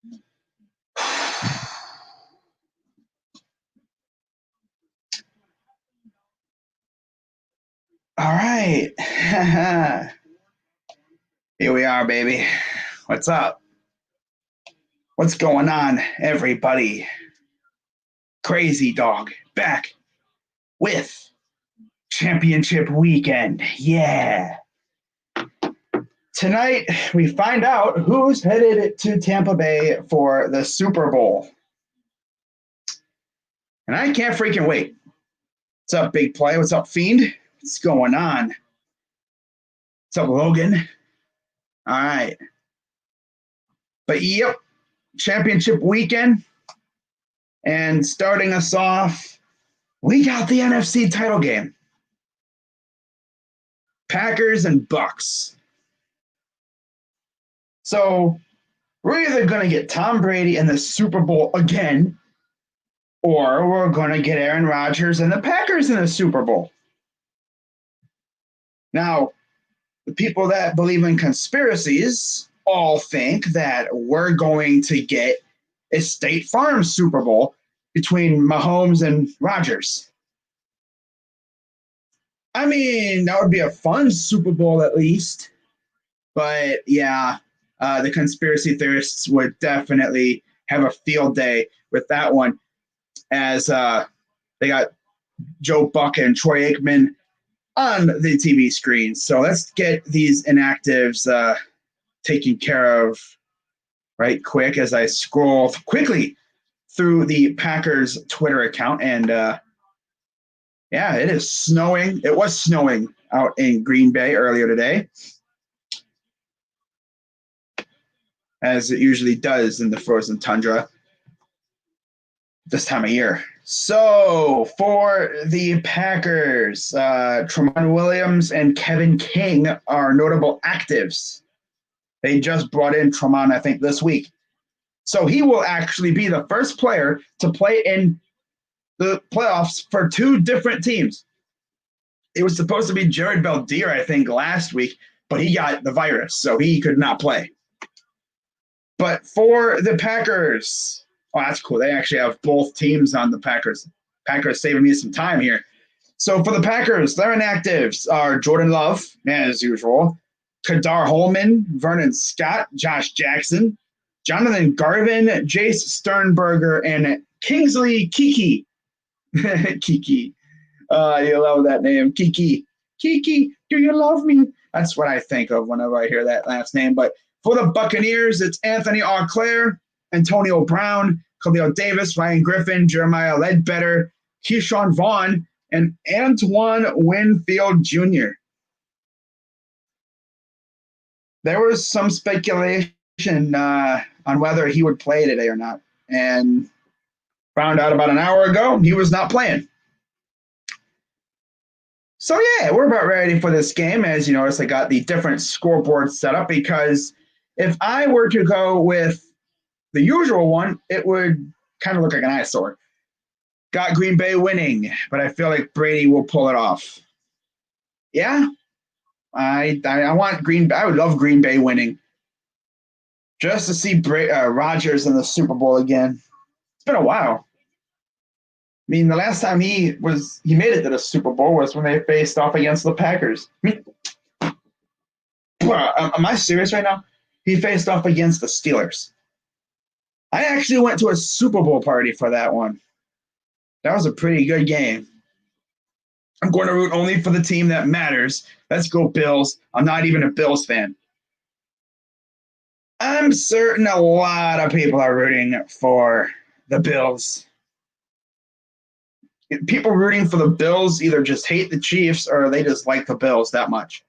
All right. Here we are, baby. What's up? What's going on, everybody? Crazy Dog back with Championship Weekend. Yeah. Tonight, we find out who's headed to Tampa Bay for the Super Bowl. And I can't freaking wait. What's up, Big Play? What's up, Fiend? What's going on? What's up, Logan? All right. But yep, Championship Weekend. And starting us off, we got the NFC title game. Packers and Bucks. So we're either going to get Tom Brady in the Super Bowl again, or we're going to get Aaron Rodgers and the Packers in the Super Bowl. Now, the people that believe in conspiracies all think that we're going to get a State Farm Super Bowl between Mahomes and Rodgers. I mean, that would be a fun Super Bowl at least. But yeah, the conspiracy theorists would definitely have a field day with that one, as they got Joe Buck and Troy Aikman on the TV screen. So let's get these inactives taken care of right quick as I scroll quickly through the Packers Twitter account. And yeah, it is snowing. It was snowing out in Green Bay earlier today, as it usually does in the frozen tundra this time of year. So for the Packers, Tramon Williams and Kevin King are notable actives. They just brought in Tramon, I think, this week. So he will actually be the first player to play in the playoffs for two different teams. It was supposed to be Jared Beldier, I think, last week, but he got the virus, so he could not play. But for the Packers, oh, that's cool. They actually have both teams on the Packers. Packers saving me some time here. So for the Packers, their inactives are Jordan Love, as usual, Kadar Holman, Vernon Scott, Josh Jackson, Jonathan Garvin, Jace Sternberger, and Kingsley Kiki. Kiki. You love that name. Kiki. Kiki, do you love me? That's what I think of whenever I hear that last name. But for the Buccaneers, it's Anthony Auclair, Antonio Brown, Khalil Davis, Ryan Griffin, Jeremiah Ledbetter, Keyshawn Vaughn, and Antoine Winfield Jr. There was some speculation on whether he would play today or not. And found out about an hour ago he was not playing. So yeah, we're about ready for this game. As you notice, I got the different scoreboard set up because if I were to go with the usual one, it would kind of look like an eyesore. Got Green Bay winning, but I feel like Brady will pull it off. Yeah, I want Green Bay. I would love Green Bay winning just to see Rodgers in the Super Bowl again. It's been a while. I mean, the last time he made it to the Super Bowl was when they faced off against the Packers. I mean, am I serious right now? He faced off against the Steelers. I actually went to a Super Bowl party for that one. That was a pretty good game. I'm going to root only for the team that matters. Let's go Bills. I'm not even a Bills fan. I'm certain a lot of people are rooting for the Bills. People rooting for the Bills either just hate the Chiefs or they just like the Bills that much.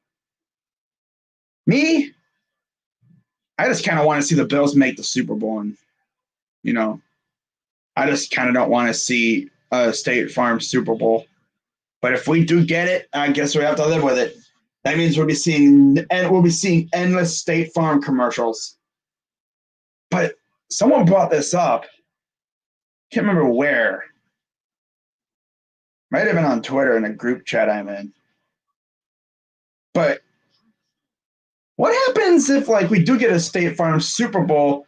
Me, I just kind of want to see the Bills make the Super Bowl. And, I just kind of don't want to see a State Farm Super Bowl. But if we do get it, I guess we have to live with it. That means we'll be seeing endless State Farm commercials. But someone brought this up. Can't remember where. Might have been on Twitter in a group chat I'm in. But what happens if we do get a State Farm Super Bowl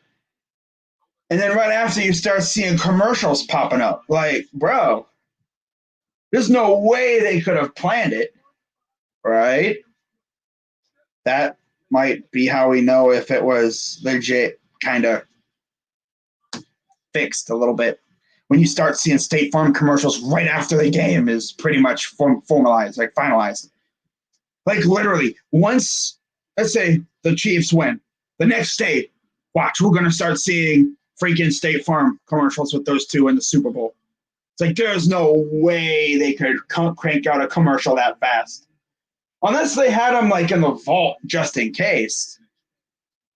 And then right after, you start seeing commercials popping up. Like, bro, there's no way they could have planned it, right? That might be how we know if it was legit, kind of fixed a little bit. When you start seeing State Farm commercials right after the game is pretty much formalized, like finalized. Like literally, once, let's say the Chiefs win, the next day, watch, we're going to start seeing freaking State Farm commercials with those two in the Super Bowl. It's like there's no way they could crank out a commercial that fast. Unless they had them like in the vault just in case.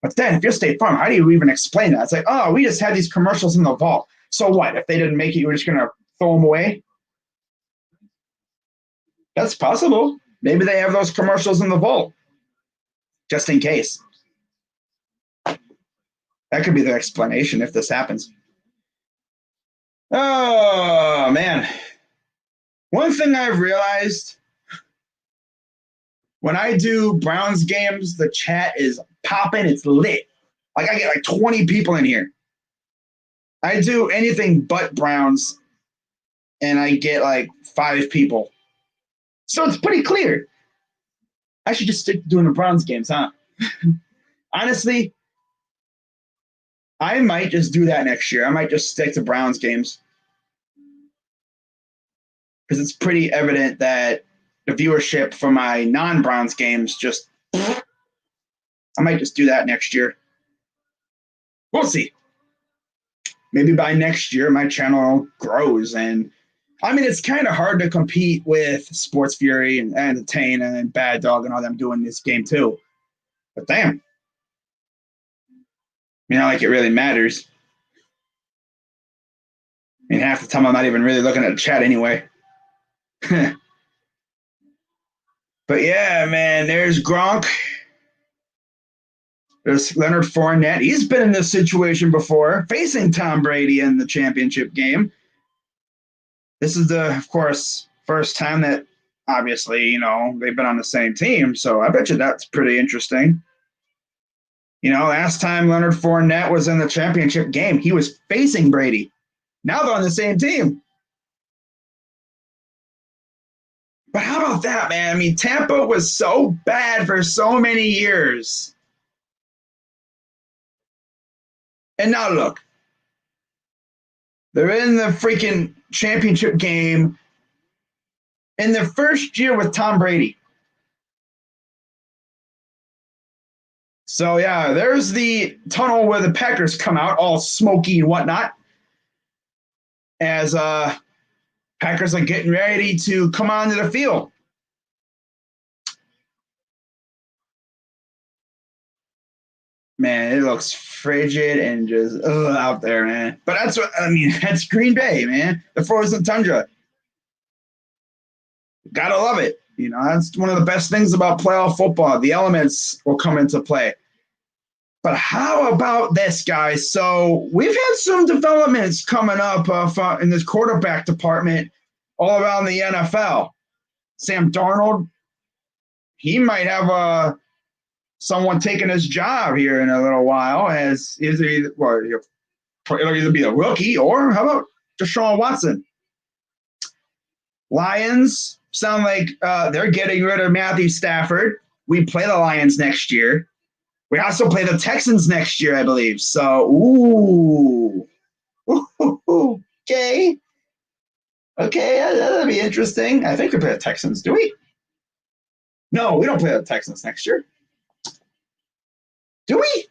But then if you're State Farm, how do you even explain that? It's like, oh, we just had these commercials in the vault. So what? If they didn't make it, you were just going to throw them away? That's possible. Maybe they have those commercials in the vault just in case. That could be the explanation if this happens. Oh, man. One thing I've realized when I do Browns games, the chat is popping. It's lit. Like I get like 20 people in here. I do anything but Browns, and I get like 5 people. So it's pretty clear. I should just stick to doing the Browns games, huh? Honestly, I might just do that next year. I might just stick to Browns games. Because it's pretty evident that the viewership for my non-Browns games just, I might just do that next year. We'll see. Maybe by next year, my channel grows. And I mean, it's kind of hard to compete with Sports Fury and Entertain and Bad Dog and all them doing this game too. But damn, like it really matters. I mean, half the time I'm not even really looking at the chat anyway. But yeah, man, there's Gronk. There's Leonard Fournette. He's been in this situation before, facing Tom Brady in the championship game. This is of course, first time that obviously, they've been on the same team. So I bet you that's pretty interesting. Last time Leonard Fournette was in the championship game, he was facing Brady. Now they're on the same team. But how about that, man? I mean, Tampa was so bad for so many years. And now look, they're in the freaking championship game in their first year with Tom Brady. So, yeah, there's the tunnel where the Packers come out, all smoky and whatnot, as Packers are getting ready to come onto the field. Man, it looks frigid and just out there, man. But that's Green Bay, man. The frozen tundra. Gotta love it. That's one of the best things about playoff football. The elements will come into play. But how about this, guys? So we've had some developments coming up in this quarterback department all around the NFL. Sam Darnold, he might have someone taking his job here in a little while. It'll either be a rookie or how about Deshaun Watson? Lions sound like they're getting rid of Matthew Stafford. We play the Lions next year. We also play the Texans next year, I believe. So, okay. Okay, that'll be interesting. I think we play the Texans. Do we? No, we don't play the Texans next year. Do we?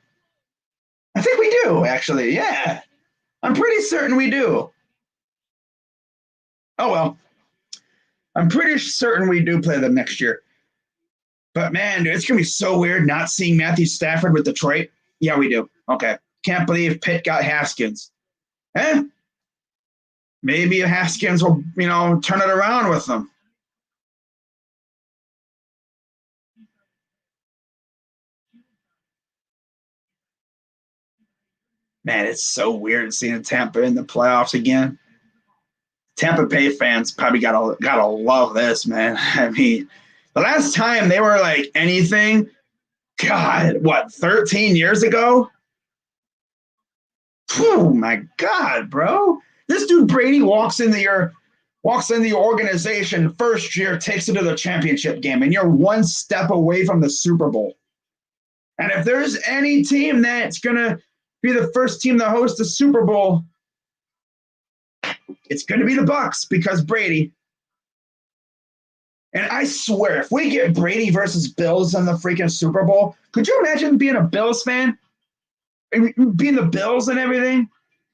I think we do, actually. Yeah. I'm pretty certain we do. Oh, well. I'm pretty certain we do play them next year. But, man, dude, it's going to be so weird not seeing Matthew Stafford with Detroit. Yeah, we do. Okay. Can't believe Pitt got Haskins. Maybe Haskins will, turn it around with them. Man, it's so weird seeing Tampa in the playoffs again. Tampa Bay fans probably gotta love this, man. I mean, the last time they were like anything, God, what, 13 years ago? Oh my God, bro. This dude Brady walks in the organization first year, takes it to the championship game, and you're one step away from the Super Bowl. And if there's any team that's gonna be the first team to host the Super Bowl, it's gonna be the Bucs because Brady. And I swear, if we get Brady versus Bills in the freaking Super Bowl, could you imagine being a Bills fan? Being the Bills and everything?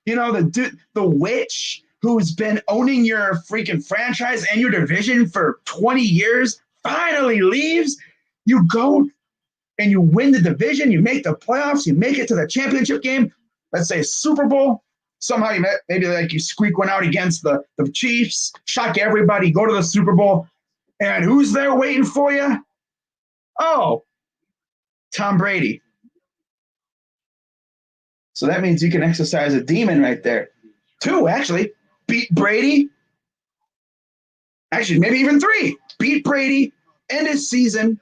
You know, the witch who's been owning your freaking franchise and your division for 20 years finally leaves. You go and you win the division, you make the playoffs, you make it to the championship game, let's say Super Bowl. Somehow maybe like you squeak one out against the Chiefs, shock everybody, go to the Super Bowl. And who's there waiting for you? Oh, Tom Brady. So that means you can exercise a demon right there. 2, actually. Beat Brady. Actually, maybe even 3. Beat Brady, end his season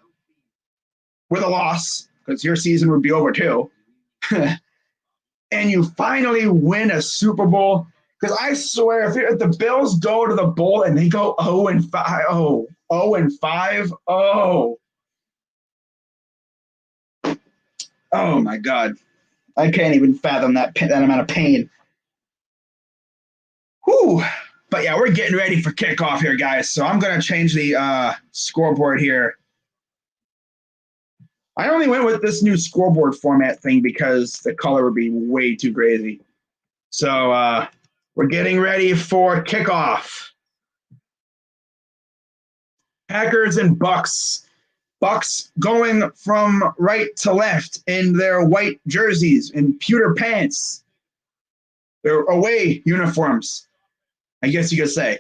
with a loss, because your season would be over too. And you finally win a Super Bowl. Because I swear, if the Bills go to the bowl and they go 0-5, 0-5, oh my God. I can't even fathom that amount of pain. Whew. But yeah, we're getting ready for kickoff here, guys. So I'm going to change the scoreboard here. I only went with this new scoreboard format thing because the color would be way too crazy. So we're getting ready for kickoff. Packers and Bucs. Bucs going from right to left in their white jerseys and pewter pants. Their away uniforms, I guess you could say.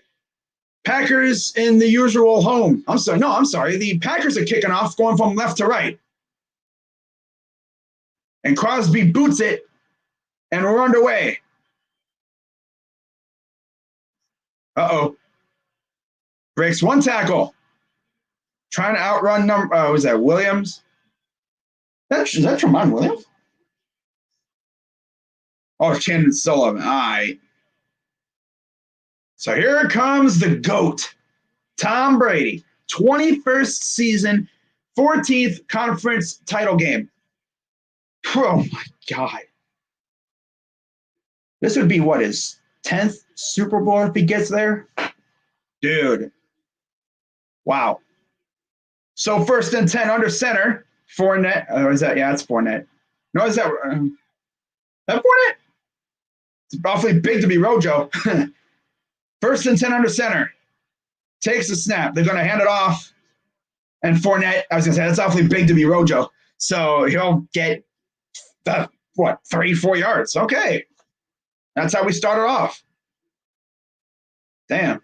Packers in the usual home. I'm sorry. The Packers are kicking off, going from left to right. And Crosby boots it, and we're underway. Uh-oh. Breaks one tackle. Trying to outrun was that Williams? Is that Tramon Williams? Oh, Chandon Sullivan. All right. So here comes the GOAT, Tom Brady. 21st season, 14th conference title game. Oh, my God. This would be what, his 10th Super Bowl if he gets there? Dude. Wow. So 1st and 10 under center. Fournette. Is that? Yeah, it's Fournette. No, is that Fournette? It's awfully big to be Rojo. 1st and 10 under center. Takes the snap. They're going to hand it off. And Fournette, I was going to say, that's awfully big to be Rojo. So he'll get, 3-4 yards. Okay. That's how we started off. Damn.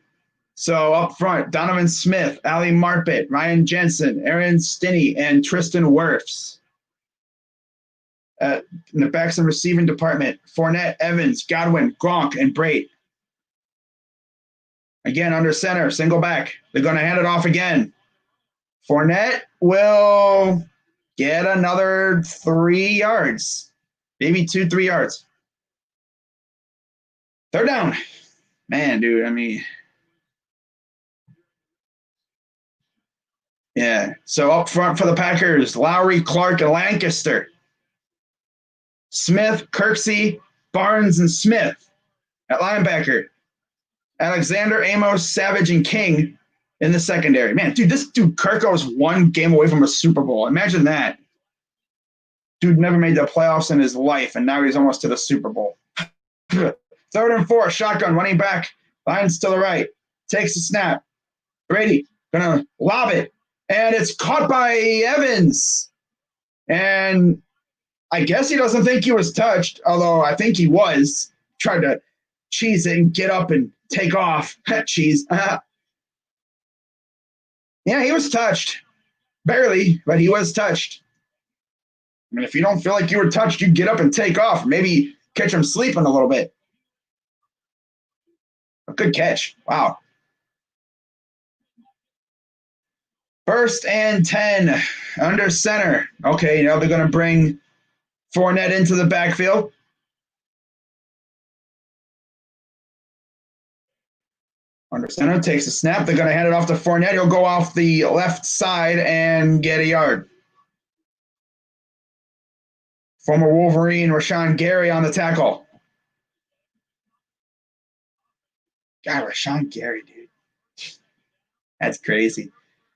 So up front, Donovan Smith, Ali Marpet, Ryan Jensen, Aaron Stinney, and Tristan Wirfs. In the backs and receiving department, Fournette, Evans, Godwin, Gronk, and Brate. Again, under center, single back. They're going to hand it off again. Fournette will get another 3 yards, maybe 2-3 yards. 3rd down. Man, dude, I mean, yeah. So up front for the Packers, Lowry, Clark, and Lancaster. Smith, Kirksey, Barnes, and Smith at linebacker. Alexander, Amos, Savage, and King in the secondary. Man, dude, this dude Kirko is 1 game away from a Super Bowl. Imagine that. Dude never made the playoffs in his life, and now he's almost to the Super Bowl. 3rd and 4, shotgun, running back. Lions to the right. Takes the snap. Brady going to lob it. And it's caught by Evans. And I guess he doesn't think he was touched, although I think he was. Tried to cheese it and get up and take off. Cheese. Yeah, he was touched. Barely, but he was touched. I mean, if you don't feel like you were touched, you get up and take off. Maybe catch him sleeping a little bit. A good catch. Wow. 1st and 10 under center. Okay, now they're going to bring Fournette into the backfield. Under center, takes a snap. They're going to hand it off to Fournette. He'll go off the left side and get a yard. Former Wolverine Rashawn Gary on the tackle. God, Rashawn Gary, dude. That's crazy.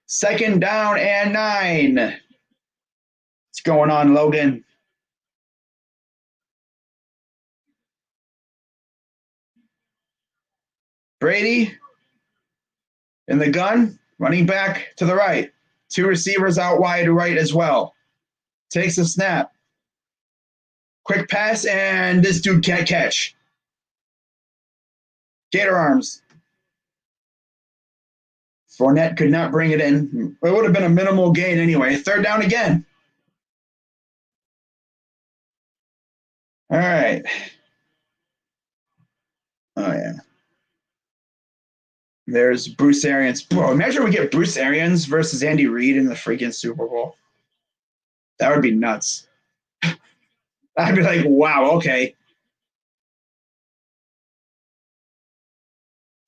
2nd down and 9. What's going on, Logan? Brady in the gun, running back to the right. 2 receivers out wide right as well. Takes a snap. Quick pass, and this dude can't catch. Gator arms. Fournette could not bring it in. It would have been a minimal gain anyway. 3rd down again. All right. Oh, yeah. There's Bruce Arians. Bro, imagine we get Bruce Arians versus Andy Reid in the freaking Super Bowl. That would be nuts. I'd be like, wow, okay.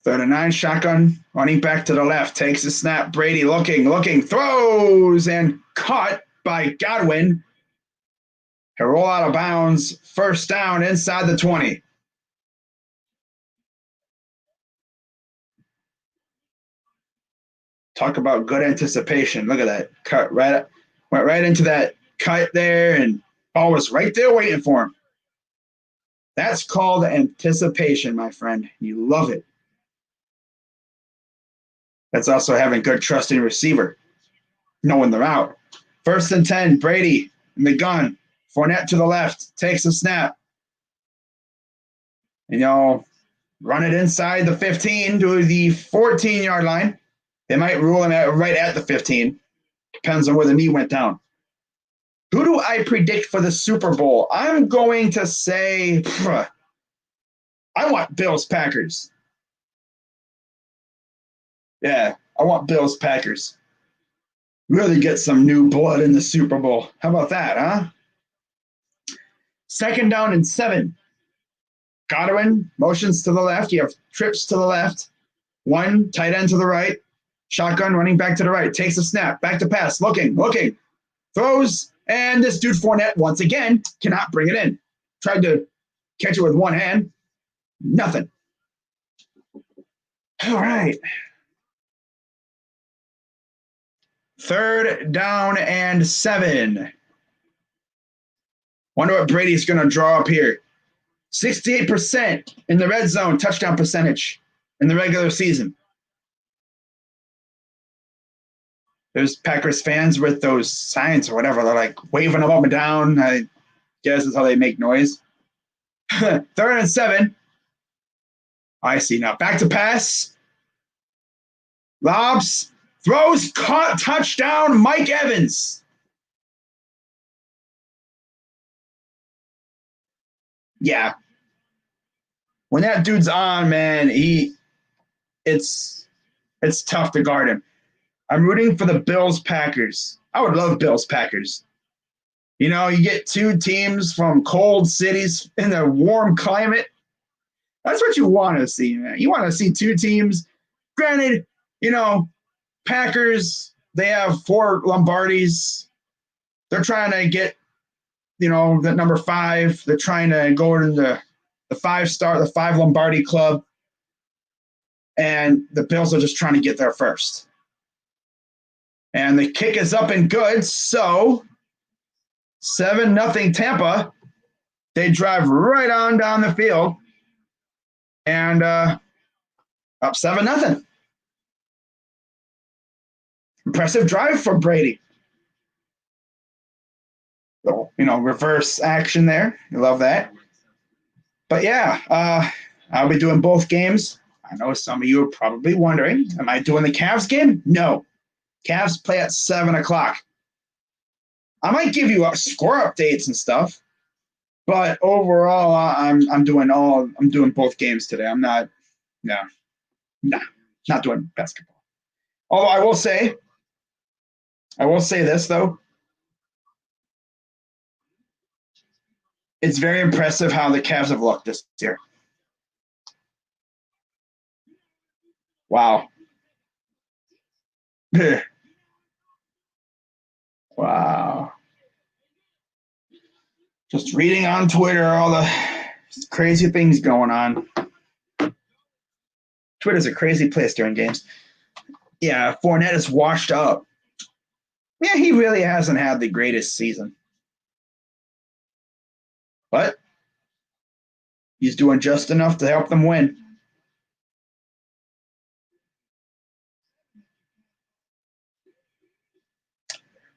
3rd and 9, shotgun, running back to the left, takes a snap. Brady looking, throws, and caught by Godwin. He'll roll out of bounds. 1st down inside the 20. Talk about good anticipation. Look at that cut. Went right into that cut there, and ball was right there waiting for him. That's called anticipation, my friend. You love it. That's also having good trusting receiver, knowing they're out. 1st and 10, Brady in the gun. Fournette to the left, takes a snap. Run it inside the 15 to the 14-yard line. They might rule him right at the 15. Depends on where the knee went down. Who do I predict for the Super Bowl? I'm going to say, I want Bills-Packers. Yeah, I want Bills-Packers. Really get some new blood in the Super Bowl. How about that, huh? 2nd down and 7. Godwin motions to the left. You have trips to the left. 1 tight end to the right. Shotgun running back to the right. Takes a snap. Back to pass. Looking. Throws. And this dude Fournette, once again, cannot bring it in. Tried to catch it with 1 hand. Nothing. All right. 3rd down and 7. Wonder what Brady's going to draw up here. 68% in the red zone touchdown percentage in the regular season. There's Packers fans with those signs or whatever. They're like waving them up and down. I guess that's how they make noise. 3rd and 7. I see now. Back to pass. Lobs. Throws. Caught. Touchdown. Mike Evans. Yeah. When that dude's on, man, it's tough to guard him. I'm rooting for the Bills-Packers. I would love Bills-Packers. You get 2 teams from cold cities in a warm climate. That's what you want to see, man. You want to see 2 teams. Granted, Packers, they have 4 Lombardis. They're trying to get, the number 5. They're trying to go into the 5-star, the 5 Lombardi club. And the Bills are just trying to get there first. And the kick is up and good. So 7-0 Tampa. They drive right on down the field. And up 7-0. Impressive drive for Brady. So, reverse action there. You love that. But yeah, I'll be doing both games. I know some of you are probably wondering, am I doing the Cavs game? No. Cavs play at 7 o'clock. I might give you score updates and stuff, but overall, I'm doing both games today. I'm not doing basketball. Although I will say this though. It's very impressive how the Cavs have looked this year. Wow. Wow. Just reading on Twitter all the crazy things going on. Twitter's a crazy place during games. Yeah, Fournette is washed up. Yeah, he really hasn't had the greatest season. But he's doing just enough to help them win.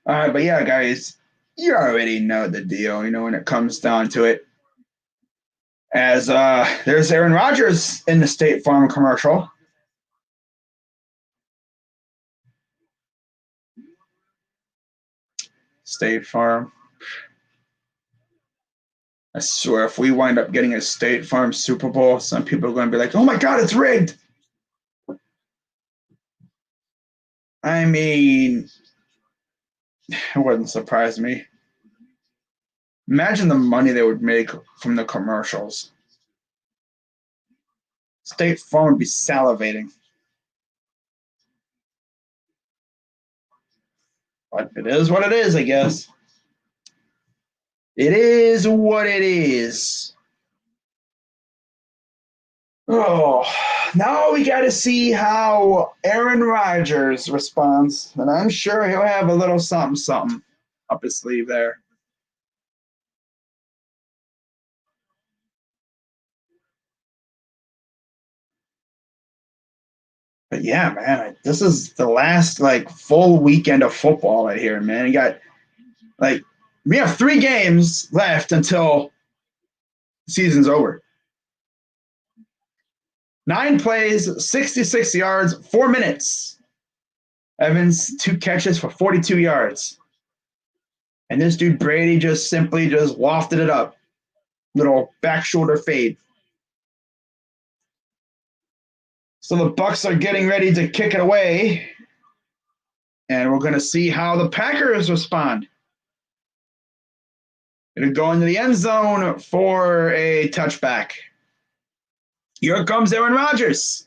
All right, but yeah, guys, you already know the deal, when it comes down to it. As there's Aaron Rodgers in the State Farm commercial. State Farm. I swear, if we wind up getting a State Farm Super Bowl, some people are going to be like, oh my God, it's rigged. I mean, it wouldn't surprise me. Imagine the money they would make from the commercials. State Farm would be salivating. But it is what it is, I guess. It is what it is. Oh, now we got to see how Aaron Rodgers responds. And I'm sure he'll have a little something up his sleeve there. But yeah, man, this is the last full weekend of football right here, man. You got we have 3 games left until the season's over. 9 plays, 66 yards, 4 minutes. Evans 2 catches for 42 yards. And this dude Brady just simply lofted it up. Little back shoulder fade. So the Bucs are getting ready to kick it away. And we're going to see how the Packers respond. Going to go into the end zone for a touchback. Here comes Aaron Rodgers.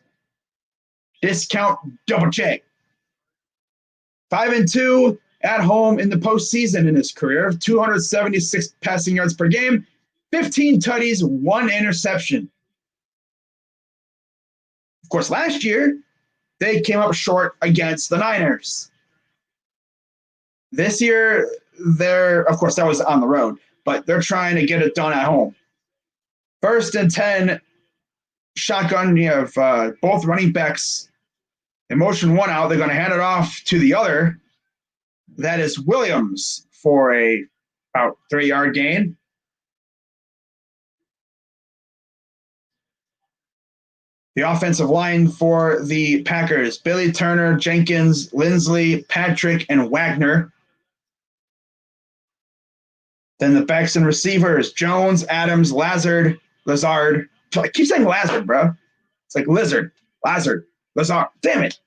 Discount double check. 5-2 at home in the postseason in his career. 276 passing yards per game. 15 tutties, 1 interception. Of course, last year, they came up short against the Niners. This year, of course, that was on the road, but they're trying to get it done at home. 1st and 10, shotgun. You have both running backs in motion, one out. They're going to hand it off to the other. That is Williams for about 3-yard gain. The offensive line for the Packers: Billy Turner, Jenkins, Lindsley, Patrick, and Wagner. Then the backs and receivers: Jones, Adams, Lazard. I keep saying Lazard, bro. It's like Lazard. Lazard. Damn it.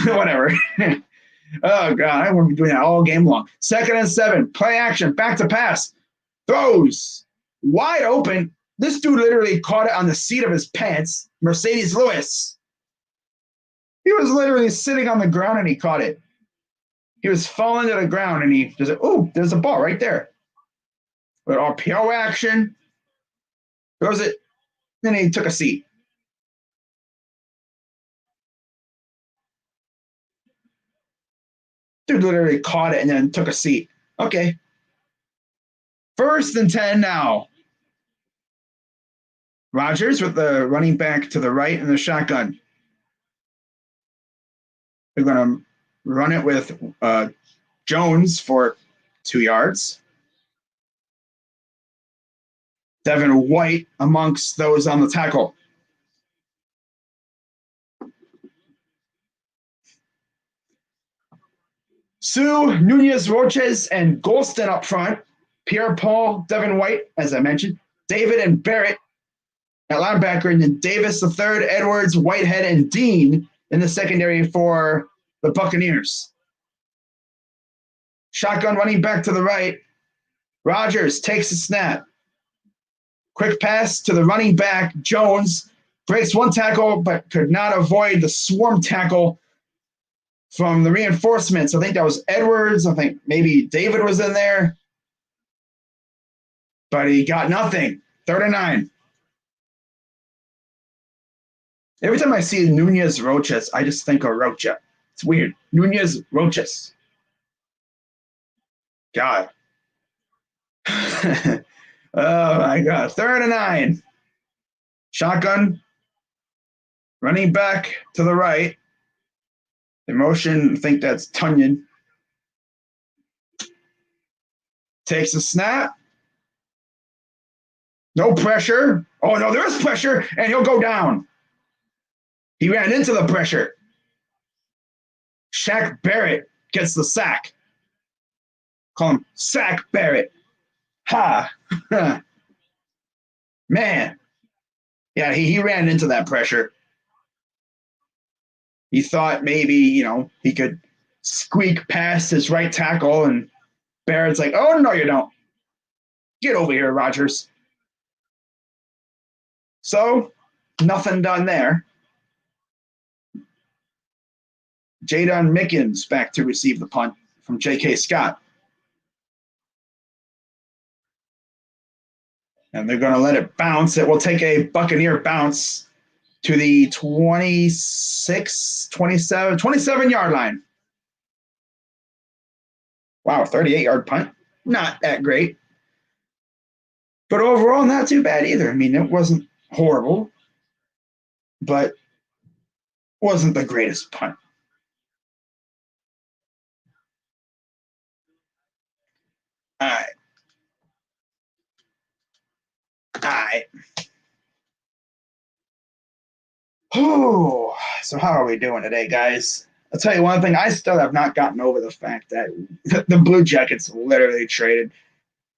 Whatever. Oh, God. I won't be doing that all game long. 2nd and 7. Play action. Back to pass. Throws. Wide open. This dude literally caught it on the seat of his pants. Mercedes Lewis. He was literally sitting on the ground and he caught it. He was falling to the ground and he just, there's a ball right there. But RPO action. Throws it. Then he took a seat. Dude literally caught it and then took a seat. Okay. 1st and 10 now. Rodgers with the running back to the right in the shotgun. They're going to run it with Jones for 2 yards. Devin White amongst those on the tackle. Sue, Nunez, Roches, and Golston up front. Pierre-Paul, Devin White, as I mentioned. David and Barrett at linebacker. And then Davis the third, Edwards, Whitehead, and Dean in the secondary for the Buccaneers. Shotgun running back to the right. Rodgers takes a snap. Quick pass to the running back, Jones. breaks one tackle, but could not avoid the swarm tackle from the reinforcements. I think that was Edwards. I think maybe David was in there, but he got nothing. 3rd and 9. Every time I see Nunez Roches, I just think of Rocha. It's weird. Nunez Roches. God. Oh my God. 3rd and 9. Shotgun. Running back to the right. The motion, I think that's Tunyon. Takes a snap. No pressure. Oh, no, there is pressure, and he'll go down. He ran into the pressure. Shaq Barrett gets the sack. Call him Sack Barrett. Ha. Man. Yeah, he ran into that pressure. He thought maybe, he could squeak past his right tackle, and Barrett's like, oh, no, you don't. Get over here, Rodgers. So, nothing done there. Jadon Mickens back to receive the punt from J.K. Scott. And they're going to let it bounce. It will take a Buccaneer bounce to the 27-yard line. Wow, 38-yard punt. Not that great. But overall, not too bad either. I mean, it wasn't horrible, but wasn't the greatest punt. All right. Oh, so how are we doing today, guys? I'll tell you one thing. I still have not gotten over the fact that the Blue Jackets literally traded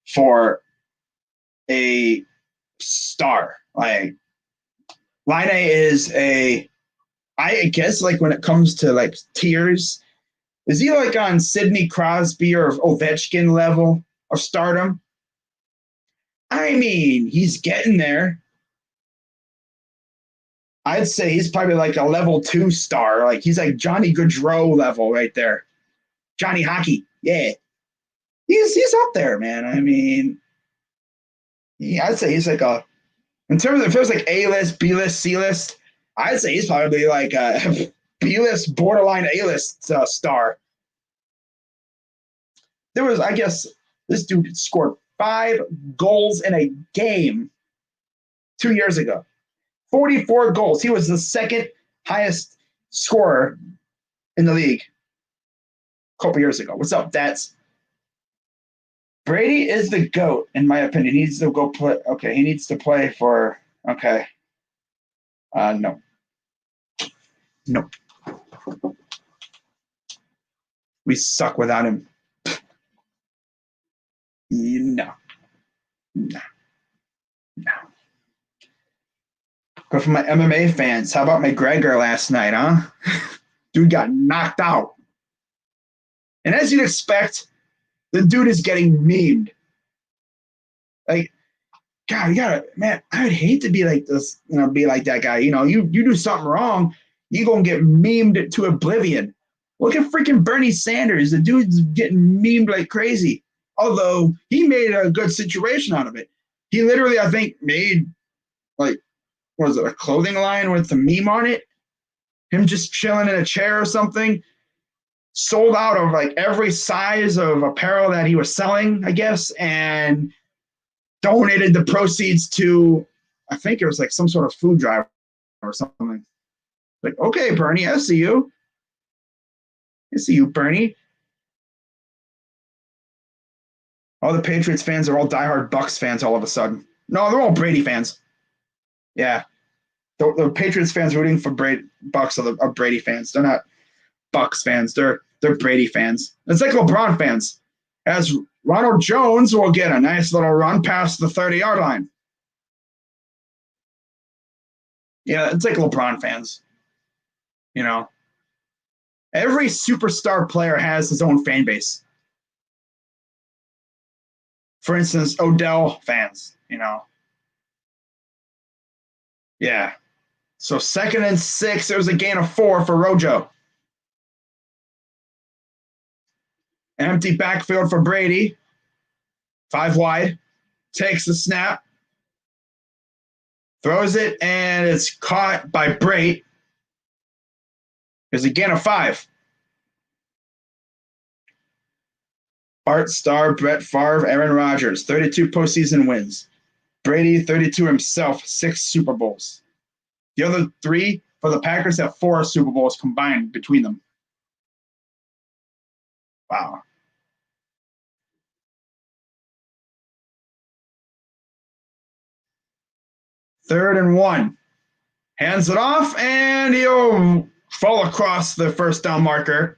for a star. Like, Line is I guess, like, when it comes to, like, tiers, is he, like, on Sidney Crosby or Ovechkin level of stardom? I mean, he's getting there. I'd say he's probably like a level 2 star. Like, he's like Johnny Gaudreau level right there. Johnny Hockey. Yeah. He's up there, man. I mean, yeah, I'd say he's like in terms of if it was like A-list, B-list, C-list, I'd say he's probably like a B-list, borderline A-list star. There was, I guess, this dude scored 5 goals in a game 2 years ago. 44 goals. He was the second highest scorer in the league a couple years ago. What's up, Dats? Brady is the GOAT, in my opinion. He needs to go play. Okay, he needs to play for. Okay. No. Nope. We suck without him. No. No. No. But for my MMA fans, how about McGregor last night, huh? Dude got knocked out. And as you'd expect, the dude is getting memed. Like, God, you gotta, man, I would hate to be like this, be like that guy. You do something wrong, you gonna get memed to oblivion. Look at freaking Bernie Sanders. The dude's getting memed like crazy. Although he made a good situation out of it. He literally, I think, made like, what was it, a clothing line with the meme on it? Him just chilling in a chair or something. Sold out of like every size of apparel that he was selling, I guess, and donated the proceeds to, I think it was like some sort of food drive or something. Like, okay, Bernie, I see you. I see you, Bernie. All the Patriots fans are all diehard Bucks fans all of a sudden. No, they're all Brady fans. Yeah. The Patriots fans rooting for Bucks are Brady fans. They're not Bucks fans. They're Brady fans. It's like LeBron fans. As Ronald Jones will get a nice little run past the 30-yard line. Yeah, it's like LeBron fans. Every superstar player has his own fan base. For instance, Odell fans, Yeah. So 2nd and 6. It was a gain of 4 for Rojo. Empty backfield for Brady. 5 wide. Takes the snap. Throws it, and it's caught by Brait. There's a gain of 5. Art Starr, Brett Favre, Aaron Rodgers, 32 postseason wins. Brady, 32 himself, 6 Super Bowls. The other 3 for the Packers have 4 Super Bowls combined between them. Wow. Third and 1. Hands it off, and he'll fall across the first down marker.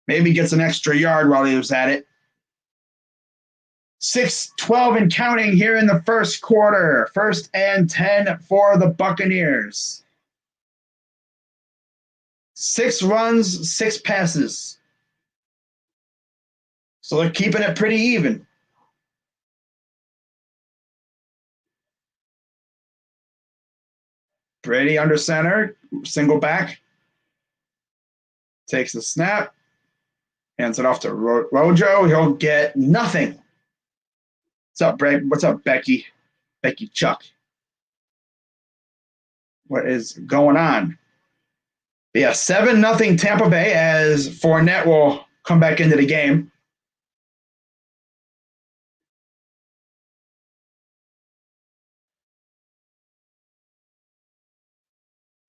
Maybe gets an extra yard while he was at it. 6:12 and counting here in the first quarter. 1st and 10 for the Buccaneers. 6 runs, 6 passes. So they're keeping it pretty even. Brady under center, single back. Takes the snap. Hands it off to Rojo. He'll get nothing. What's up, Brett? What's up, Becky? Becky Chuck. What is going on? Yeah, 7-0 Tampa Bay as Fournette will come back into the game.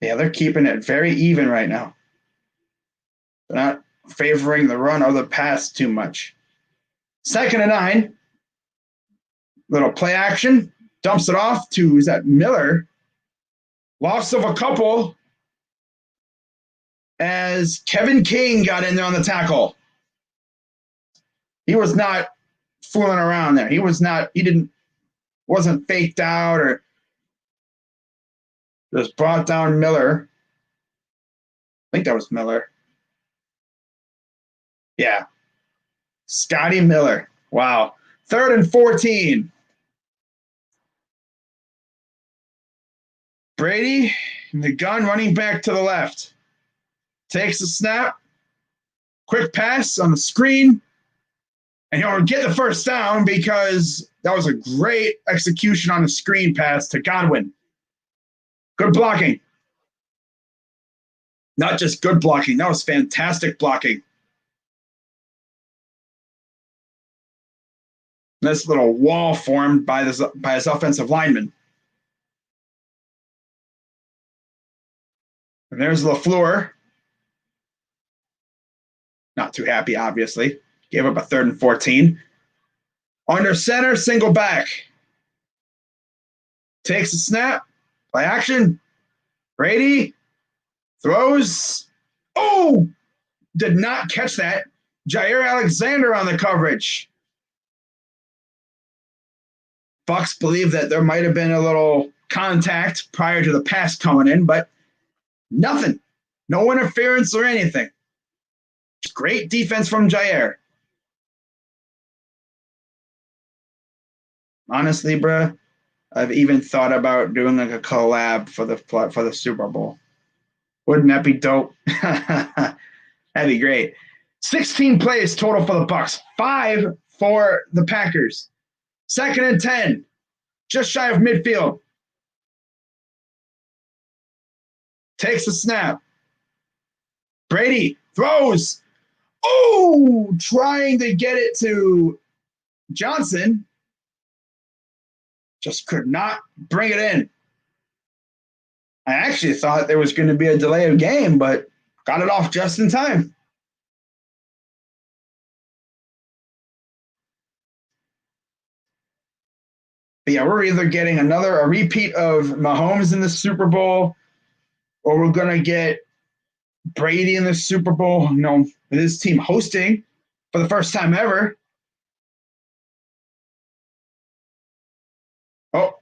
Yeah, they're keeping it very even right now. They're not favoring the run or the pass too much. 2nd and 9. Little play action. Dumps it off to, is that Miller? Loss of a couple as Kevin King got in there on the tackle. He was not fooling around there. Wasn't faked out or just brought down Miller. I think that was Miller. Yeah. Scotty Miller. Wow. 3rd and 14. Brady in the gun running back to the left. Takes the snap. Quick pass on the screen. And he'll get the first down because that was a great execution on the screen pass to Godwin. Good blocking. Not just good blocking. That was fantastic blocking. This little wall formed by his offensive lineman. And there's LaFleur. Not too happy, obviously. Gave up a 3rd and 14. Under center, single back. Takes a snap. Play action. Brady throws. Oh! Did not catch that. Jair Alexander on the coverage. Bucs believe that there might have been a little contact prior to the pass coming in, but nothing. No interference or anything. Great defense from Jair. Honestly, bro, I've even thought about doing like a collab for the Super Bowl. Wouldn't that be dope? That'd be great. 16 plays total for the Bucs, 5 for the Packers. 2nd and 10, just shy of midfield. Takes the snap. Brady throws. Oh, trying to get it to Johnson. Just could not bring it in. I actually thought there was going to be a delay of game, but got it off just in time. But yeah, we're either getting a repeat of Mahomes in the Super Bowl, or we're going to get Brady in the Super Bowl, with his team hosting for the first time ever. Oh,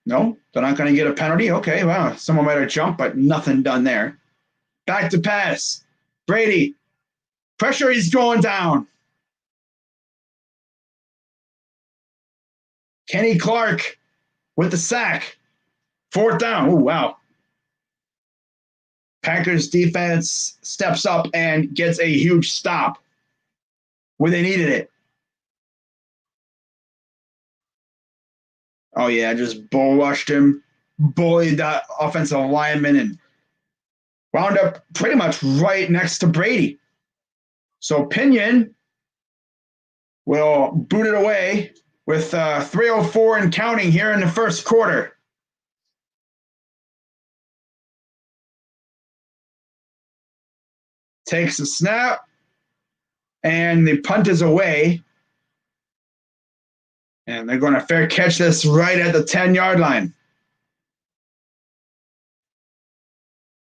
no, they're not going to get a penalty. Okay, wow, someone might have jumped, but nothing done there. Back to pass. Brady. Pressure, he's going down. Kenny Clark with the sack. 4th down. Oh, wow. Packers defense steps up and gets a huge stop where they needed it. Oh, yeah, just bull rushed him, bullied that offensive lineman, and wound up pretty much right next to Brady. So Pinion will boot it away with 3:04 and counting here in the first quarter. Takes a snap, and the punt is away. And they're going to fair catch this right at the 10-yard line.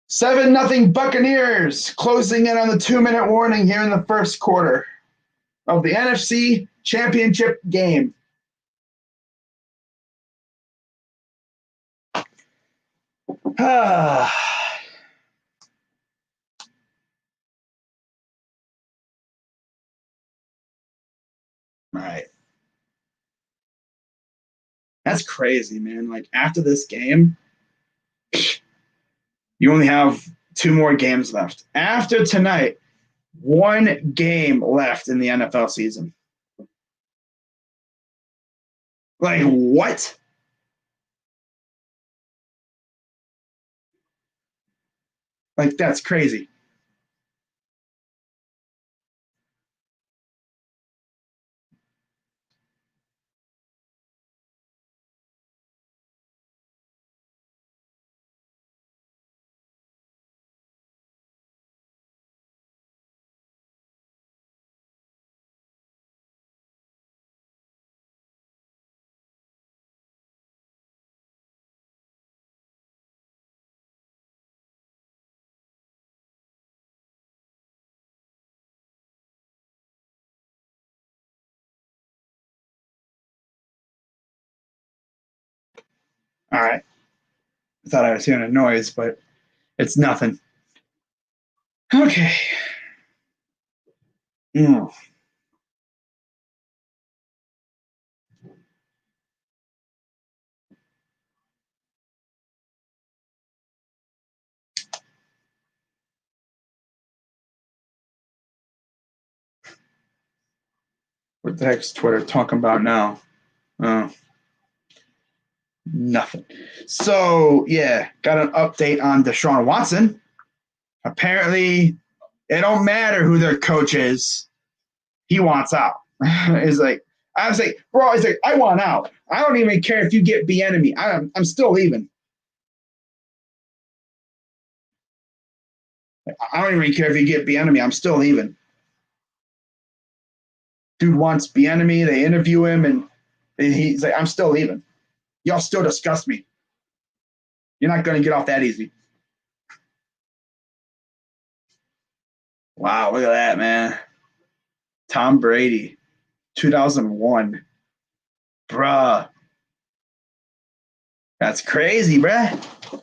7-0 Buccaneers, closing in on the 2-minute warning here in the first quarter of the NFC Championship game. All right. That's crazy, man. Like, after this game, you only have 2 more games left. After tonight, 1 game left in the NFL season. Like, what? Like, that's crazy. All right. I thought I was hearing a noise, but it's nothing. Okay. What the heck's Twitter talking about now? Nothing. So, yeah, got an update on Deshaun Watson. Apparently, it don't matter who their coach is. He wants out. It's like, I was like, bro, it's like, I want out. I don't even care if you get Bieniemy. I'm still leaving. I don't even care if you get Bieniemy. I'm still leaving. Dude wants Bieniemy. They interview him, and he's like, I'm still leaving. Y'all still disgust me. You're not going to get off that easy. Wow, look at that, man. Tom Brady, 2001. Bruh. That's crazy, bruh.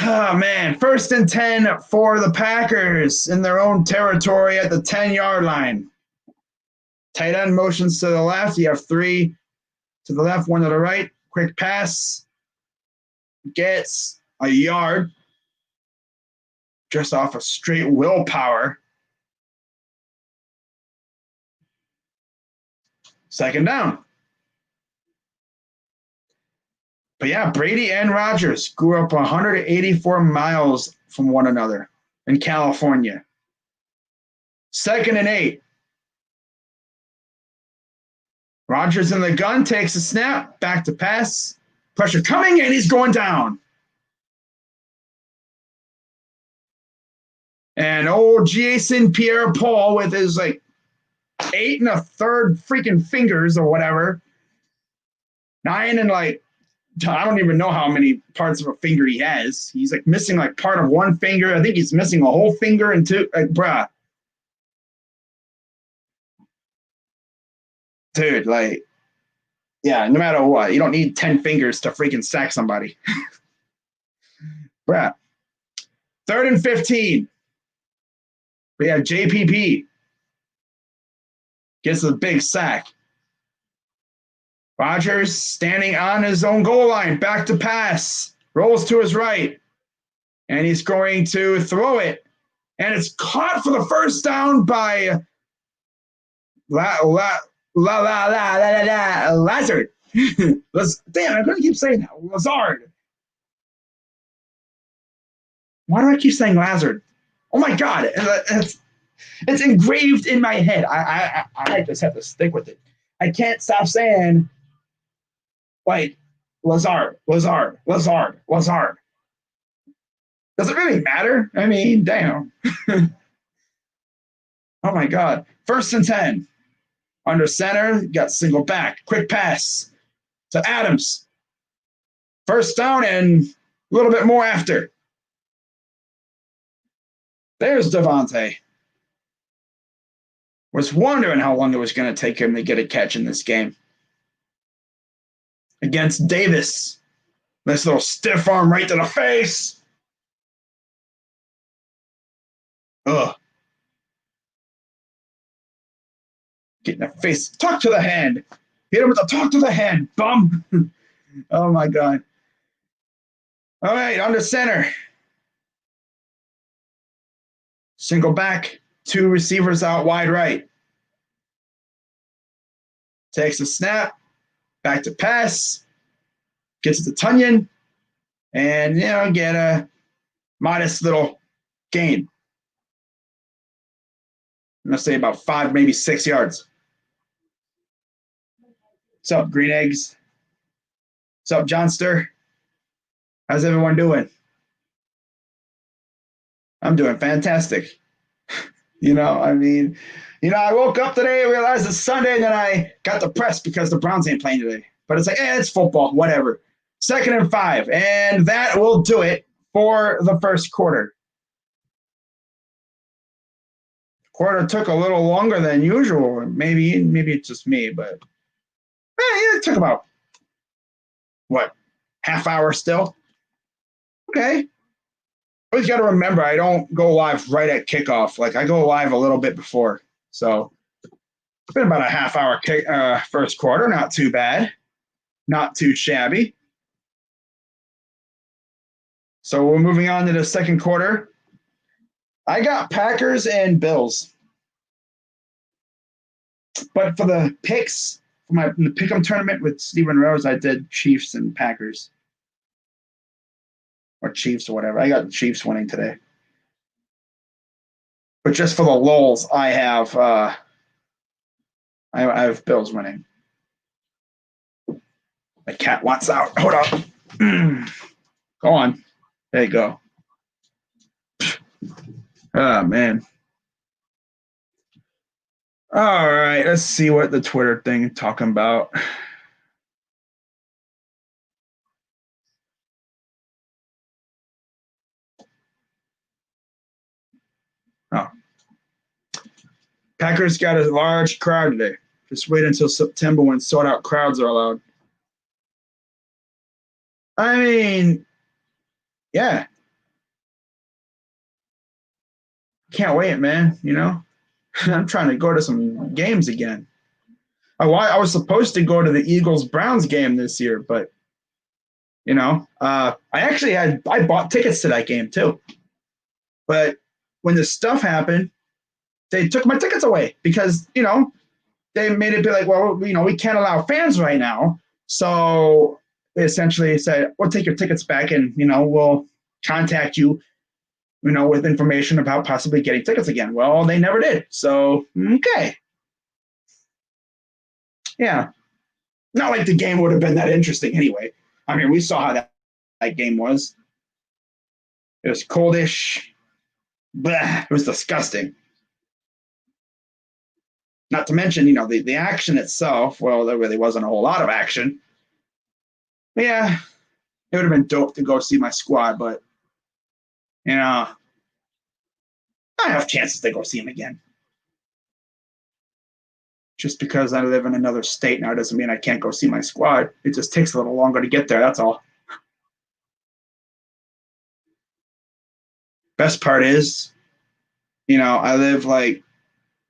Oh, man. 1st and 10 for the Packers in their own territory at the 10-yard line. Tight end motions to the left. You have 3 to the left, 1 to the right. Quick pass. Gets a yard. Just off of straight willpower. 2nd down. But yeah, Brady and Rodgers grew up 184 miles from one another in California. 2nd and 8. Rodgers in the gun, takes a snap, back to pass. Pressure coming, and he's going down. And old Jason Pierre-Paul with his 8 1/3 freaking fingers or whatever. 9 and I don't even know how many parts of a finger he has. He's missing part of one finger. I think he's missing a whole finger and 2. Bruh. Dude, yeah, no matter what, you don't need 10 fingers to freaking sack somebody. Bruh. 3rd and 15. We have JPP. Gets a big sack. Rodgers standing on his own goal line. Back to pass. Rolls to his right. And he's going to throw it. And it's caught for the first down by Lazard. Damn, I'm going to keep saying that. Lazard. Why do I keep saying Lazard? Oh my God. It's engraved in my head. I just have to stick with it. I can't stop saying, like, Lazard. Does it really matter? I mean, damn. Oh my God. 1st and 10. Under center, got single back. Quick pass to Adams. First down and a little bit more after. There's Devontae. Was wondering how long it was going to take him to get a catch in this game. Against Davis. Nice little stiff arm right to the face. Ugh. Get in the face. Talk to the hand. Hit him with the talk to the hand, bum. Oh, my God. All right, under center. Single back. 2 receivers out wide right. Takes a snap. Back to pass. Gets it to Tunyon. And, get a modest little gain. I'm going to say about 5, maybe 6 yards. What's up, Green Eggs? What's up, Johnster? How's everyone doing? I'm doing fantastic. I woke up today, realized it's Sunday, and then I got depressed because the Browns ain't playing today. But it's like, it's football, whatever. 2nd and 5, and that will do it for the first quarter. Quarter took a little longer than usual. Maybe it's just me, but it took about, half hour still? Okay. Always got to remember, I don't go live right at kickoff. Like, I go live a little bit before. So it's been about a half hour first quarter. Not too bad. Not too shabby. So we're moving on to the second quarter. I got Packers and Bills. But for the picks, for the pick'em tournament with Steven Rose, I did Chiefs and Packers. Or Chiefs or whatever. I got the Chiefs winning today. But just for the lulz, I have Bills winning. My cat wants out. Hold on. Go on. There you go. Oh, man. All right. Let's see what the Twitter thing is talking about. Oh. Packers got a large crowd today. Just wait until September when sold-out crowds are allowed. I mean, yeah. Can't wait, man. I'm trying to go to some games again. I was supposed to go to the Eagles-Browns game this year, but, I bought tickets to that game too. But when this stuff happened, they took my tickets away because, they made it be like, well, we can't allow fans right now. So they essentially said, we'll take your tickets back and, we'll contact you, with information about possibly getting tickets again. Well, they never did. So, okay. Yeah. Not like the game would have been that interesting anyway. I mean, we saw how that game was. It was coldish. Blah, it was disgusting. Not to mention, the action itself, well, there really wasn't a whole lot of action. But yeah, it would have been dope to go see my squad, but, I have chances to go see him again. Just because I live in another state now doesn't mean I can't go see my squad. It just takes a little longer to get there, that's all. Best part is, I live like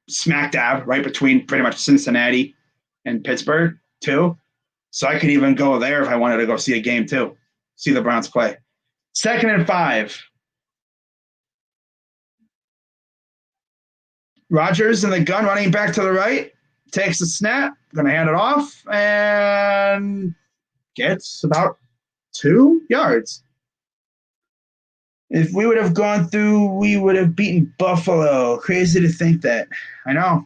smack dab right between pretty much Cincinnati and Pittsburgh too. So I could even go there if I wanted to go see a game too. See the Browns play. 2nd and 5. Rodgers in the gun running back to the right, takes a snap, going to hand it off, and gets about 2 yards. If we would have gone through, we would have beaten Buffalo. Crazy to think that. I know.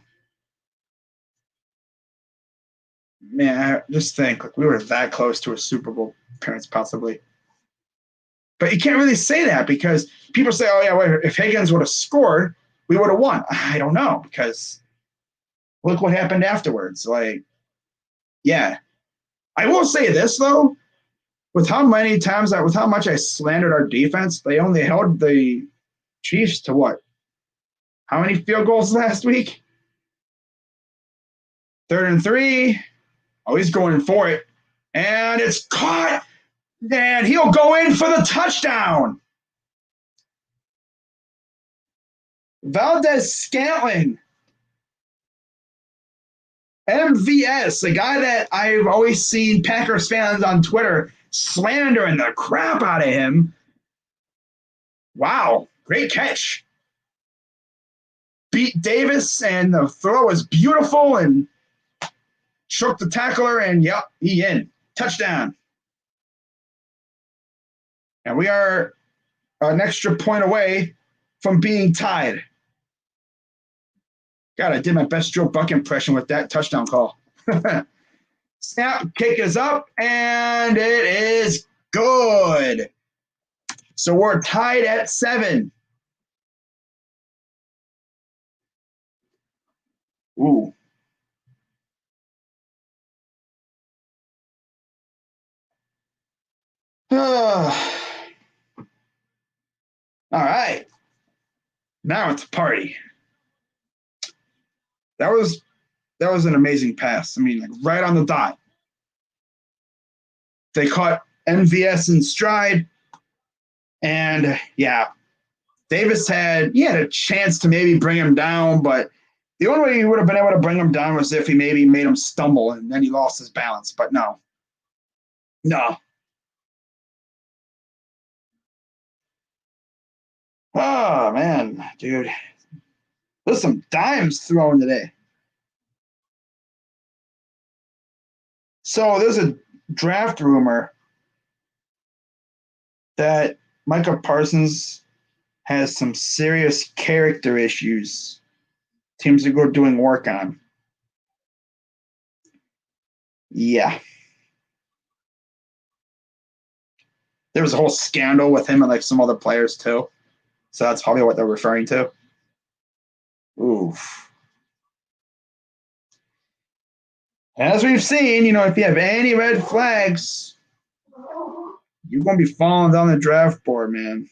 Man, just think, like, we were that close to a Super Bowl appearance, possibly. But you can't really say that because people say, oh, yeah, wait, if Higgins would have scored, we would have won. I don't know, because look what happened afterwards. Like, yeah. I will say this, though. With how much I slandered our defense, they only held the Chiefs to what? How many field goals last week? 3rd and 3. Oh, he's going for it. And it's caught. And he'll go in for the touchdown. Valdez-Scantling. MVS, the guy that I've always seen Packers fans on Twitter slandering the crap out of him. Wow, great catch. Beat Davis, and the throw was beautiful, and shook the tackler, and yep, he in. Touchdown. And we are an extra point away from being tied. God, I did my best Joe Buck impression with that touchdown call. Snap, kick is up, and it is good. So we're tied at 7. Ooh. All right. Now it's a party. That was an amazing pass. I mean, like right on the dot. They caught MVS in stride. And yeah, Davis had a chance to maybe bring him down, but the only way he would have been able to bring him down was if he maybe made him stumble and then he lost his balance. But no. Oh, man, dude. There's some dimes thrown today. So there's a draft rumor that Micah Parsons has some serious character issues. Teams are go doing work on. Yeah. There was a whole scandal with him and like some other players too. So that's probably what they're referring to. Oof. As we've seen, if you have any red flags, you're going to be falling down the draft board, man.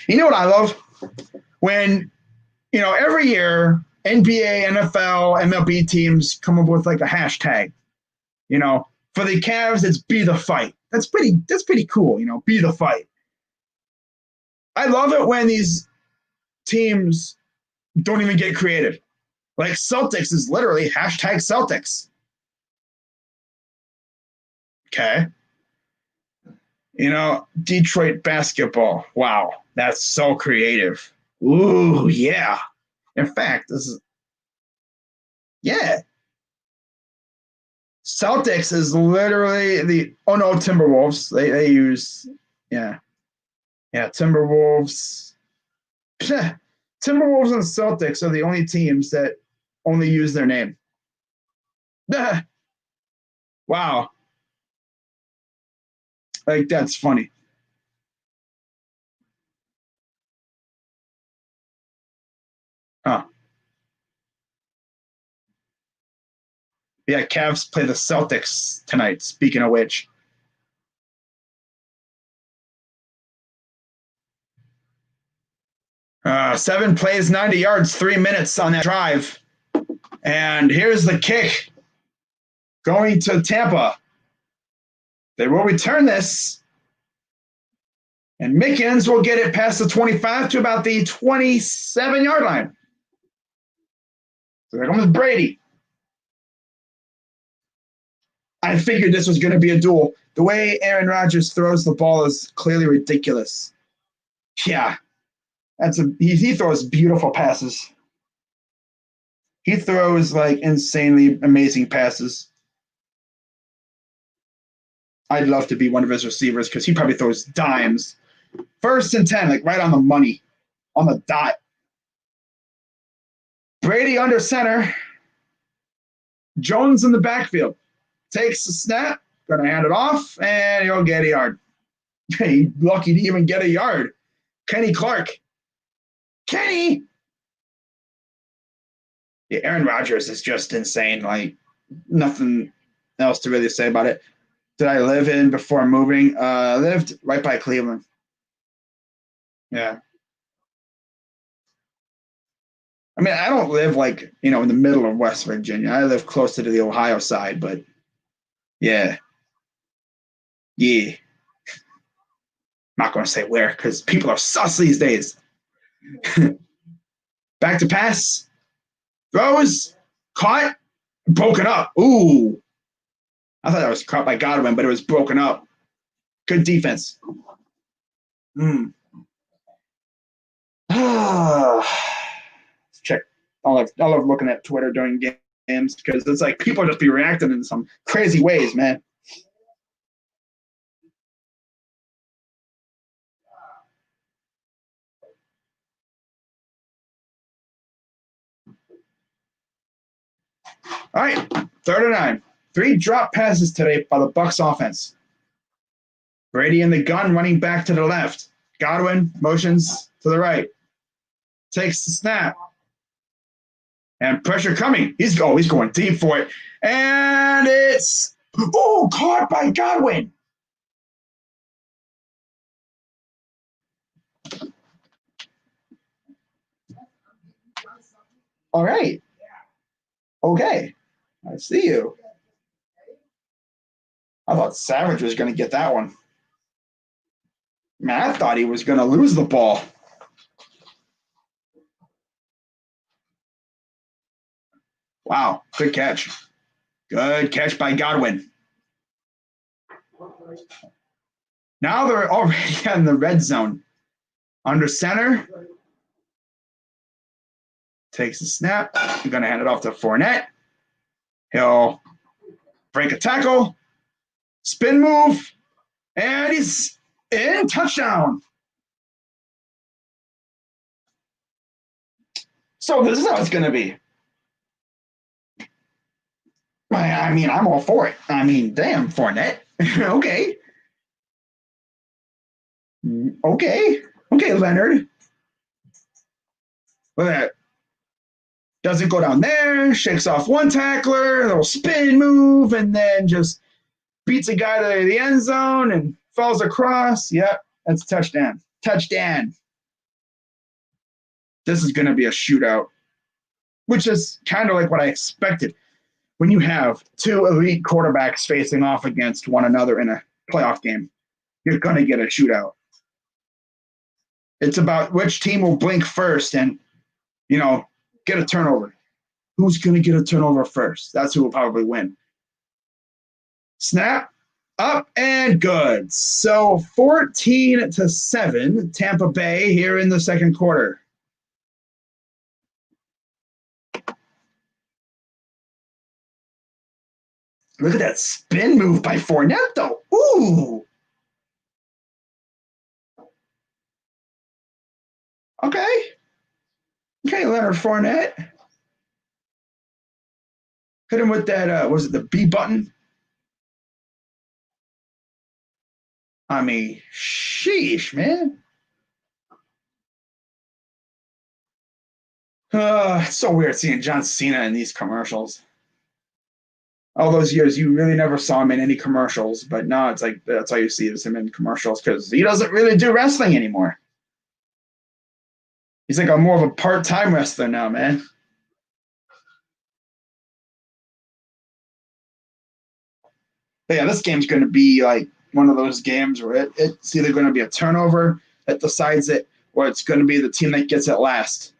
You know what I love? When, every year NBA, NFL, MLB teams come up with like a hashtag. For the Cavs, it's be the fight. That's pretty cool, be the fight. I love it when these teams don't even get creative. Like Celtics is literally hashtag Celtics. Okay. Detroit basketball. Wow, that's so creative. Ooh, yeah. In fact, Celtics is literally Timberwolves. They use, Timberwolves. Timberwolves and Celtics are the only teams that only use their name. Wow. Like, that's funny. Huh. Yeah, Cavs play the Celtics tonight, speaking of which. Seven plays, 90 yards, 3 minutes on that drive. And here's the kick going to Tampa. They will return this. And Mickens will get it past the 25 to about the 27-yard line. So there comes Brady. I figured this was going to be a duel. The way Aaron Rodgers throws the ball is clearly ridiculous. Yeah, he throws beautiful passes. He throws like insanely amazing passes. I'd love to be one of his receivers because he probably throws dimes. 1st and 10, like right on the money, on the dot. Brady under center. Jones in the backfield. Takes the snap, gonna hand it off, and he'll get a yard. He's lucky to even get a yard. Kenny Clark. Kenny! Yeah, Aaron Rodgers is just insane. Like, nothing else to really say about it. Did I live in before moving? I lived right by Cleveland. Yeah. I mean, I don't live like, in the middle of West Virginia. I live closer to the Ohio side, but yeah. Yeah. Not going to say where because people are sus these days. Back to pass. Throws. Caught. Broken up. Ooh. I thought that was caught by Godwin, but it was broken up. Good defense. Check. I love looking at Twitter during games because it's like people just be reacting in some crazy ways, man. All right, 3rd and 9. 3 drop passes today by the Bucs offense. Brady in the gun, running back to the left. Godwin motions to the right. Takes the snap. And pressure coming. He's going deep for it. And it's caught by Godwin. All right. Okay. I see you. I thought Savage was going to get that one. Man, I thought he was going to lose the ball. Wow, good catch. Good catch by Godwin. Now they're already in the red zone. Under center. Takes the snap. I'm going to hand it off to Fournette. He'll break a tackle. Spin move. And he's in. Touchdown. So this is how it's going to be. I mean, I'm all for it. I mean, damn, Fournette. Okay. Okay, Leonard. Look at that. Doesn't go down there, shakes off one tackler, a little spin move, and then just beats a guy to the end zone and falls across. Yep, that's a touchdown. Touchdown. This is going to be a shootout, which is kind of like what I expected. When you have 2 elite quarterbacks facing off against one another in a playoff game, you're going to get a shootout. It's about which team will blink first and, get a turnover. Who's going to get a turnover first? That's who will probably win. Snap, up, and good. So 14-7, Tampa Bay here in the second quarter. Look at that spin move by Fournette, though. Ooh. Okay, Leonard Fournette. Hit him with that, was it the B button? I mean, sheesh, man. It's so weird seeing John Cena in these commercials. All those years, you really never saw him in any commercials, but now it's like that's all you see is him in commercials because he doesn't really do wrestling anymore. He's like more of a part-time wrestler now, man. But yeah, this game's going to be like one of those games where it's either going to be a turnover that decides it, or it's going to be the team that gets it last.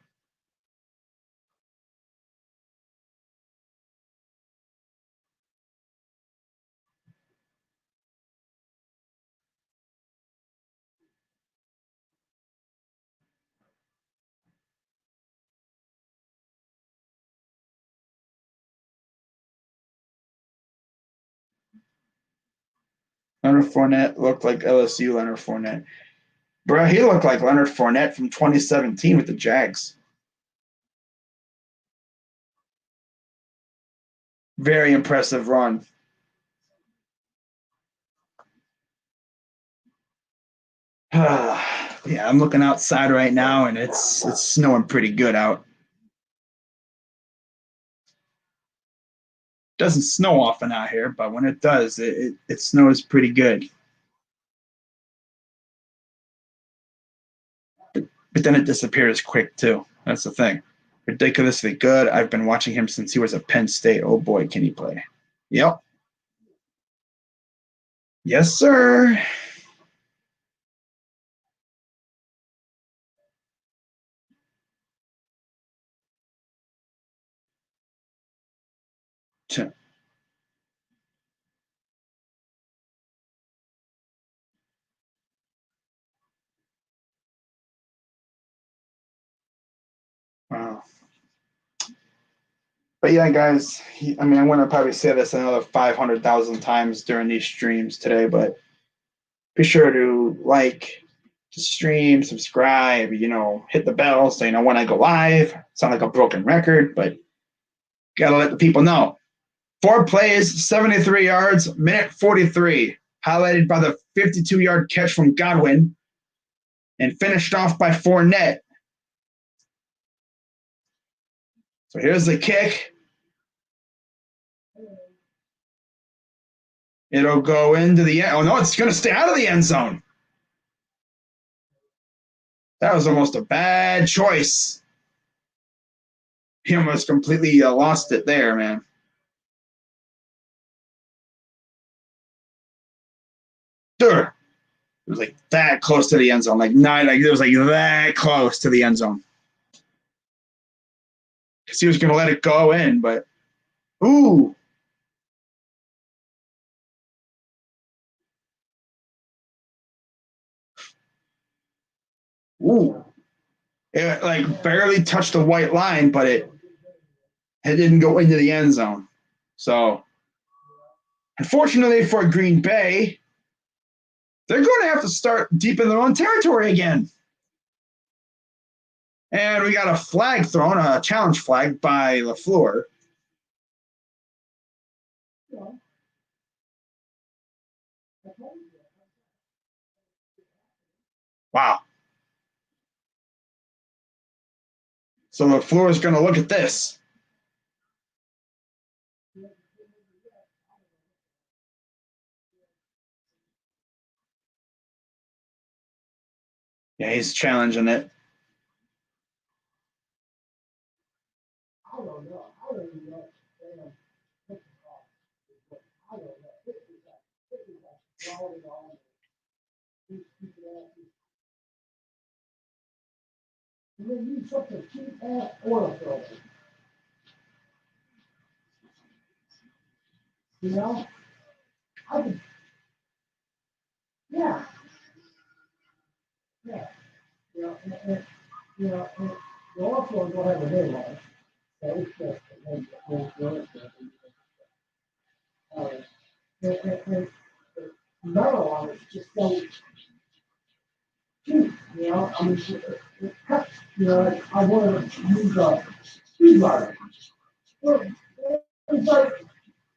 Leonard Fournette looked like LSU Leonard Fournette. Bro, he looked like Leonard Fournette from 2017 with the Jags. Very impressive run. Yeah, I'm looking outside right now, and it's snowing pretty good out. Doesn't snow often out here, but when it does, it snows pretty good. But then it disappears quick too. That's the thing. Ridiculously good. I've been watching him since he was at Penn State. Oh boy, can he play? Yep. Yes, sir. Wow. But yeah, guys, I mean, I'm going to probably say this another 500,000 times during these streams today, but be sure to like the stream, subscribe, hit the bell so you know when I go live. Sound like a broken record, but gotta let the people know. 4 plays, 73 yards, minute 43, highlighted by the 52-yard catch from Godwin and finished off by Fournette. So here's the kick. It'll go into the end. Oh, no, it's going to stay out of the end zone. That was almost a bad choice. He almost completely lost it there, man. It was like that close to the end zone. It was like that close to the end zone. Because he was going to let it go in, but ooh. Ooh. It like barely touched the white line, but it didn't go into the end zone. So, unfortunately for Green Bay, they're going to have to start deep in their own territory again. And we got a flag thrown, a challenge flag by LaFleur. Wow. So LaFleur is going to look at this. Yeah, he's challenging it. Yeah. The also don't have a name on it. So it's just and metal on it just so cheap, I mean, it cuts, I wanted to use a screwdriver. Well, it's like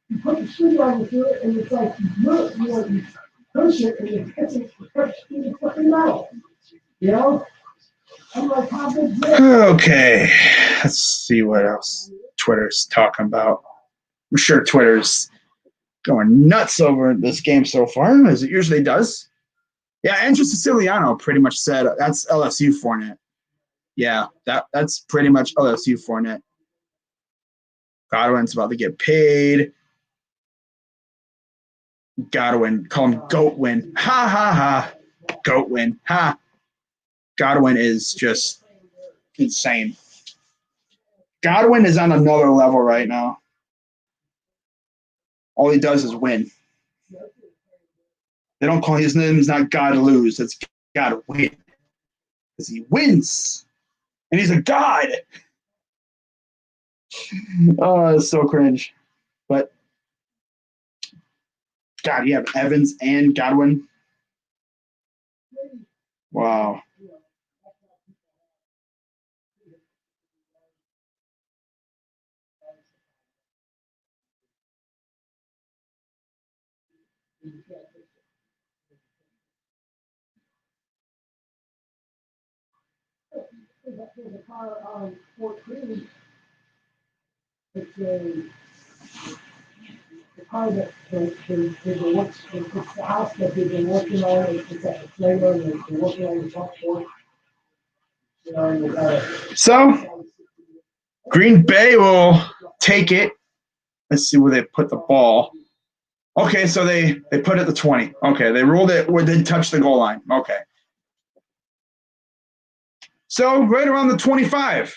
you put the screwdriver through it, and it's like you push it, and it cuts through the fucking metal. I'm like, how big is it? Okay, let's see what else Twitter's talking about. I'm sure Twitter's going nuts over this game so far, as it usually does. Yeah, Andrew Siciliano pretty much said that's LSU Fournette. Yeah, that's pretty much LSU Fournette. Godwin's about to get paid. Godwin, call him Goatwin. Ha ha ha. Goatwin. Ha. Godwin is just insane. Godwin is on another level right now. All he does is win. They don't call his name is not God lose. It's God win. Because he wins. And he's a god. Oh, it's so cringe. But God, you have Evans and Godwin. Wow. There's a car on 14. It's a the car that they've been working. It's the house that they've been working on. It's at the trailer and they're working on the top floor. You know, and they got So Green Bay will take it. Let's see where they put the ball. Okay, so they put it at the 20. Okay, they ruled it where they touched the goal line. Okay. So right around the 25.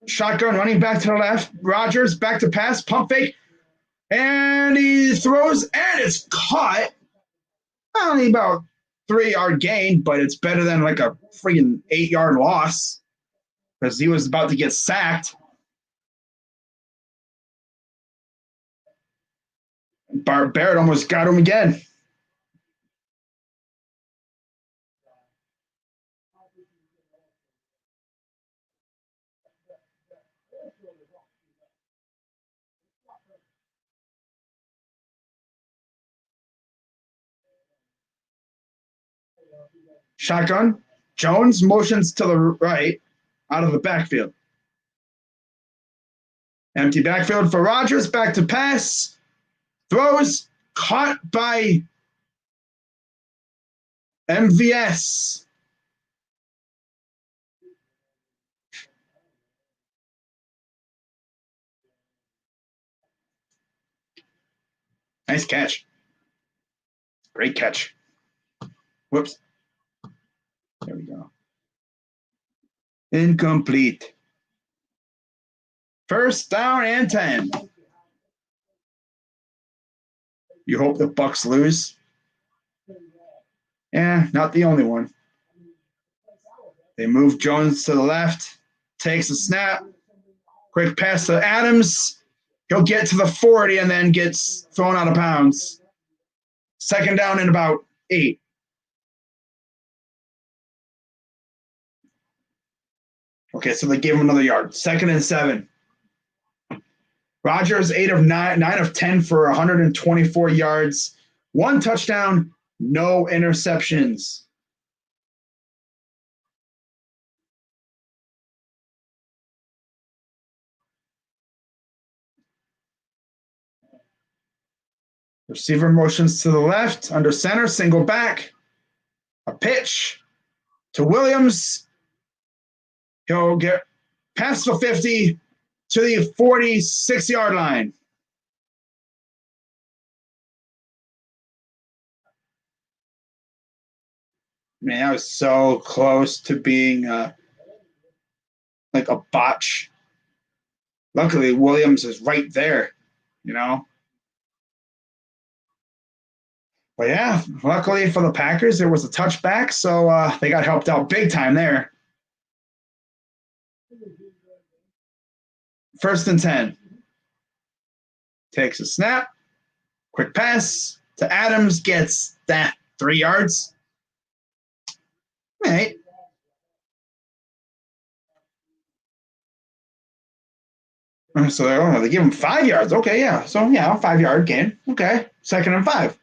Shotgun running back to the left. Rodgers back to pass, pump fake. And he throws, and it's caught. Only about 3-yard gain, but it's better than like a freaking 8-yard loss because he was about to get sacked. Barrett almost got him again. Shotgun. Jones motions to the right out of the backfield. Empty backfield for Rodgers. Back to pass. Throws. Caught by MVS. Nice catch. Great catch. Whoops. There we go. Incomplete. First down and 10. You hope the Bucs lose? Yeah, not the only one. They move Jones to the left. Takes a snap. Quick pass to Adams. He'll get to the 40 and then gets thrown out of bounds. Second down and about 8. Okay, so they gave him another yard. Second and 7. Rodgers, 8 of 9 of 10 for 124 yards. 1 touchdown, no interceptions. Receiver motions to the left, under center, single back. A pitch to Williams. He'll get past the 50 to the 46-yard line. Man, that was so close to being like a botch. Luckily, Williams is right there, you know. But yeah, luckily for the Packers, there was a touchback, so they got helped out big time there. First and 10. Takes a snap. Quick pass to Adams. Gets that 3 yards. All right. So they give him 5 yards. Okay, yeah. So, yeah, 5-yard gain. Okay. Second and 5.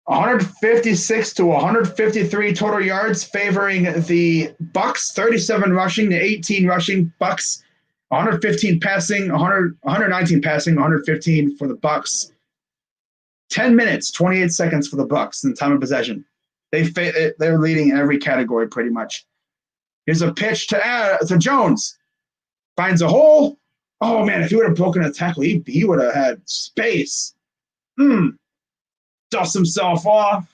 156 to 153 total yards favoring the Bucs. 37 rushing to 18 rushing. Bucs. 115 passing, 119 passing, 115 for the Bucs. 10 minutes, 28 seconds for the Bucs in time of possession. They're leading in every category pretty much. Here's a pitch to Jones. Finds a hole. Oh, man, if he would have broken a tackle, he would have had space. Dusts himself off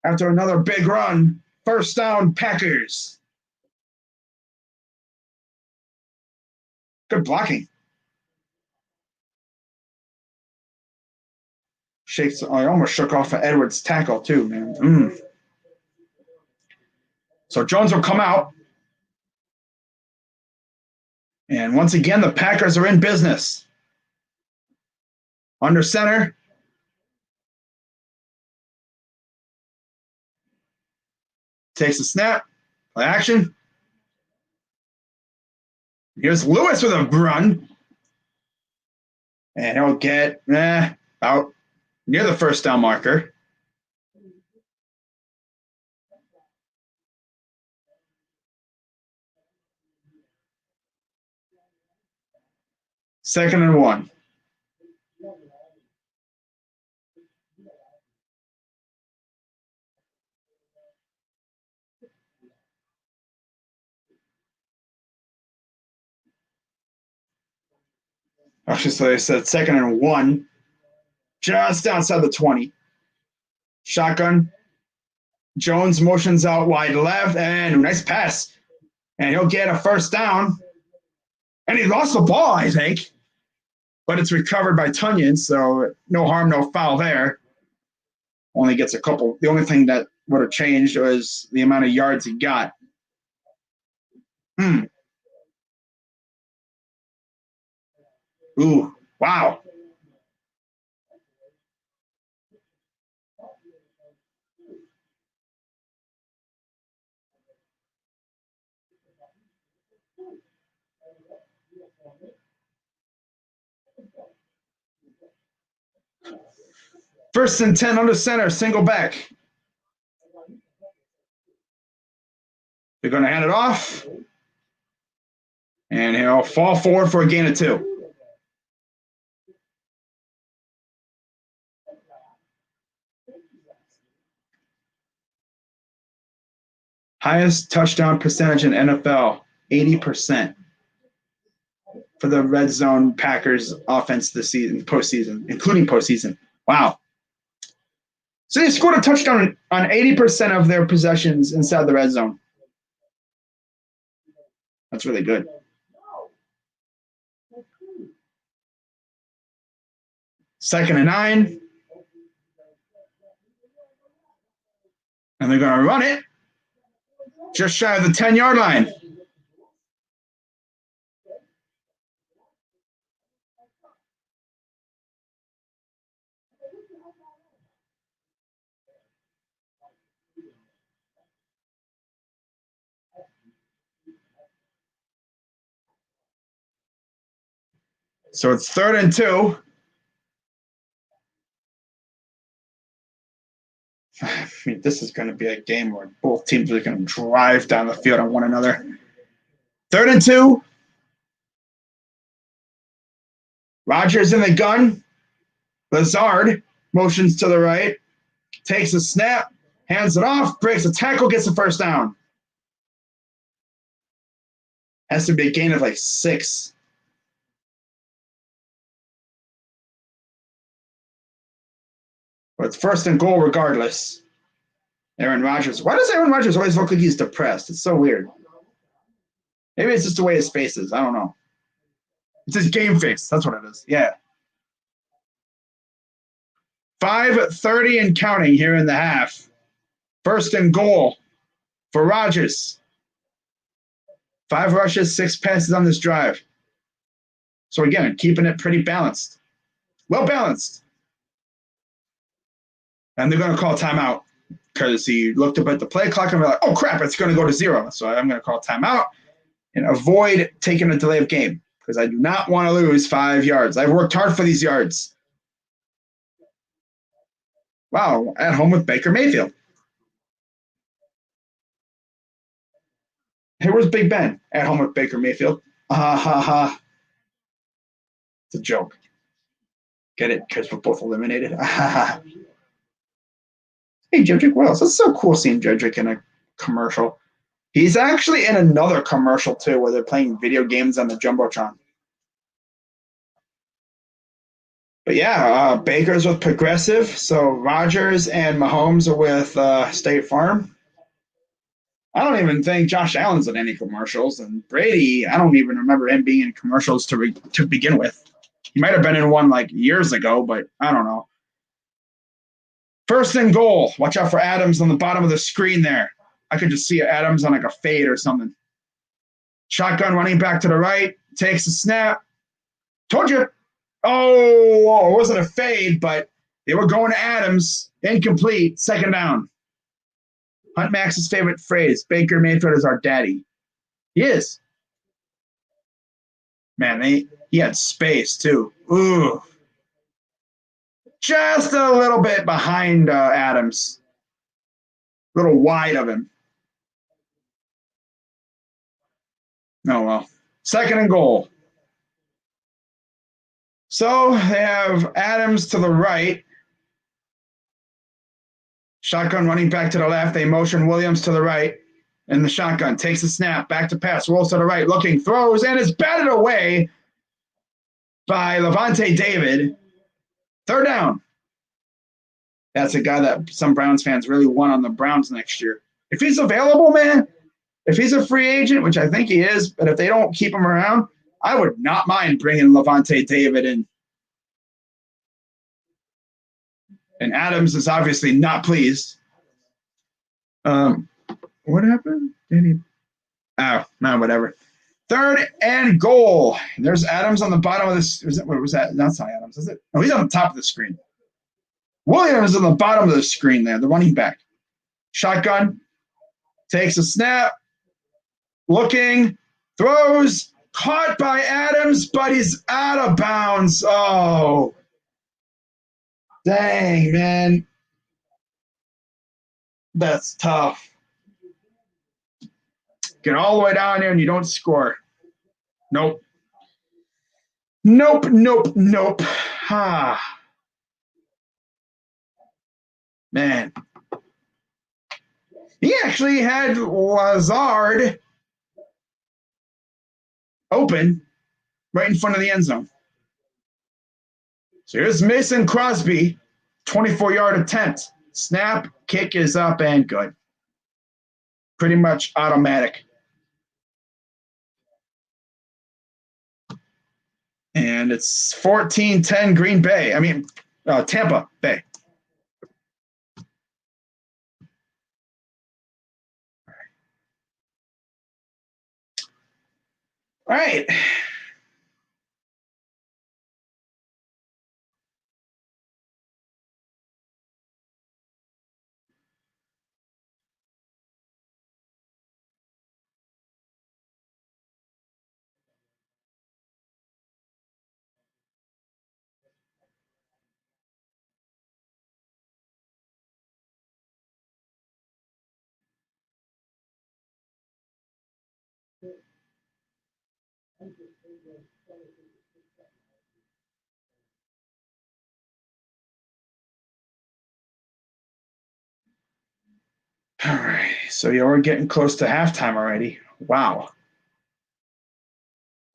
after another big run. First down, Packers. Good blocking. I almost shook off an Edwards tackle too, man. So Jones will come out. And once again, the Packers are in business. Under center. Takes a snap. Play action. Here's Lewis with a run. And he'll get out near the first down marker. Second and 1. Actually, so they said second and 1. Just outside the 20. Shotgun. Jones motions out wide left, and nice pass. And he'll get a first down. And he lost the ball, I think. But it's recovered by Tunyon, so no harm, no foul there. Only gets a couple. The only thing that would have changed was the amount of yards he got. Ooh, wow. First and 10 under center, single back. They're going to hand it off. And he'll fall forward for a gain of 2. Highest touchdown percentage in NFL, 80% for the red zone Packers offense this season, postseason, including postseason. Wow. So they scored a touchdown on 80% of their possessions inside the red zone. That's really good. Second and 9. And they're going to run it just shy of the 10-yard line. So it's 3rd and 2. I mean, this is going to be a game where both teams are going to drive down the field on one another. 3rd and 2. Rodgers in the gun. Lazard motions to the right. Takes a snap. Hands it off. Breaks a tackle. Gets the first down. Has to be a gain of like 6. But it's 1st and goal regardless. Aaron Rodgers. Why does Aaron Rodgers always look like he's depressed? It's so weird. Maybe it's just the way his face is. I don't know. It's his game face. That's what it is. Yeah. 5:30 and counting here in the half. 1st and goal for Rodgers. 5 rushes, 6 passes on this drive. So again, keeping it pretty balanced. Well balanced. And they're going to call timeout because he looked up at the play clock and be like, oh, crap, it's going to go to 0. So I'm going to call timeout and avoid taking a delay of game because I do not want to lose 5 yards. I've worked hard for these yards. Wow, at home with Baker Mayfield. Hey, where's Big Ben? At home with Baker Mayfield. Ha. It's a joke. Get it? Because we're both eliminated. Hey, Jedrick Wells. It's so cool seeing Jedrick in a commercial. He's actually in another commercial, too, where they're playing video games on the Jumbotron. But yeah, Baker's with Progressive. So Rodgers and Mahomes are with State Farm. I don't even think Josh Allen's in any commercials. And Brady, I don't even remember him being in commercials to begin with. He might have been in one like years ago, but I don't know. 1st and goal. Watch out for Adams on the bottom of the screen there. I could just see Adams on like a fade or something. Shotgun running back to the right. Takes a snap. Told you. Oh, it wasn't a fade, but they were going to Adams. Incomplete. Second down. Hunt Max's favorite phrase, Baker Mayfield is our daddy. He is. Man, he had space, too. Ooh. Just a little bit behind Adams. A little wide of him. Oh, well. Second and goal. So they have Adams to the right. Shotgun running back to the left. They motion Williams to the right. And the shotgun takes the snap. Back to pass. Rolls to the right. Looking. Throws. And is batted away by Levante David. Third down. That's a guy that some Browns fans really want on the Browns next year. If he's available, man, if he's a free agent, which I think he is, but if they don't keep him around, I would not mind bringing Levante David in. And Adams is obviously not pleased. What happened? Oh, no, whatever. Third and goal. There's Adams on the bottom of this. What was that? That's not Adams, is it? No, he's on the top of the screen. Williams on the bottom of the screen there, the running back. Shotgun. Takes a snap. Looking. Throws. Caught by Adams, but he's out of bounds. Oh. Dang, man. That's tough. Get all the way down there and you don't score. Nope. Nope. Ah. Man. He actually had Lazard open right in front of the end zone. So here's Mason Crosby, 24-yard attempt. Snap, kick is up and good. Pretty much automatic. And it's 14-10 Green Bay. Tampa Bay. All right. All right. So yeah, we're getting close to halftime already. Wow.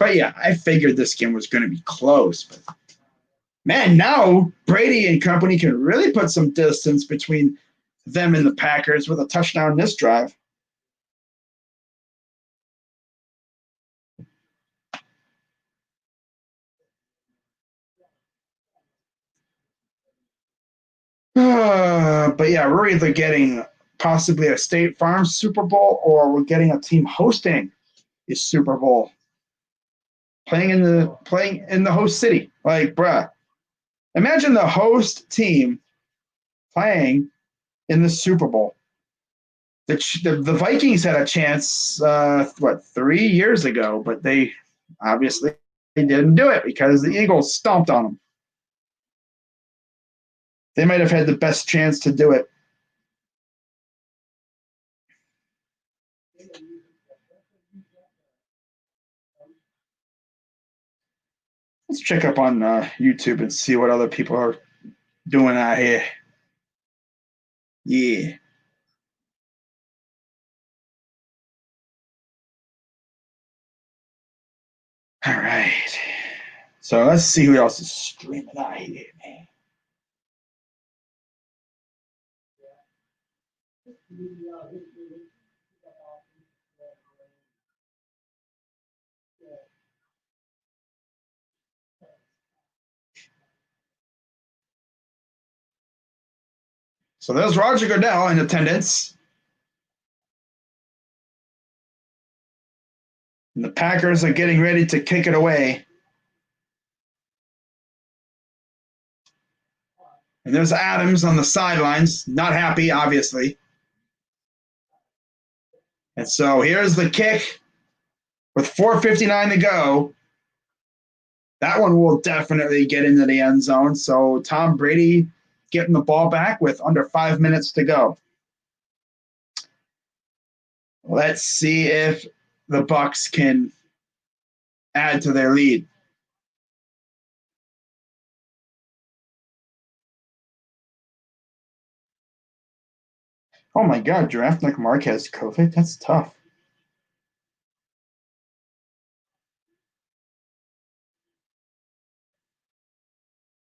But yeah, I figured this game was going to be close. But man, now Brady and company can really put some distance between them and the Packers with a touchdown this drive. But yeah, we're either getting possibly a State Farm Super Bowl or we're getting a team hosting a Super Bowl. Playing in the host city. Like, bruh. Imagine the host team playing in the Super Bowl. The Vikings had a chance, 3 years ago, but they obviously didn't do it because the Eagles stomped on them. They might have had the best chance to do it. Let's check up on YouTube and see what other people are doing out here. Yeah. All right. So let's see who else is streaming out here, man. So there's Roger Goodell in attendance. And the Packers are getting ready to kick it away. And there's Adams on the sidelines, not happy, obviously. And so here's the kick with 4:59 to go. That one will definitely get into the end zone. So Tom Brady getting the ball back with under 5 minutes to go. Let's see if the Bucs can add to their lead. Oh my God, Draft Nick Marquez COVID? That's tough.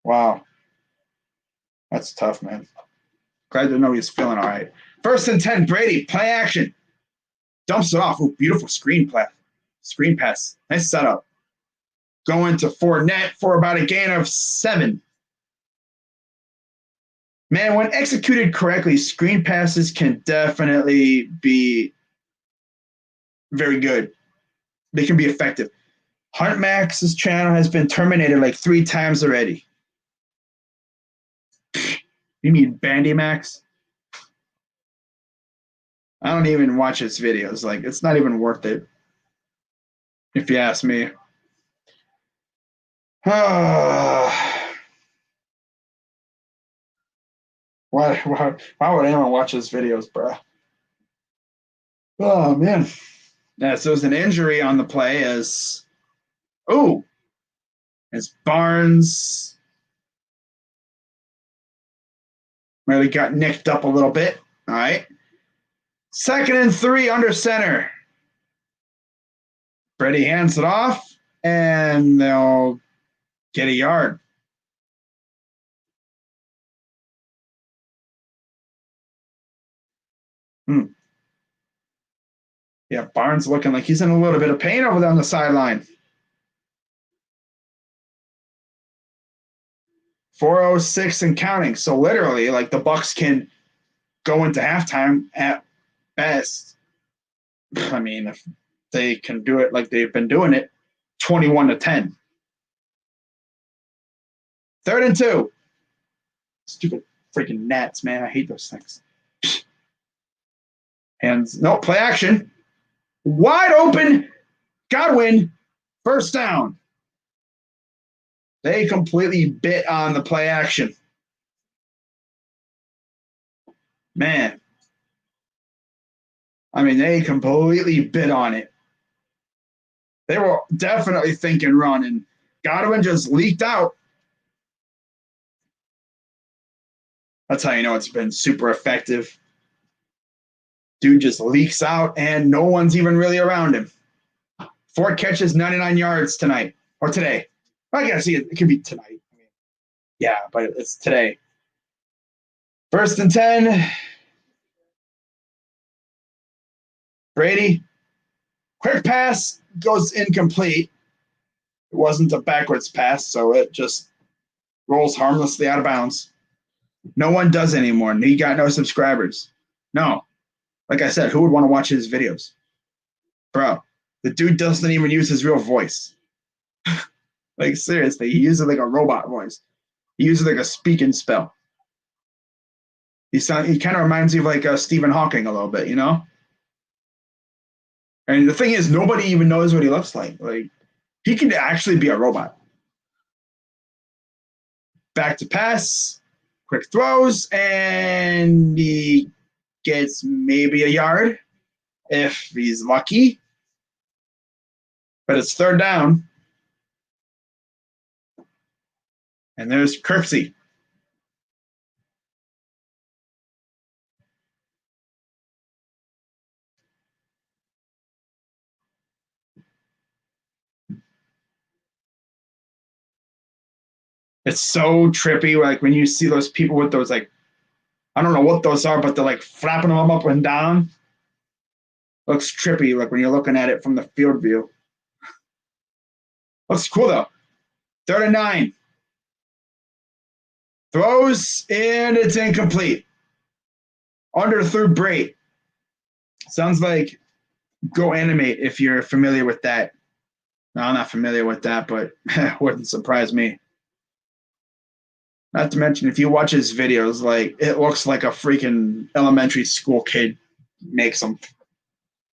Wow. That's tough, man. Glad to know he's feeling all right. 1st and 10, Brady, play action. Dumps it off. Ooh, beautiful screen pass. Nice setup. Going to Fournette for about a gain of 7. Man, when executed correctly, screen passes can definitely be very good. They can be effective. Hunt Max's channel has been terminated like 3 times already. You mean Bandy Max? I don't even watch his videos. Like, it's not even worth it, if you ask me. Why would anyone watch his videos, bro? Oh, man. Yeah, so there's an injury on the play as Barnes really got nicked up a little bit. All right. 2nd and 3 under center. Brady hands it off, and they'll get a yard. Yeah, Barnes looking like he's in a little bit of pain over there on the sideline. 4:06 and counting. So literally, like, the Bucs can go into halftime at best. I mean, if they can do it like they've been doing it, 21-10. 3rd and 2. Stupid freaking gnats, man. I hate those things. And no, play action. Wide open. Godwin. 1st down. They completely bit on the play action. Man. I mean, they completely bit on it. They were definitely thinking run, and Godwin just leaked out. That's how you know it's been super effective. Dude just leaks out, and no one's even really around him. 4 catches, 99 yards tonight, or today. I gotta see it. It could be tonight. Yeah, but it's today. 1st and 10. Brady. Quick pass goes incomplete. It wasn't a backwards pass, so it just rolls harmlessly out of bounds. No one does anymore. He got no subscribers. No. Like I said, who would want to watch his videos? Bro, the dude doesn't even use his real voice. Like, seriously, he uses like a robot voice. He uses like a speak and spell. He kind of reminds me of like Stephen Hawking a little bit, you know? And the thing is, nobody even knows what he looks like. Like, he can actually be a robot. Back to pass, quick throws, and he gets maybe a yard if he's lucky. But it's 3rd down. And there's Kirksey. It's so trippy, like when you see those people with those, like, I don't know what those are, but they're like flapping them up and down. Looks trippy, like when you're looking at it from the field view. Looks cool though. 3rd and 9. Throws, and it's incomplete. Under through Brait. Sounds like Go Animate if you're familiar with that. No, I'm not familiar with that, but it wouldn't surprise me. Not to mention, if you watch his videos, like it looks like a freaking elementary school kid makes them.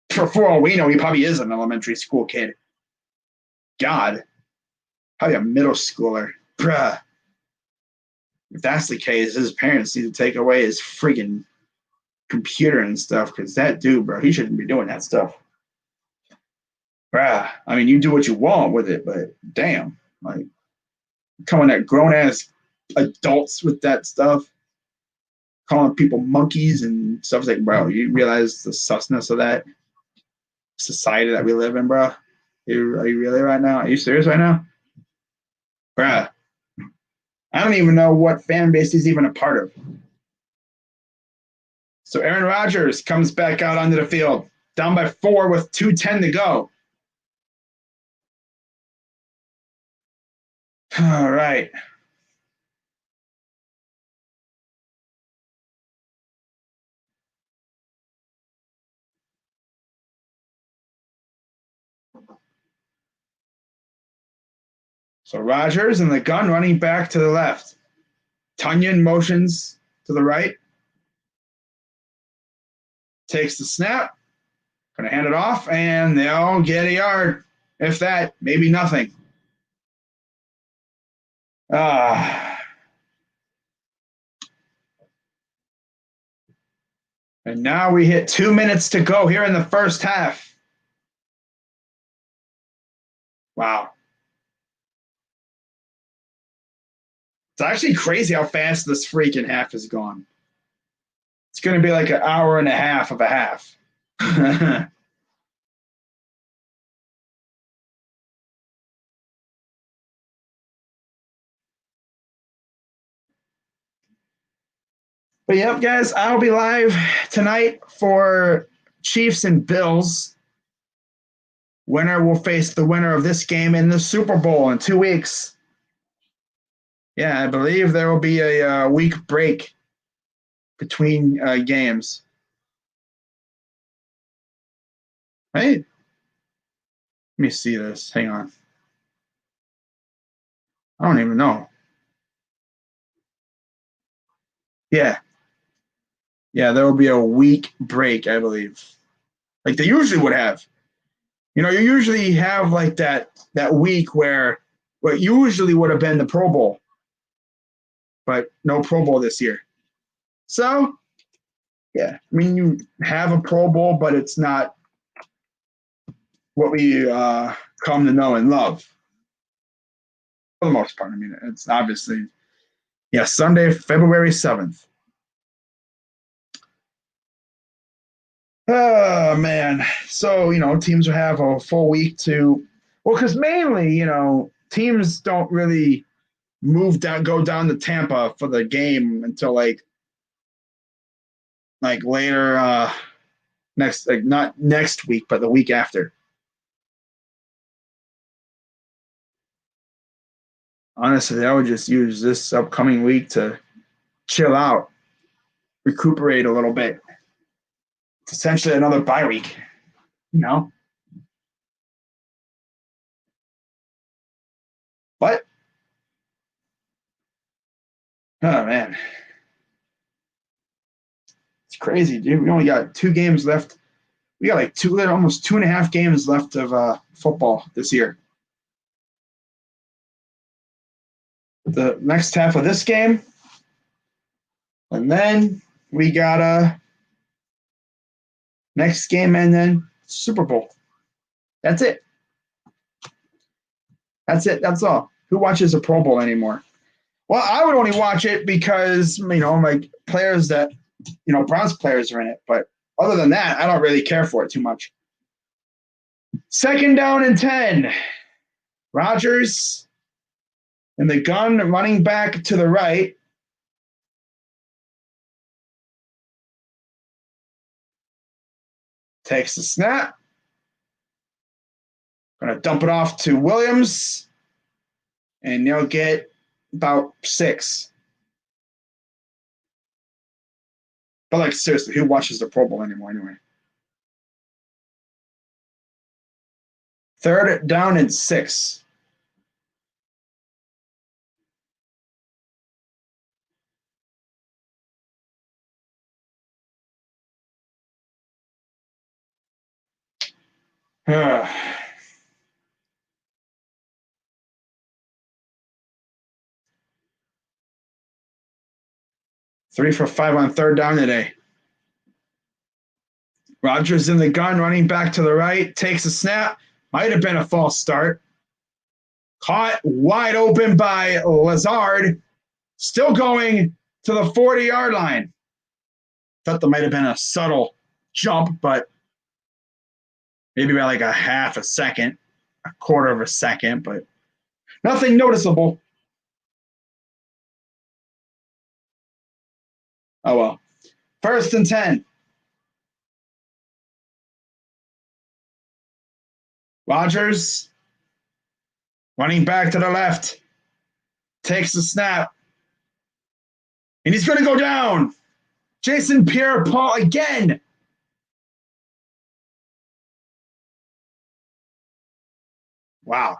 For all we know, he probably is an elementary school kid. God, probably a middle schooler, bruh. If that's the case, his parents need to take away his freaking computer and stuff because that dude, bro, he shouldn't be doing that stuff. Bruh, I mean, you do what you want with it, but damn, like coming at grown ass adults with that stuff, calling people monkeys and stuff like, bro, you realize the susness of that society that we live in, bro? Are you really right now? Are you serious right now? Bruh, I don't even know what fan base he's even a part of. So Aaron Rodgers comes back out onto the field, down by 4 with 2:10 to go. All right. So Rodgers and the gun running back to the left. Tunyon motions to the right. Takes the snap. Gonna hand it off, and they'll get a yard. If that, maybe nothing. And now we hit 2 minutes to go here in the first half. Wow. It's actually crazy how fast this freaking half is gone. It's going to be like an hour and a half of a half. But yep, guys, I'll be live tonight for Chiefs and Bills. Winner will face the winner of this game in the Super Bowl in 2 weeks. Yeah, I believe there will be a week break between games. Hey, let me see this. Hang on. I don't even know. Yeah. Yeah, there will be a week break, I believe. Like they usually would have. You know, you usually have like that week where what usually would have been the Pro Bowl, but no Pro Bowl this year. So, yeah, I mean, you have a Pro Bowl, but it's not what we come to know and love for the most part. I mean, it's obviously, yeah, Sunday, February 7th. Oh, man. So, you know, teams will have a full week to, well, because mainly, you know, teams don't really go down to Tampa for the game until like later next, like not next week, but the week after. Honestly, I would just use this upcoming week to chill out, recuperate a little bit. It's essentially another bye week, you know. But oh man, it's crazy, dude. We only got 2 games left. We got like almost 2.5 games left of football this year. The next half of this game, and then we got a next game, and then Super Bowl. That's it. That's it. That's all. Who watches a Pro Bowl anymore? Well, I would only watch it because, you know, like players that, you know, Browns players are in it. But other than that, I don't really care for it too much. 2nd down and 10. Rodgers and the gun running back to the right. Takes the snap. Going to dump it off to Williams. And they'll get about 6. But, like, seriously, who watches the Pro Bowl anymore anyway? 3rd down and 6. Three for five on third down today. Rodgers in the gun, running back to the right, takes a snap. Might have been a false start. Caught wide open by Lazard. Still going to the 40-yard line. Thought there might have been a subtle jump, but maybe by like a half a second, a quarter of a second, but nothing noticeable. Oh well. 1st and 10. Rodgers running back to the left. Takes the snap. And he's going to go down. Jason Pierre-Paul again. Wow.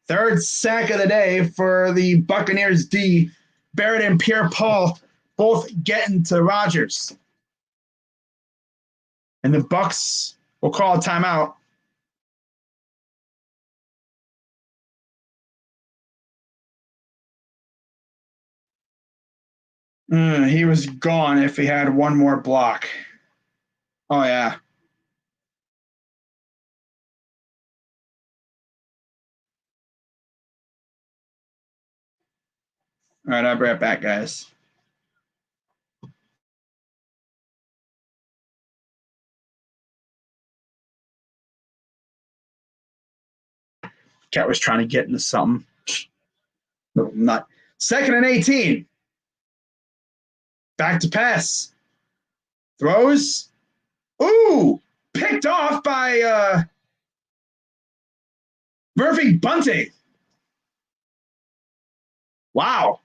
3rd sack of the day for the Buccaneers D. Barrett and Pierre-Paul both getting to Rodgers. And the Bucs will call a timeout. He was gone if he had one more block. Oh, yeah. All right, I'll be right back, guys. Cat was trying to get into something. No, not. 2nd and 18. Back to pass. Throws. Ooh, picked off by Murphy Bunting. Wow.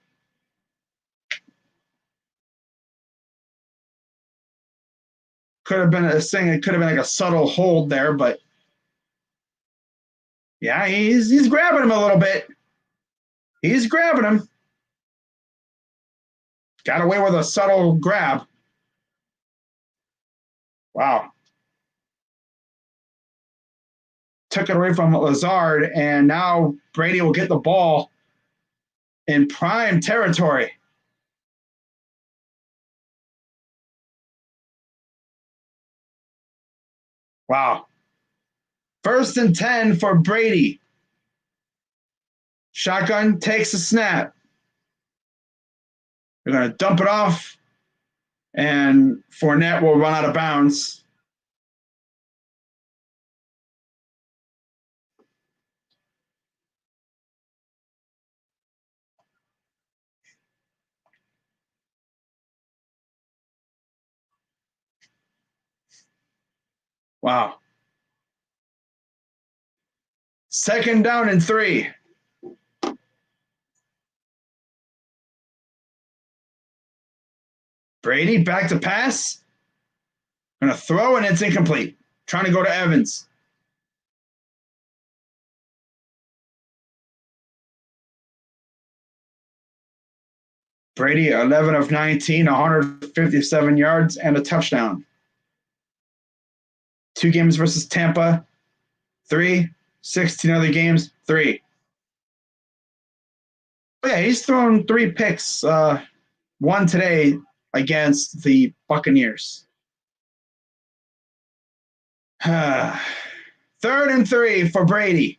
Could have been a thing. It could have been like a subtle hold there, but yeah, he's grabbing him a little bit. He's grabbing him. Got away with a subtle grab. Wow. Took it away from Lazard, and now Brady will get the ball in prime territory. Wow. 1st and 10 for Brady. Shotgun takes a snap. They're going to dump it off, and Fournette will run out of bounds. Wow. 2nd down and 3. Brady back to pass. Going to throw, and it's incomplete. Trying to go to Evans. Brady, 11 of 19, 157 yards, and a touchdown. 2 games versus Tampa. 3, 16 other games, 3. Oh, yeah, he's thrown 3 picks. One today against the Buccaneers. 3rd and 3 for Brady.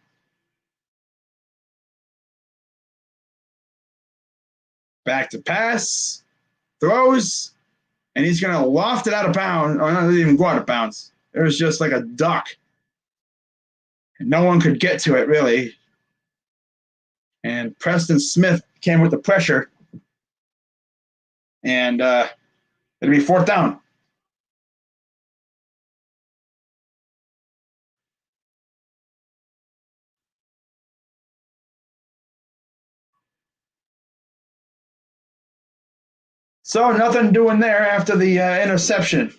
Back to pass. Throws. And he's going to loft it out of bounds. Or not, it didn't even go out of bounds. It was just like a duck. And no one could get to it, really. And Preston Smith came with the pressure. And it'll be 4th down. So nothing doing there after the interception.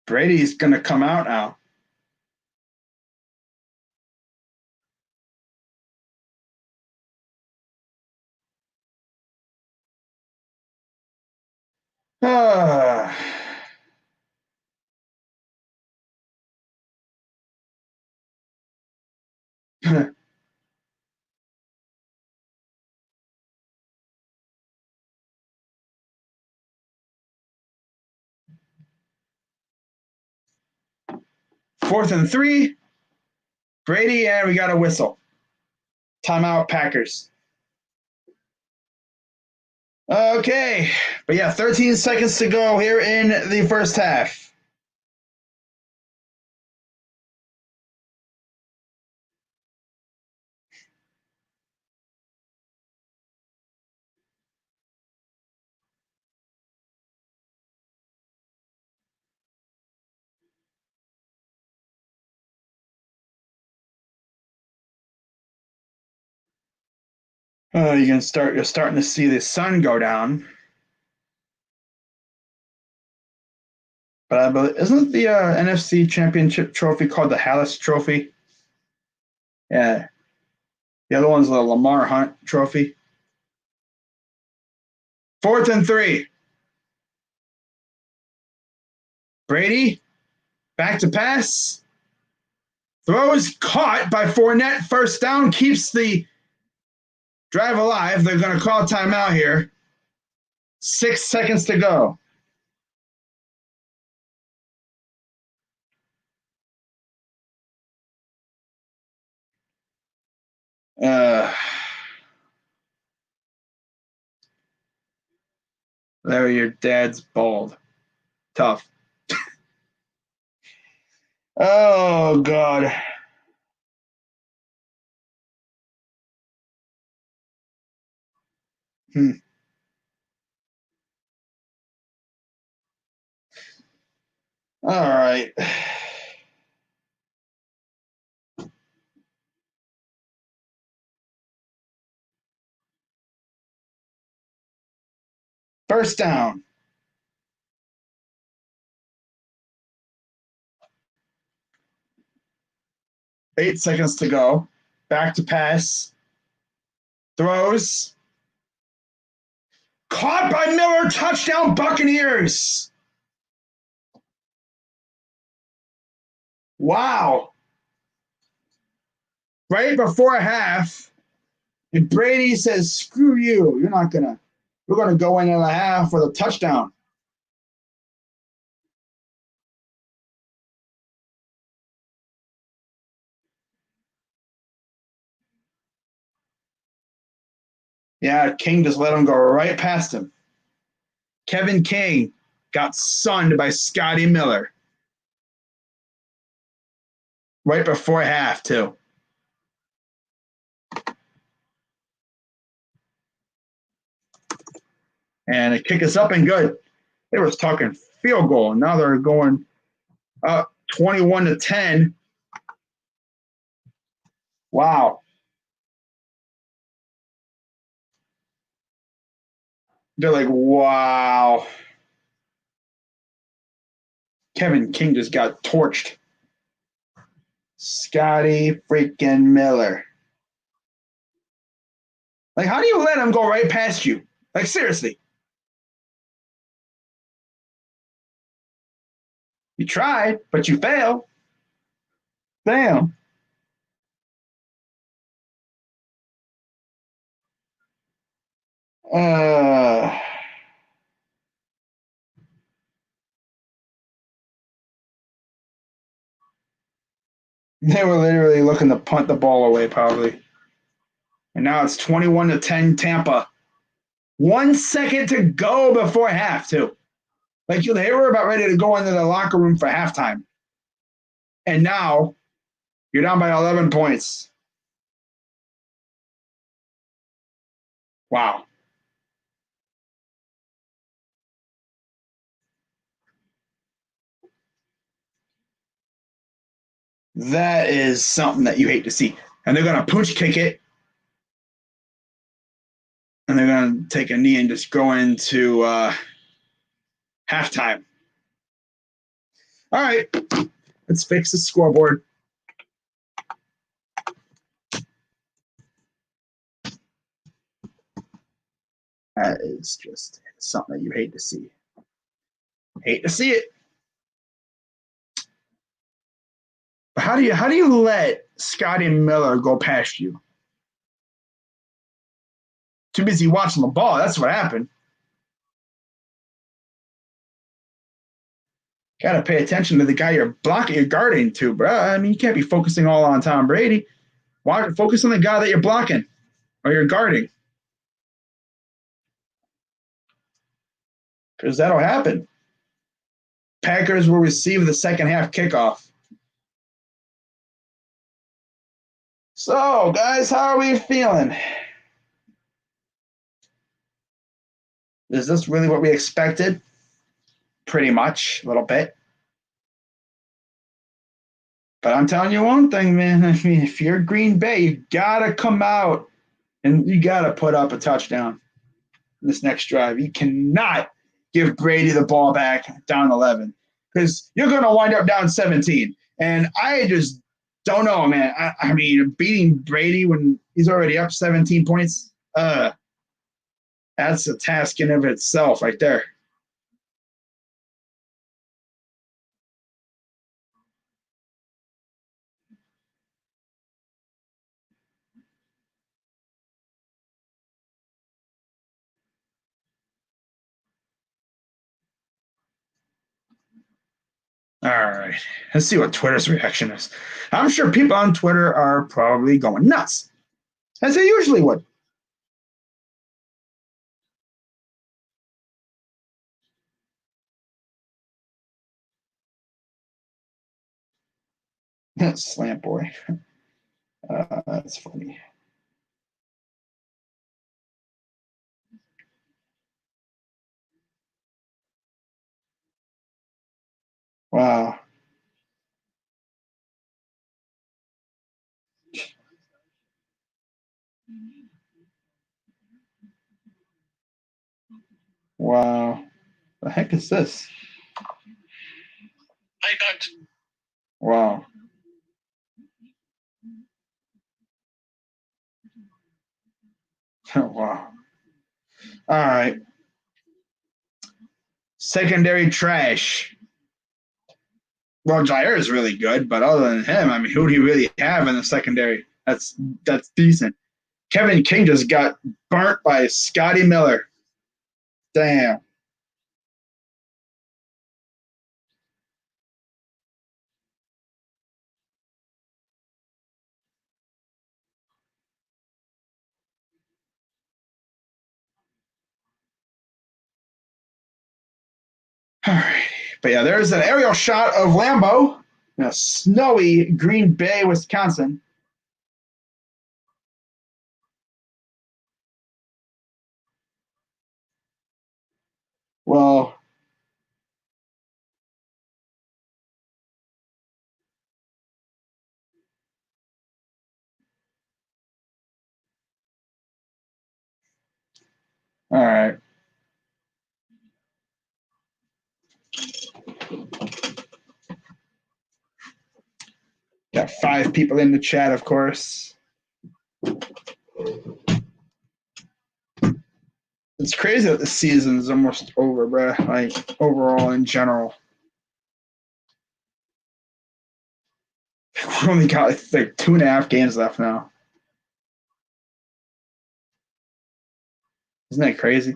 Brady's going to come out now. Ah. Fourth and 3. Brady, and we got a whistle. Timeout, Packers. Okay, but yeah, 13 seconds to go here in the first half. You're starting to see the sun go down. But I believe, isn't the NFC Championship trophy called the Hallis Trophy? Yeah. The other one's the Lamar Hunt Trophy. Fourth and 3. Brady, back to pass. Throws caught by Fournette. First down, keeps the drive alive. They're going to call timeout here. 6 seconds to go. Larry, your dad's bald. Tough. Oh, God. All right. First down. 8 seconds to go. Back to pass. Throws. Caught by Miller. Touchdown, Buccaneers. Wow. Right before half. And Brady says, screw you. We're going to go into the half with a touchdown. Yeah, King just let him go right past him. Kevin King got sunned by Scotty Miller. Right before half, too. And a kick is up and good. They were talking field goal. Now they're going up 21-10. Wow. They're like, wow. Kevin King just got torched. Scotty freaking Miller. Like, how do you let him go right past you? Like, seriously. You tried, but you failed. Damn. They were literally looking to punt the ball away, probably. And now it's 21-10 Tampa. 1 second to go before half, too. Like, they were about ready to go into the locker room for halftime. And now you're down by 11 points. Wow. That is something that you hate to see. And they're going to pooch kick it. And they're going to take a knee and just go into halftime. All right, let's fix the scoreboard. That is just something that you hate to see. Hate to see it. But how do you let Scotty Miller go past you? Too busy watching the ball. That's what happened. Got to pay attention to the guy you're blocking, you're guarding to, bro. I mean, you can't be focusing all on Tom Brady. Why focus on the guy that you're blocking or you're guarding? Because that'll happen. Packers will receive the second half kickoff. So, guys, how are we feeling? Is this really what we expected? Pretty much, a little bit. But I'm telling you one thing, man. I mean, if you're Green Bay, you gotta come out and you gotta put up a touchdown in this next drive. You cannot give Brady the ball back down 11 because you're gonna wind up down 17. And I just don't know, man. I mean, beating Brady when he's already up 17 points, that's a task in of itself, right there. All right. Let's see what Twitter's reaction is. I'm sure people on Twitter are probably going nuts, as they usually would. Slant boy. That's funny. Wow. Wow. The heck is this? I don't. Wow. Wow. All right. Secondary trash. Well, Jair is really good, but other than him, I mean, who do you really have in the secondary? That's decent. Kevin King just got burnt by Scotty Miller. Damn. All right. But yeah, there's an aerial shot of Lambeau in a snowy Green Bay, Wisconsin. Well, all right. Got 5 people in the chat, of course. It's crazy that the season is almost over, bro. Like, overall, in general. We only got like 2.5 games left now. Isn't that crazy?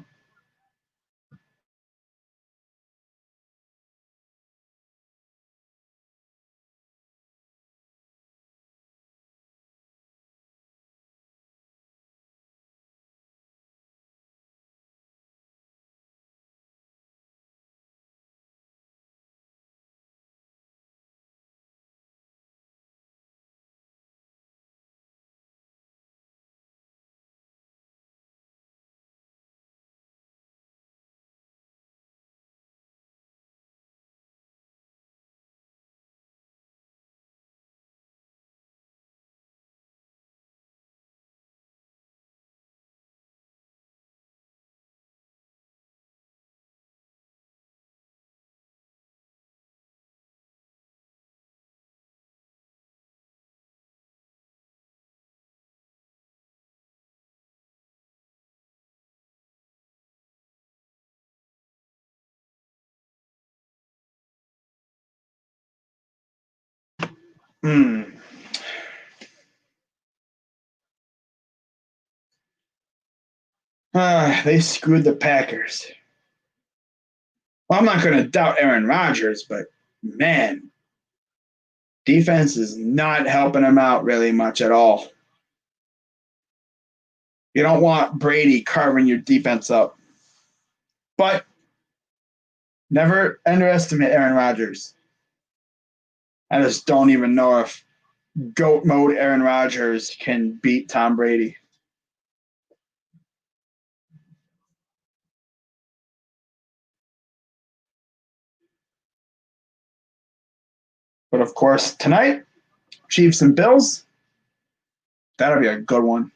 Hmm. They screwed the Packers. Well, I'm not going to doubt Aaron Rodgers, but man, defense is not helping him out really much at all. You don't want Brady carving your defense up. But never underestimate Aaron Rodgers. I just don't even know if GOAT mode Aaron Rodgers can beat Tom Brady. But of course, tonight, Chiefs and Bills, that'll be a good one.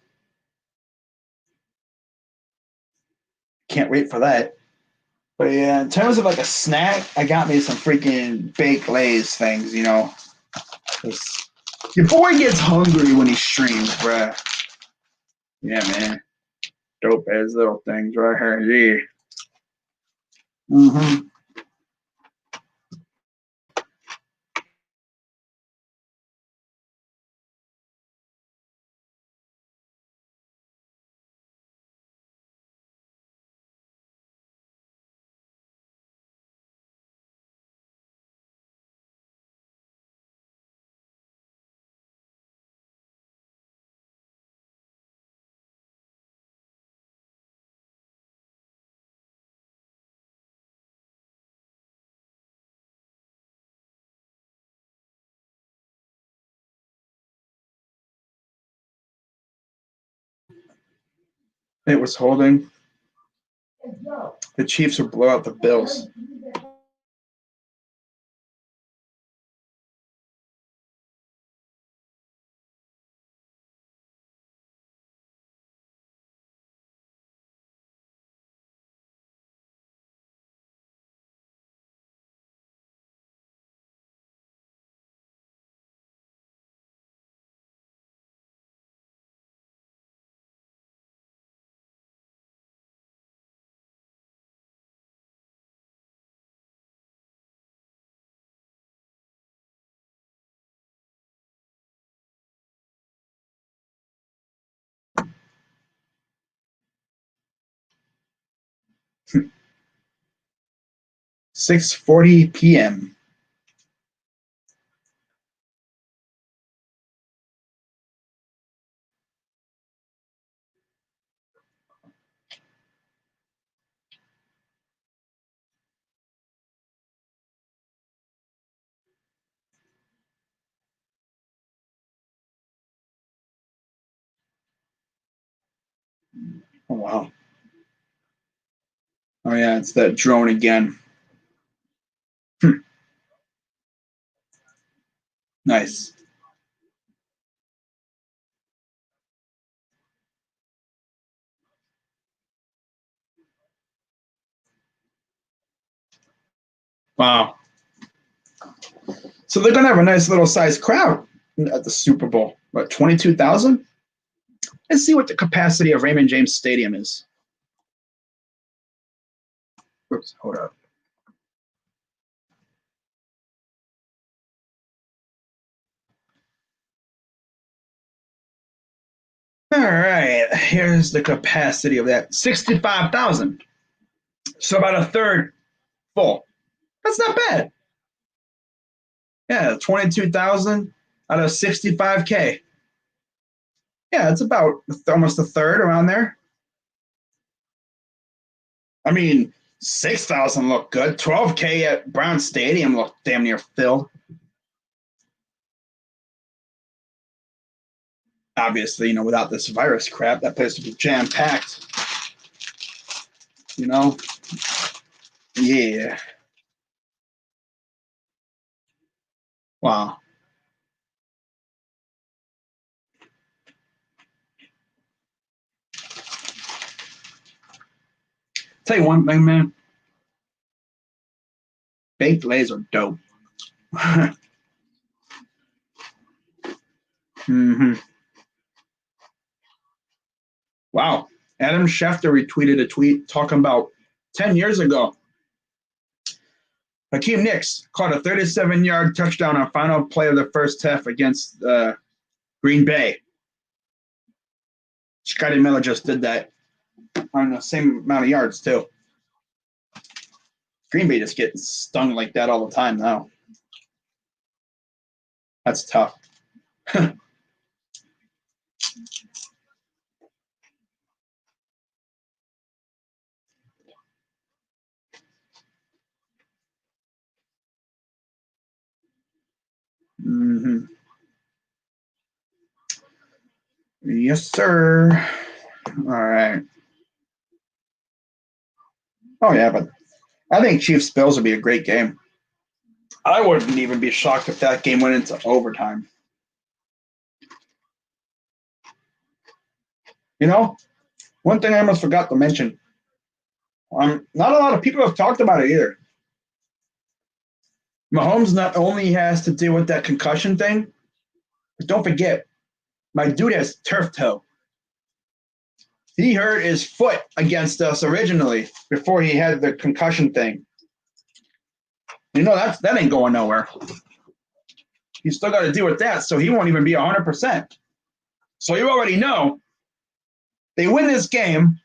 Can't wait for that. But yeah, in terms of like a snack, I got me some freaking baked Lay's things, you know. Your boy gets hungry when he streams, bruh. Yeah, man. Dope ass little things right here. Yeah. Mm-hmm. It was holding. The Chiefs would blow out the Bills. Hmm. 6:40 p.m. Oh wow. Oh yeah, it's that drone again. Hmm. Nice. Wow. So they're gonna have a nice little sized crowd at the Super Bowl. What, 22,000? Let's see what the capacity of Raymond James Stadium is. Oops, hold up. All right, here's the capacity of that 65,000. So about a third full. That's not bad. Yeah, 22,000 out of 65K. Yeah, it's about almost a third around there. I mean, 6,000 looked good. 12K at Brown Stadium looked damn near filled. Obviously, you know, without this virus crap, that place would be jam packed. You know? Yeah. Wow. Tell you one thing, man. Baked Lays are dope. Mm-hmm. Wow. Adam Schefter retweeted a tweet talking about 10 years ago. Hakeem Nicks caught a 37-yard touchdown on final play of the first half against Green Bay. Scotty Miller just did that on the same amount of yards, too. Green Bay just getting stung like that all the time now. That's tough. Mm-hmm. Yes, sir. All right. Oh, yeah, but I think Chiefs-Bills would be a great game. I wouldn't even be shocked if that game went into overtime. You know, one thing I almost forgot to mention. Not a lot of people have talked about it either. Mahomes not only has to deal with that concussion thing, but don't forget, my dude has turf toe. He hurt his foot against us originally before he had the concussion thing. You know, that ain't going nowhere. He's still got to deal with that, so he won't even be 100%. So you already know, they win this game,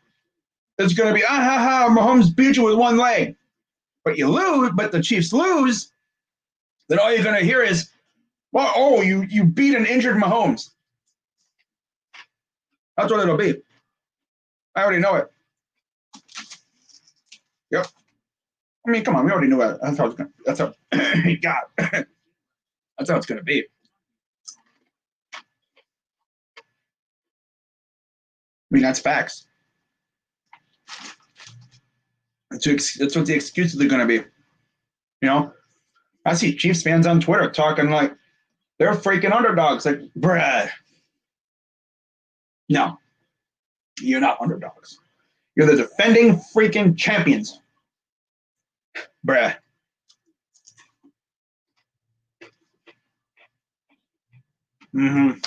it's going to be, Mahomes beat you with one leg. But you lose, but the Chiefs lose, then all you're going to hear is, well, oh, you beat an injured Mahomes. That's what it'll be. I already know it. Yep. I mean, come on, we already knew that. That's how it's going to, that's how, God. That's how it's going to be. I mean, that's facts. That's what the excuses are going to be. You know, I see Chiefs fans on Twitter talking like they're freaking underdogs. Like, bruh. No, you're not underdogs. You're the defending freaking champions. Bruh. Mm-hmm.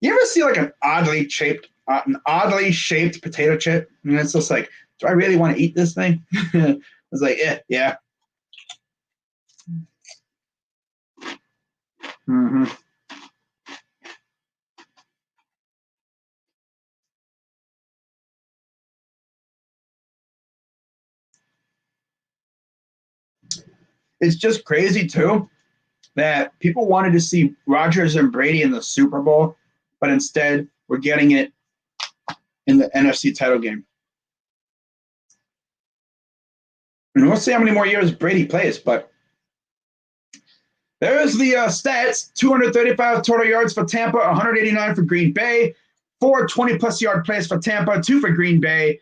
You ever see like an oddly shaped potato chip? And it's just like, do I really want to eat this thing? It's like, yeah. Mm-hmm. It's just crazy too that people wanted to see Rodgers and Brady in the Super Bowl, but instead we're getting it in the NFC title game. And we'll see how many more years Brady plays, but there's the stats. 235 total yards for Tampa, 189 for Green Bay, 4 20-plus yard plays for Tampa, 2 for Green Bay.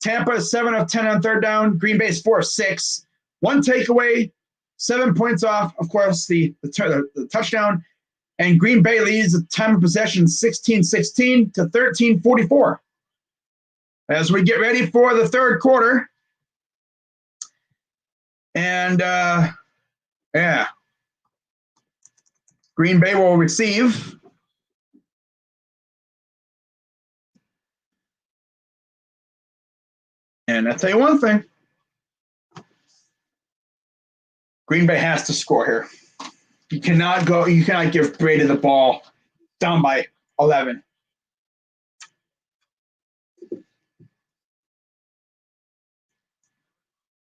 Tampa 7 of 10 on third down. Green Bay's 4 of 6. 1 takeaway, 7 points off, of course, the touchdown. And Green Bay leads the time of possession 16-16 to 13-44. As we get ready for the third quarter. And, yeah. Green Bay will receive. And I'll tell you one thing. Green Bay has to score here. You cannot give Brady the ball down by 11.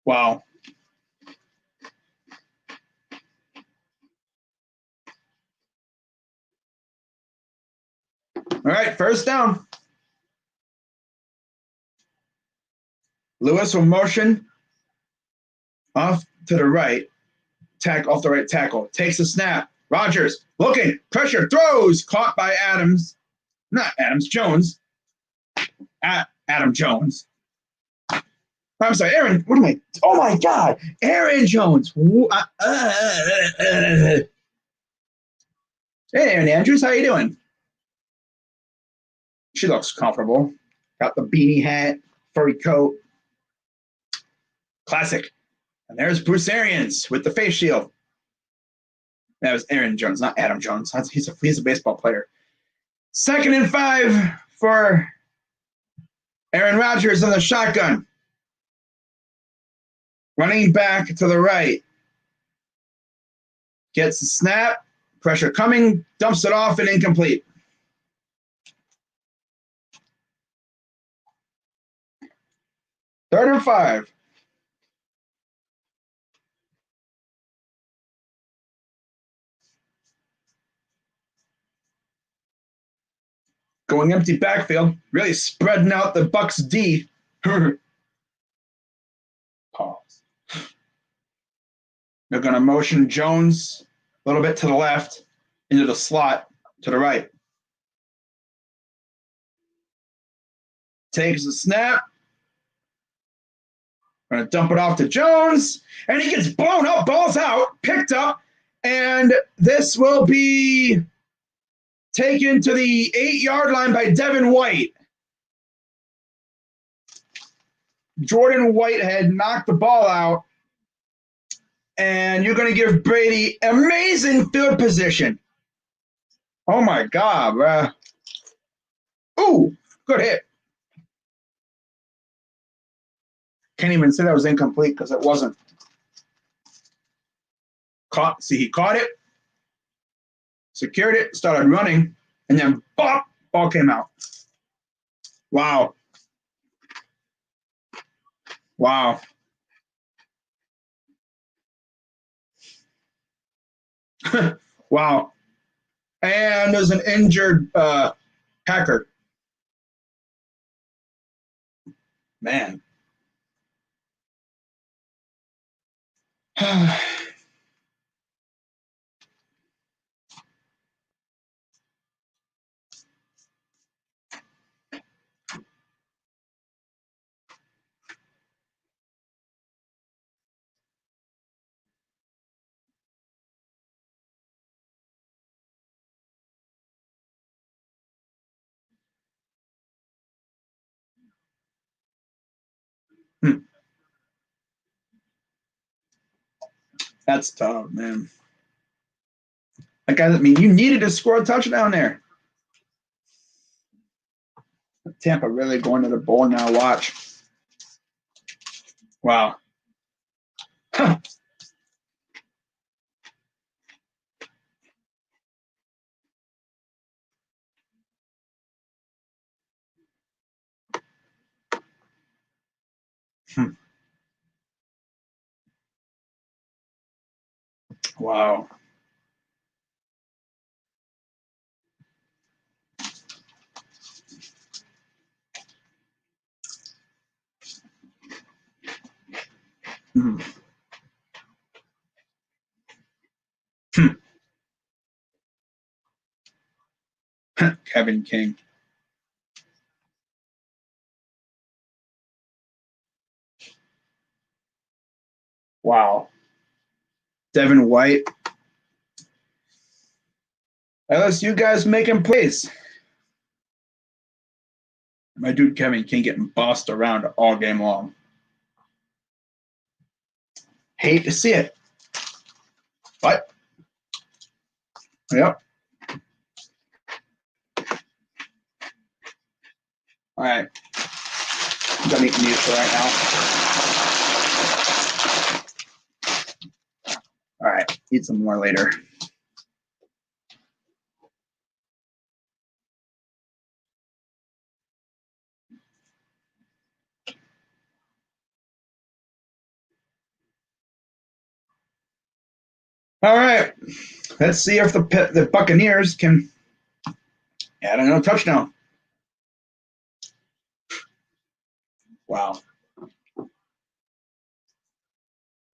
Wow. All right, first down. Lewis will motion off to the right. Off the right tackle. Takes a snap. Rodgers looking. Pressure. Throws. Caught by Adams. Not Adams. Jones. Adam Jones. I'm sorry, Aaron. What am I? Oh, my God. Aaron Jones. Hey, Aaron Andrews. How you doing? She looks comfortable. Got the beanie hat. Furry coat. Classic. And there's Bruce Arians with the face shield. That was Aaron Jones, not Adam Jones. He's a baseball player. 2nd and 5 for Aaron Rodgers in the shotgun. Running back to the right. Gets the snap. Pressure coming. Dumps it off and incomplete. Third and 5. Going empty backfield. Really spreading out the Bucks D. Pause. They're going to motion Jones a little bit to the left into the slot to the right. Takes the snap. Going to dump it off to Jones. And he gets blown up, balls out, picked up. And this will be taken to the 8-yard line by Devin White. Jordan Whitehead knocked the ball out. And you're going to give Brady amazing field position. Oh, my God, bruh. Ooh, good hit. Can't even say that was incomplete because it wasn't. Caught. See, he caught it, secured it, started running, and then bop, ball came out. Wow. Wow. Wow. And there's an injured Packer. Man. That's tough, man. Like, I mean, you needed to score a touchdown there. Tampa really going to the bowl now. Watch. Wow. Huh. Wow. Kevin King. Wow. Devin White. LSU guys making plays. My dude Kevin King getting bossed around all game long. Hate to see it. But, yep. All right. I'm done eating these for right now. All right. Eat some more later. All right. Let's see if the Buccaneers can add another touchdown. Wow. And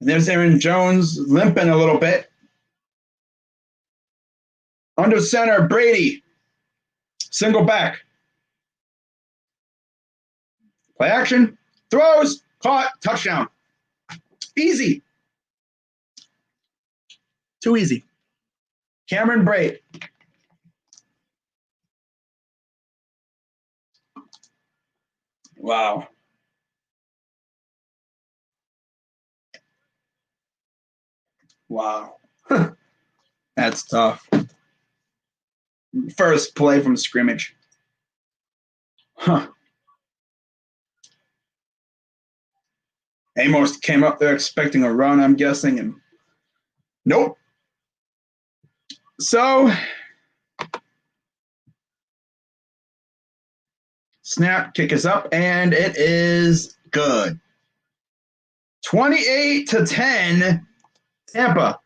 there's Aaron Jones limping a little bit. Under center, Brady. Single back. Play action. Throws. Caught. Touchdown. Easy. Too easy. Cameron Brate. Wow. Wow. That's tough. First play from scrimmage. Huh. Amos came up there expecting a run, I'm guessing, and nope. So, snap, kick is up, and it is good. 28-10, Tampa.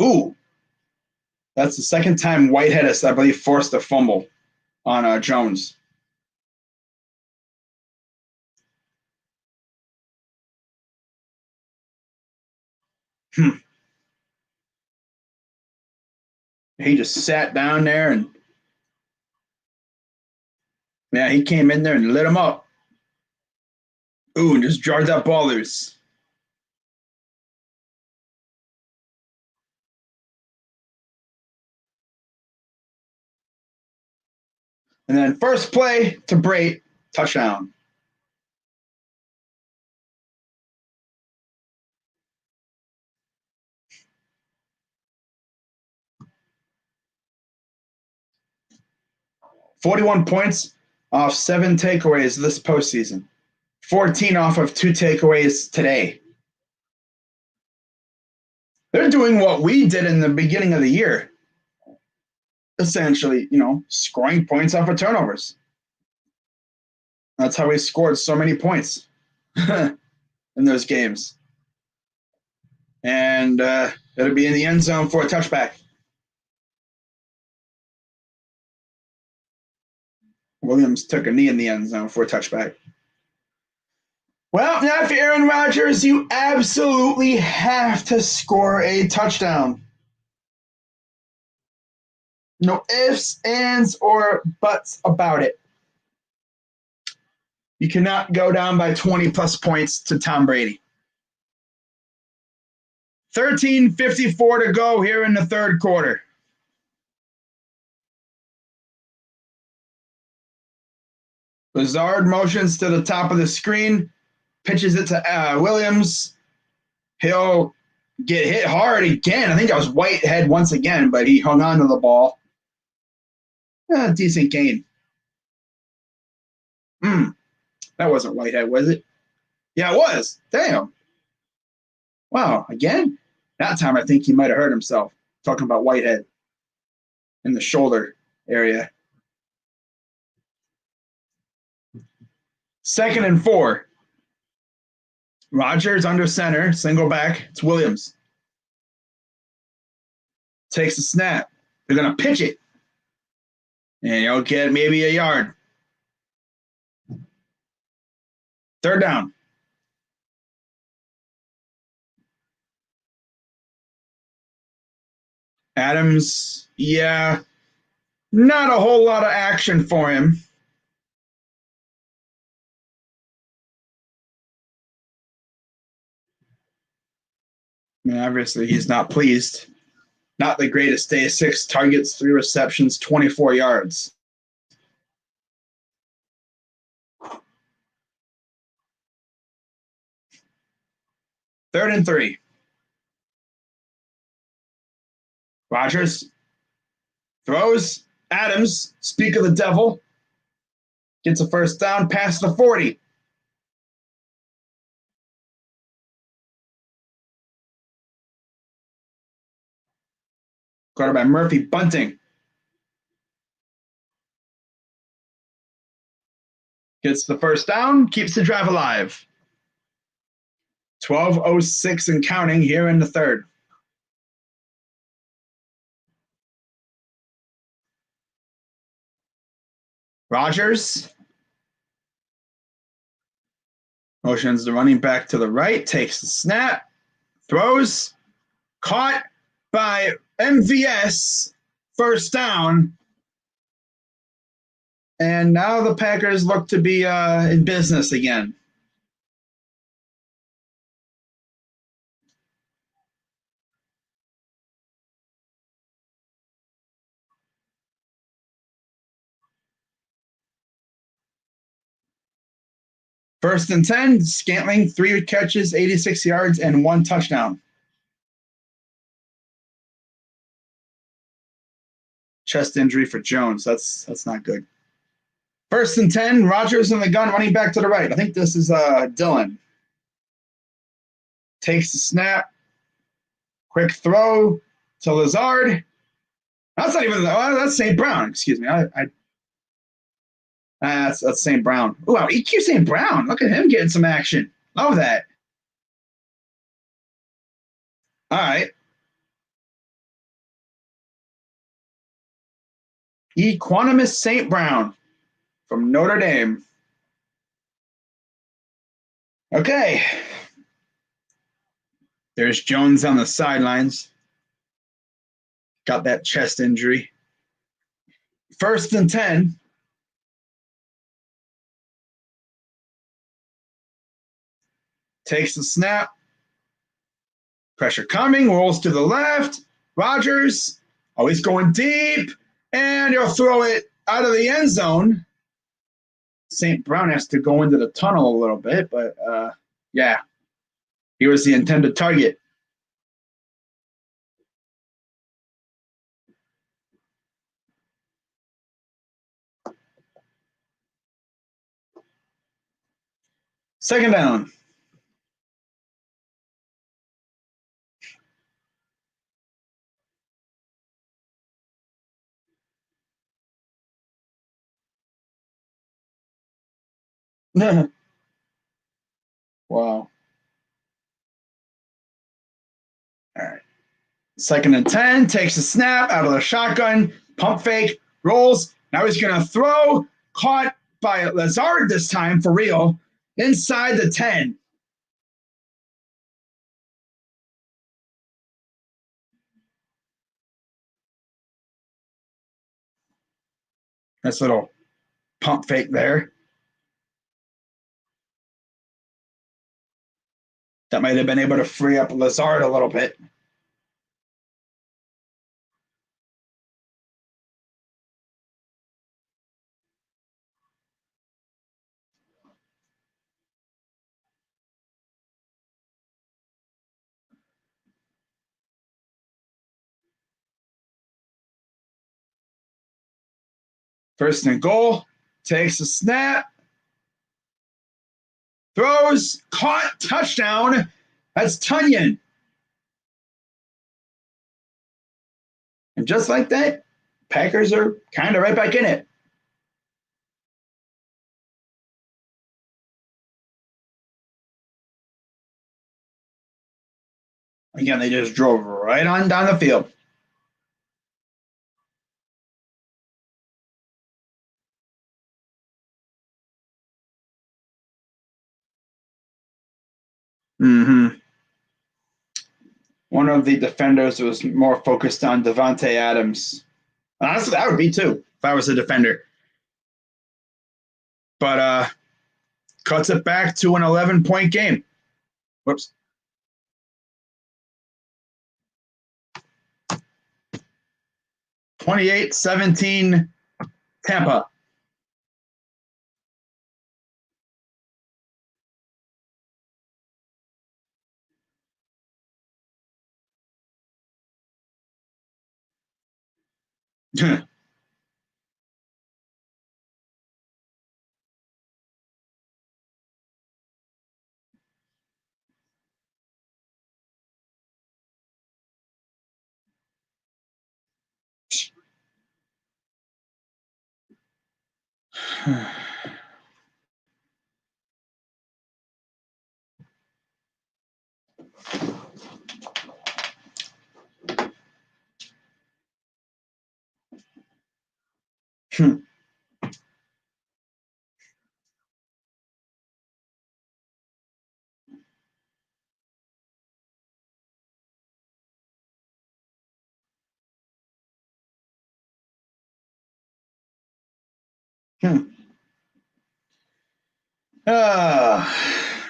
Ooh, that's the second time Whitehead has, I believe, forced a fumble on Jones. He just sat down there and, yeah, he came in there and lit him up. Ooh, and just jarred that ball loose. And then first play to Brait, touchdown. $41 points off 7 takeaways this postseason. 14 off of 2 takeaways today. They're doing what we did in the beginning of the year. Essentially, scoring points off of turnovers. That's how we scored so many points in those games. And it'll be in the end zone for a touchback. Williams took a knee in the end zone for a touchback. Well, now if you're Aaron Rodgers, you absolutely have to score a touchdown. No ifs, ands, or buts about it. You cannot go down by 20-plus points to Tom Brady. 13:54 to go here in the third quarter. Lazard motions to the top of the screen, pitches it to Williams. He'll get hit hard again. I think that was Whitehead once again, but he hung on to the ball. Decent gain. That wasn't Whitehead, was it? Yeah, it was. Damn. Wow, again? That time I think he might have hurt himself. Talking about Whitehead in the shoulder area. 2nd and 4. Rodgers under center, single back. It's Williams. Takes the snap. They're going to pitch it. And you'll get maybe a yard. 3rd down. Adams, yeah, not a whole lot of action for him. I mean, obviously, he's not pleased. Not the greatest day. 6 targets, 3 receptions, 24 yards. Third and 3. Rodgers throws. Adams, speak of the devil, gets a first down past the 40. Caught by Murphy bunting. Gets the first down, keeps the drive alive. 12:06 and counting here in the third. Rodgers motions the running back to the right, takes the snap, throws, caught by MVS, first down. And now the Packers look to be in business again. First and 10, Scantling, 3 catches, 86 yards, and 1 touchdown. chest injury for Jones. That's not good. 1st and 10, Rodgers in the gun, running back to the right. I think this is Dillon. Takes the snap. Quick throw to Lazard. That's not even, that's St. Brown. Excuse me. That's St. Brown. Ooh, EQ St. Brown. Look at him getting some action. Love that. All right. Equanimous St. Brown from Notre Dame. Okay. There's Jones on the sidelines. Got that chest injury. 1st and 10. Takes the snap. Pressure coming. Rolls to the left. Rodgers. Always going deep. And he'll throw it out of the end zone. St. Brown has to go into the tunnel a little bit, but yeah. He was the intended target. Second down. Wow. All right. 2nd and 10, takes a snap out of the shotgun, pump fake, rolls. Now he's going to throw, caught by Lazard this time for real, inside the 10. Nice little pump fake there. That might have been able to free up Lazard a little bit. First and goal, takes a snap, throws, caught, touchdown. That's Tunyon. And just like that, Packers are kind of right back in it. Again, they just drove right on down the field. Mm-hmm. One of the defenders was more focused on Devontae Adams. Honestly, that would be too if I was a defender. But cuts it back to an 11-point game. Whoops. (28-17) Tampa.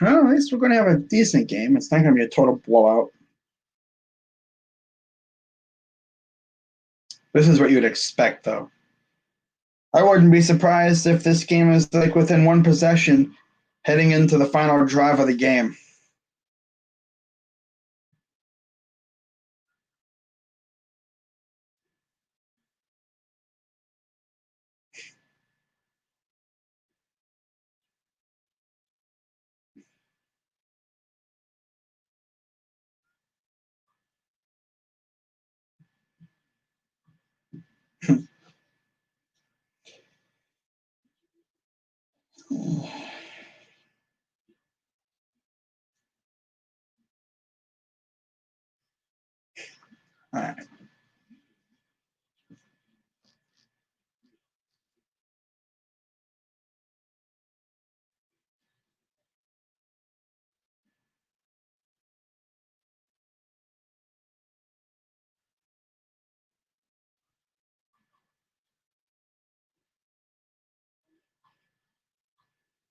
Well, at least we're going to have a decent game. It's not going to be a total blowout. This is what you would expect, though. I wouldn't be surprised if this game is like within one possession heading into the final drive of the game.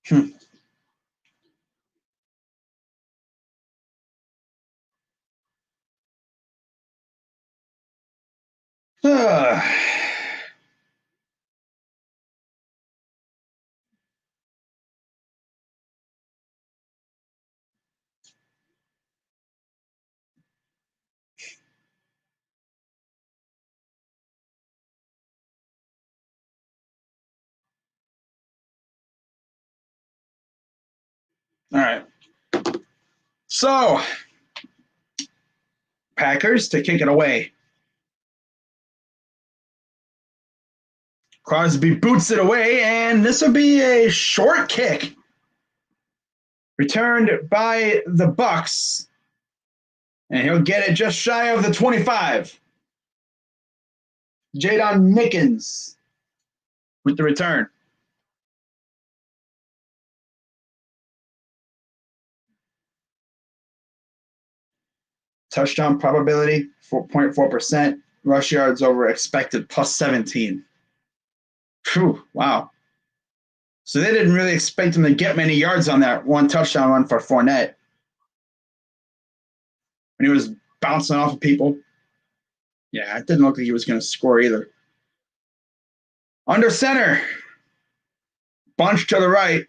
Hmm. All right. So, Packers to kick it away. Crosby boots it away, and this will be a short kick. Returned by the Bucks, and he'll get it just shy of the 25. Jadon Mickens with the return. Touchdown probability, 4.4%. Rush yards over expected, plus 17. Phew, wow. So they didn't really expect him to get many yards on that one touchdown run for Fournette. When he was bouncing off of people. Yeah, it didn't look like he was going to score either. Under center. Bunch to the right.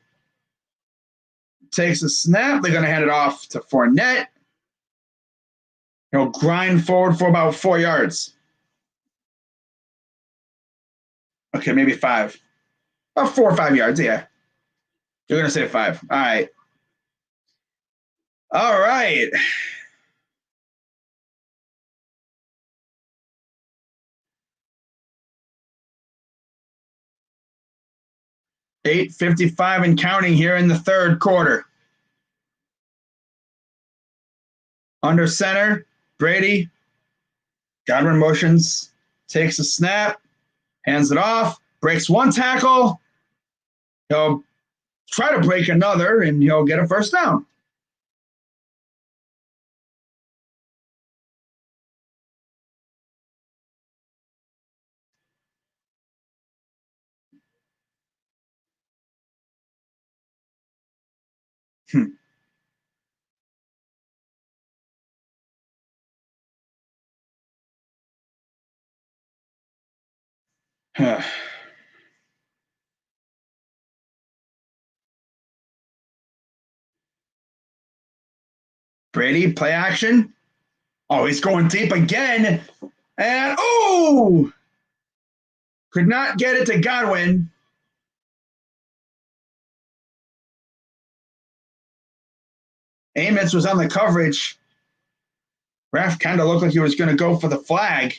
Takes a snap. They're going to hand it off to Fournette. He'll grind forward for about 4 yards. Okay, maybe 5. About 4 or 5 yards, yeah. You're going to say 5. All right. All right. $8:55 and counting here in the third quarter. Under center, Brady. Godwin motions, takes a snap, hands it off, breaks one tackle. He'll try to break another, and he'll get a first down. Brady, play action. Oh, he's going deep again. And, oh! Could not get it to Godwin. Amos was on the coverage. Ref kind of looked like he was going to go for the flag.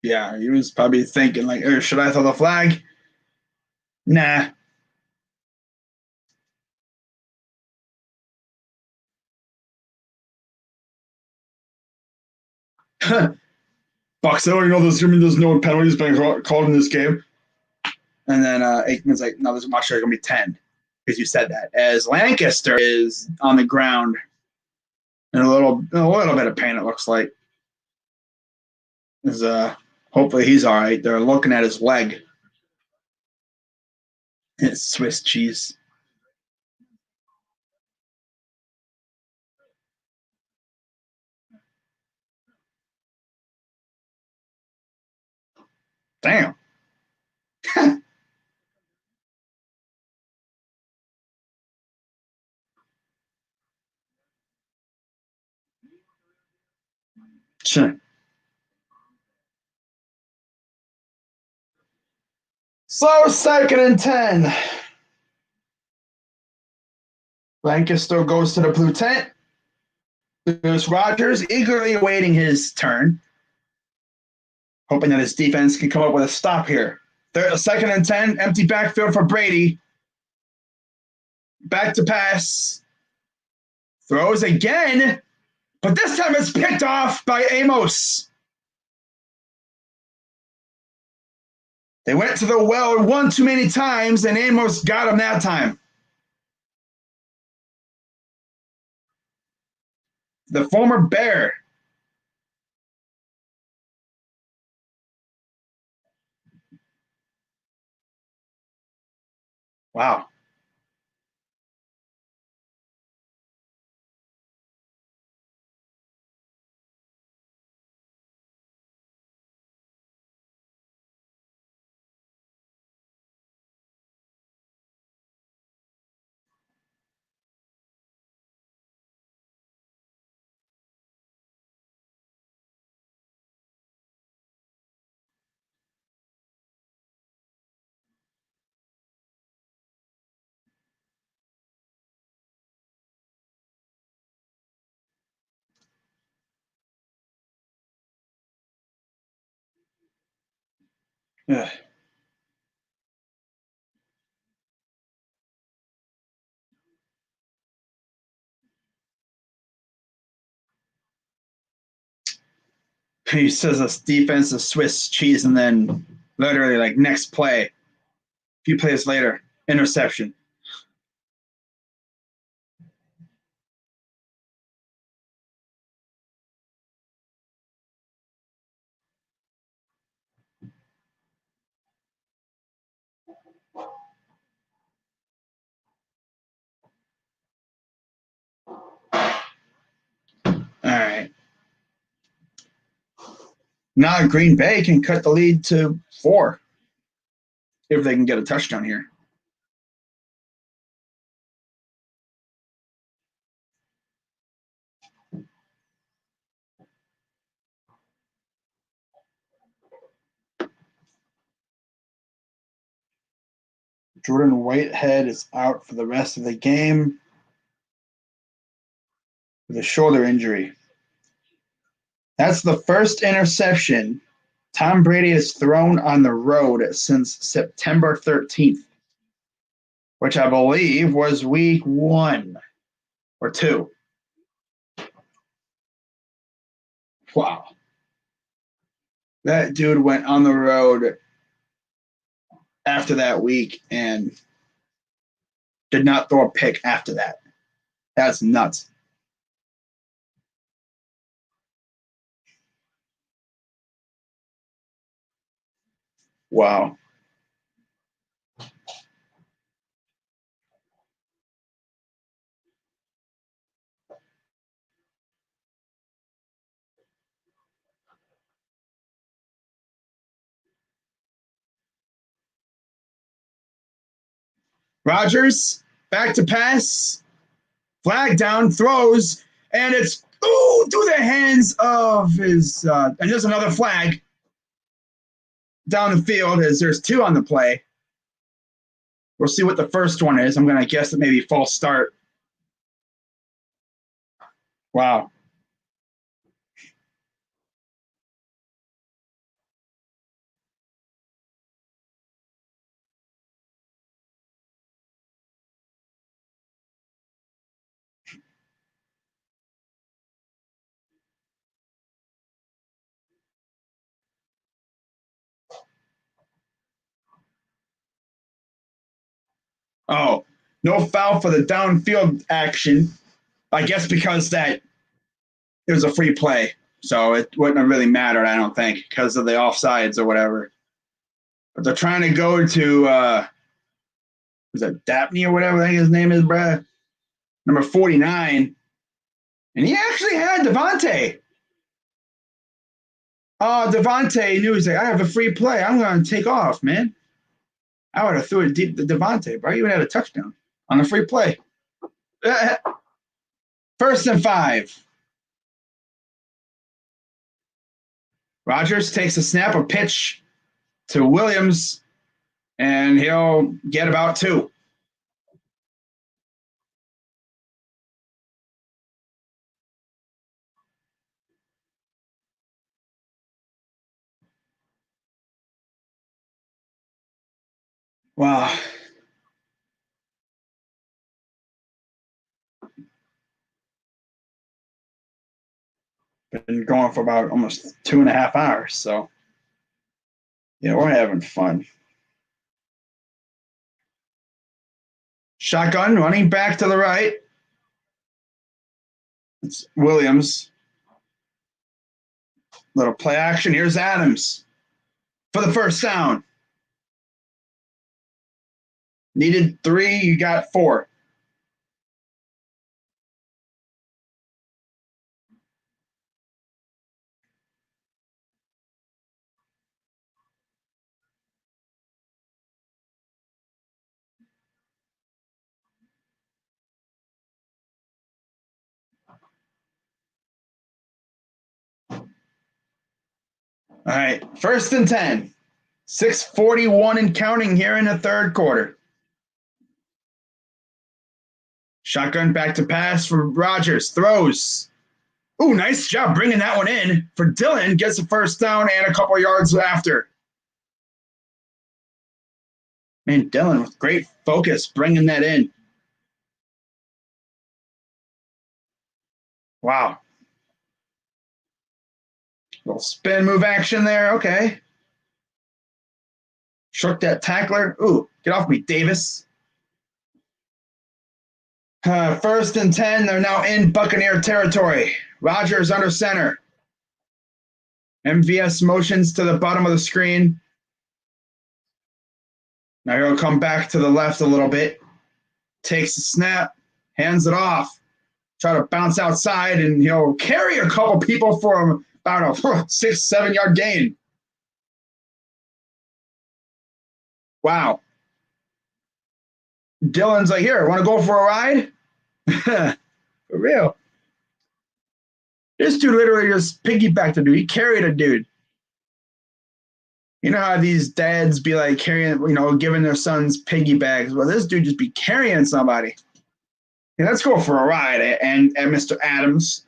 Yeah, he was probably thinking, like, should I throw the flag? Nah. Bucks, I already know there's no penalties being called in this game. And then Aikman's like, no, there's much sure going to be 10 because you said that. As Lancaster is on the ground in a little bit of pain, it looks like. Is hopefully he's all right. They're looking at his leg. It's Swiss cheese. Damn. Sure. So 2nd and 10. Lancaster goes to the blue tent. There's Rodgers eagerly awaiting his turn, hoping that his defense can come up with a stop here. 2nd and 10, empty backfield for Brady. Back to pass. Throws again, but this time it's picked off by Amos. They went to the well one too many times, and Amos got him that time. The former Bear Wow. Ugh. He says this defense is Swiss cheese, and then literally like next play, a few plays later, interception. All right. Now Green Bay can cut the lead to 4 if they can get a touchdown here. Jordan Whitehead is out for the rest of the game with a shoulder injury. That's the first interception Tom Brady has thrown on the road since September 13th, which I believe was week 1 or 2. Wow. That dude went on the road after that week and did not throw a pick after that. That's nuts. Wow. Rodgers, back to pass, flag down, throws, and it's through the hands of his. And there's another flag down the field as there's 2 on the play. We'll see what the first one is. I'm going to guess it may be false start. Wow. Oh, no foul for the downfield action. I guess because that it was a free play. So it wouldn't have really mattered, I don't think, because of the offsides or whatever. But they're trying to go to, was that Dapney or whatever I think his name is, bruh? Number 49. And he actually had Devontae. Devontae knew, he's like, I have a free play. I'm going to take off, man. I would have threw it deep to Devontae, bro. He would have had a touchdown on a free play. 1st and 5. Rodgers takes a snap, a pitch to Williams, and he'll get about 2. Wow. Been going for about almost 2.5 hours, so yeah, we're having fun. Shotgun, running back to the right. It's Williams. Little play action. Here's Adams for the first down. Needed 3, you got 4. All right, 1st and 10. 6:41 and counting here in the third quarter. Shotgun back to pass for Rodgers. Throws. Ooh, nice job bringing that one in for Dillon. Gets a first down and a couple yards after. Man, Dillon with great focus bringing that in. Wow. Little spin move action there. Okay. Shook that tackler. Ooh, get off me, Davis. 1st and 10. They're now in Buccaneer territory. Rodgers under center. MVS motions to the bottom of the screen. Now he'll come back to the left a little bit. Takes the snap. Hands it off. Try to bounce outside, and he'll carry a couple people for about a 6-7 yard gain. Wow. Dillon's like, here, want to go for a ride? For real. This dude literally just piggybacked a dude. He carried a dude. You know how these dads be like carrying, giving their sons piggybacks? Well, this dude just be carrying somebody. Okay, let's go for a ride, and Mr. Adams.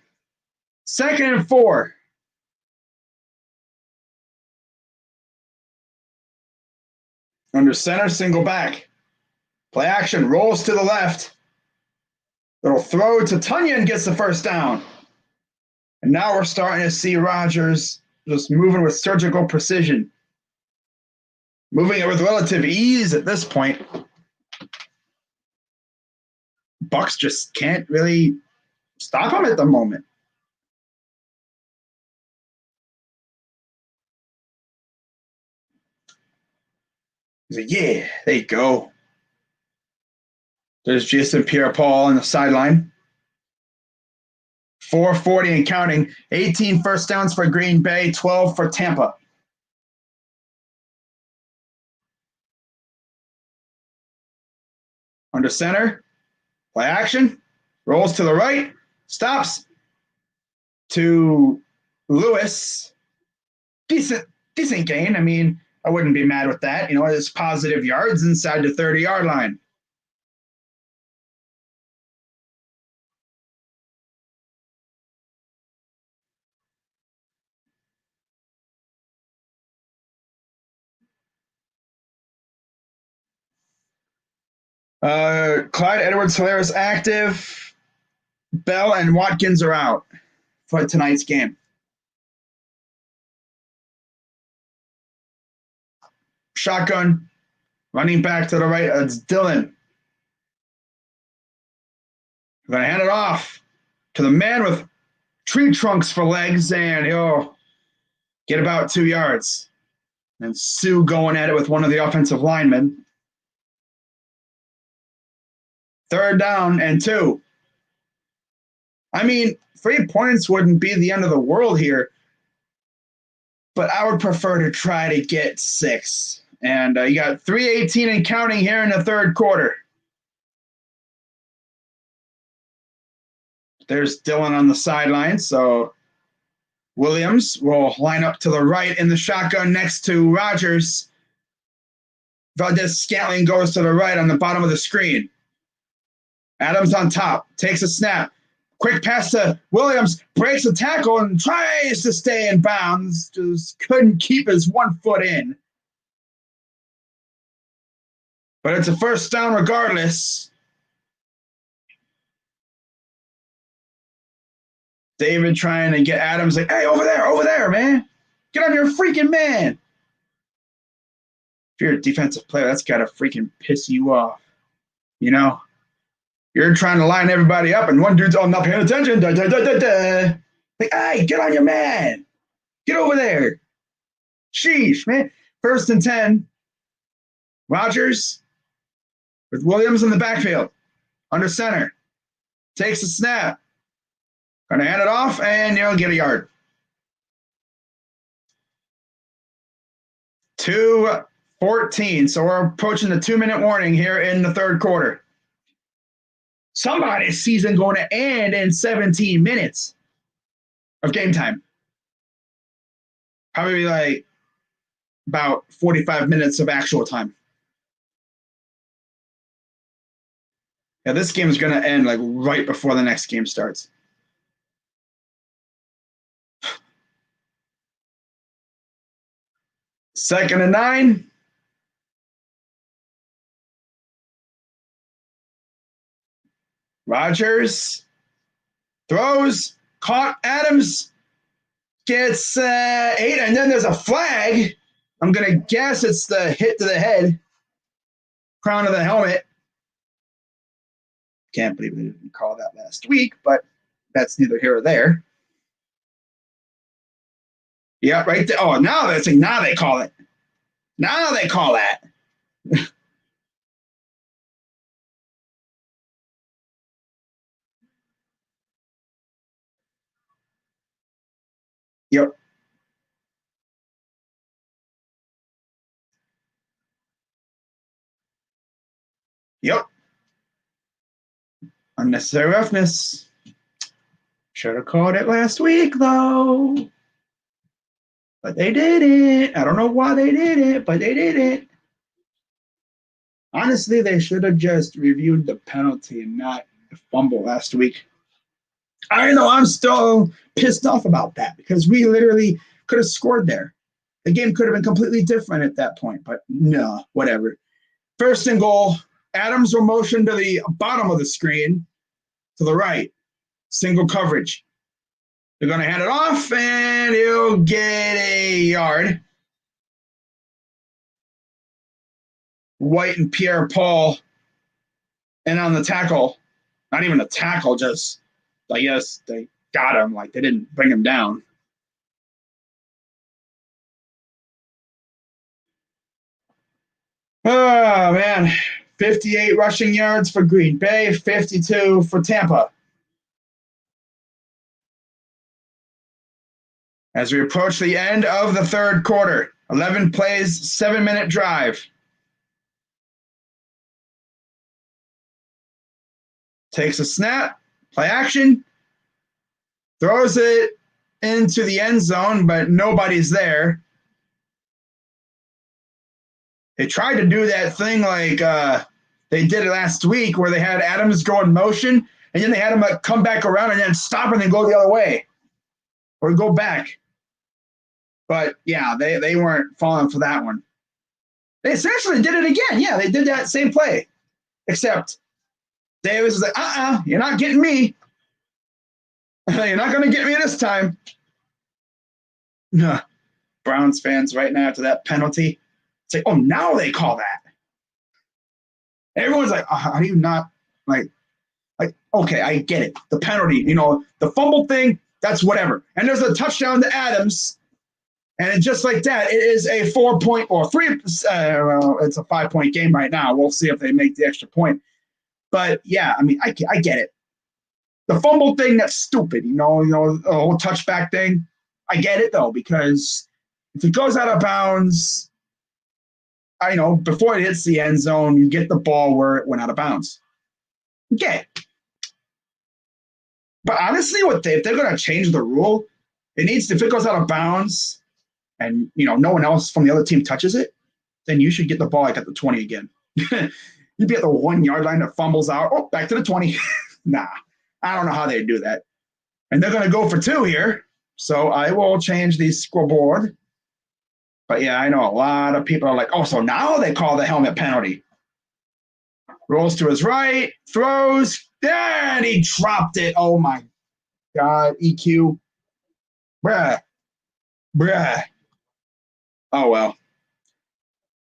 2nd and 4. Under center, single back. Play action, rolls to the left. Little throw to Tunyon, gets the first down. And now we're starting to see Rodgers just moving with surgical precision. Moving it with relative ease at this point. Bucs just can't really stop him at the moment. He's like, yeah, there you go. There's Jason Pierre-Paul on the sideline. 4:40 and counting. 18 first downs for Green Bay, 12 for Tampa. Under center. Play action. Rolls to the right. Stops to Lewis. Decent gain. I mean, I wouldn't be mad with that. It's positive yards inside the 30-yard line. Clyde Edwards-Helaire is active. Bell and Watkins are out for tonight's game. Shotgun. Running back to the right. It's Dillon. We're going to hand it off to the man with tree trunks for legs, and he'll get about 2 yards. And Sue going at it with one of the offensive linemen. 3rd down and 2. I mean, 3 points wouldn't be the end of the world here, but I would prefer to try to get 6. And you got 3:18 and counting here in the third quarter. There's Dillon on the sideline, so Williams will line up to the right in the shotgun next to Rodgers. Valdez-Scantling goes to the right on the bottom of the screen. Adams on top, takes a snap. Quick pass to Williams, breaks the tackle and tries to stay in bounds. Just couldn't keep his 1 foot in. But it's a first down regardless. David trying to get Adams like, hey, over there, man. Get on your freaking man. If you're a defensive player, that's got to freaking piss you off. You're trying to line everybody up, and one dude's not paying attention. Da, da, da, da, da. Like, hey, get on your man. Get over there. Sheesh, man. 1st and 10. Rodgers with Williams in the backfield, under center. Takes the snap. Going to hand it off, and you'll get a yard. 2:14. So we're approaching the 2-minute warning here in the third quarter. Somebody's season going to end in 17 minutes of game time. Probably like about 45 minutes of actual time. Yeah, this game is going to end like right before the next game starts. Second and 9. Rodgers throws, caught. Adams gets 8, and then there's a flag. I'm going to guess it's the hit to the head, crown of the helmet. Can't believe they didn't call that last week, but that's neither here or there. Yeah, right there. Oh, now they call it. Now they call that. Yep. Yep. Unnecessary roughness. Should have called it last week, though. But they didn't. I don't know why they did it, but they didn't. Honestly, they should have just reviewed the penalty and not the fumble last week. I know I'm still pissed off about that because we literally could have scored there. The game could have been completely different at that point, but no, whatever. First and goal. Adams will motion to the bottom of the screen to the right. Single coverage. They're going to hand it off, and he'll get a yard. White and Pierre-Paul. And on the tackle, not even a tackle, just, I guess, they got him. Like, they didn't bring him down. Oh, man. 58 rushing yards for Green Bay, 52 for Tampa. As we approach the end of the third quarter, 11 plays, 7-minute drive. Takes a snap, play action, throws it into the end zone, but nobody's there. They tried to do that thing like they did it last week where they had Adams go in motion, and then they had him come back around and then stop and then go the other way or go back. But, yeah, they weren't falling for that one. They essentially did it again. Yeah, they did that same play, except Davis was like, you're not getting me. You're not going to get me this time. Browns fans right now after that penalty. It's like, oh, now they call that. Everyone's like, how do you not, like, okay, I get it. The penalty, the fumble thing, that's whatever. And there's a touchdown to Adams, and just like that, it is a 4-point or 3, it's a 5-point game right now. We'll see if they make the extra point. But, yeah, I mean, I get it. The fumble thing, that's stupid, the whole touchback thing. I get it, though, because if it goes out of bounds, before it hits the end zone, you get the ball where it went out of bounds. Okay. But honestly, if they're going to change the rule, if it goes out of bounds and, no one else from the other team touches it, then you should get the ball like at the 20 again. You'd be at the 1-yard line that fumbles out. Oh, back to the 20. Nah, I don't know how they do that. And they're going to go for 2 here. So I will change the scoreboard. But, yeah, I know a lot of people are like, oh, so now they call the helmet penalty. Rolls to his right, throws, and he dropped it. Oh, my God, EQ. Bruh. Oh, well.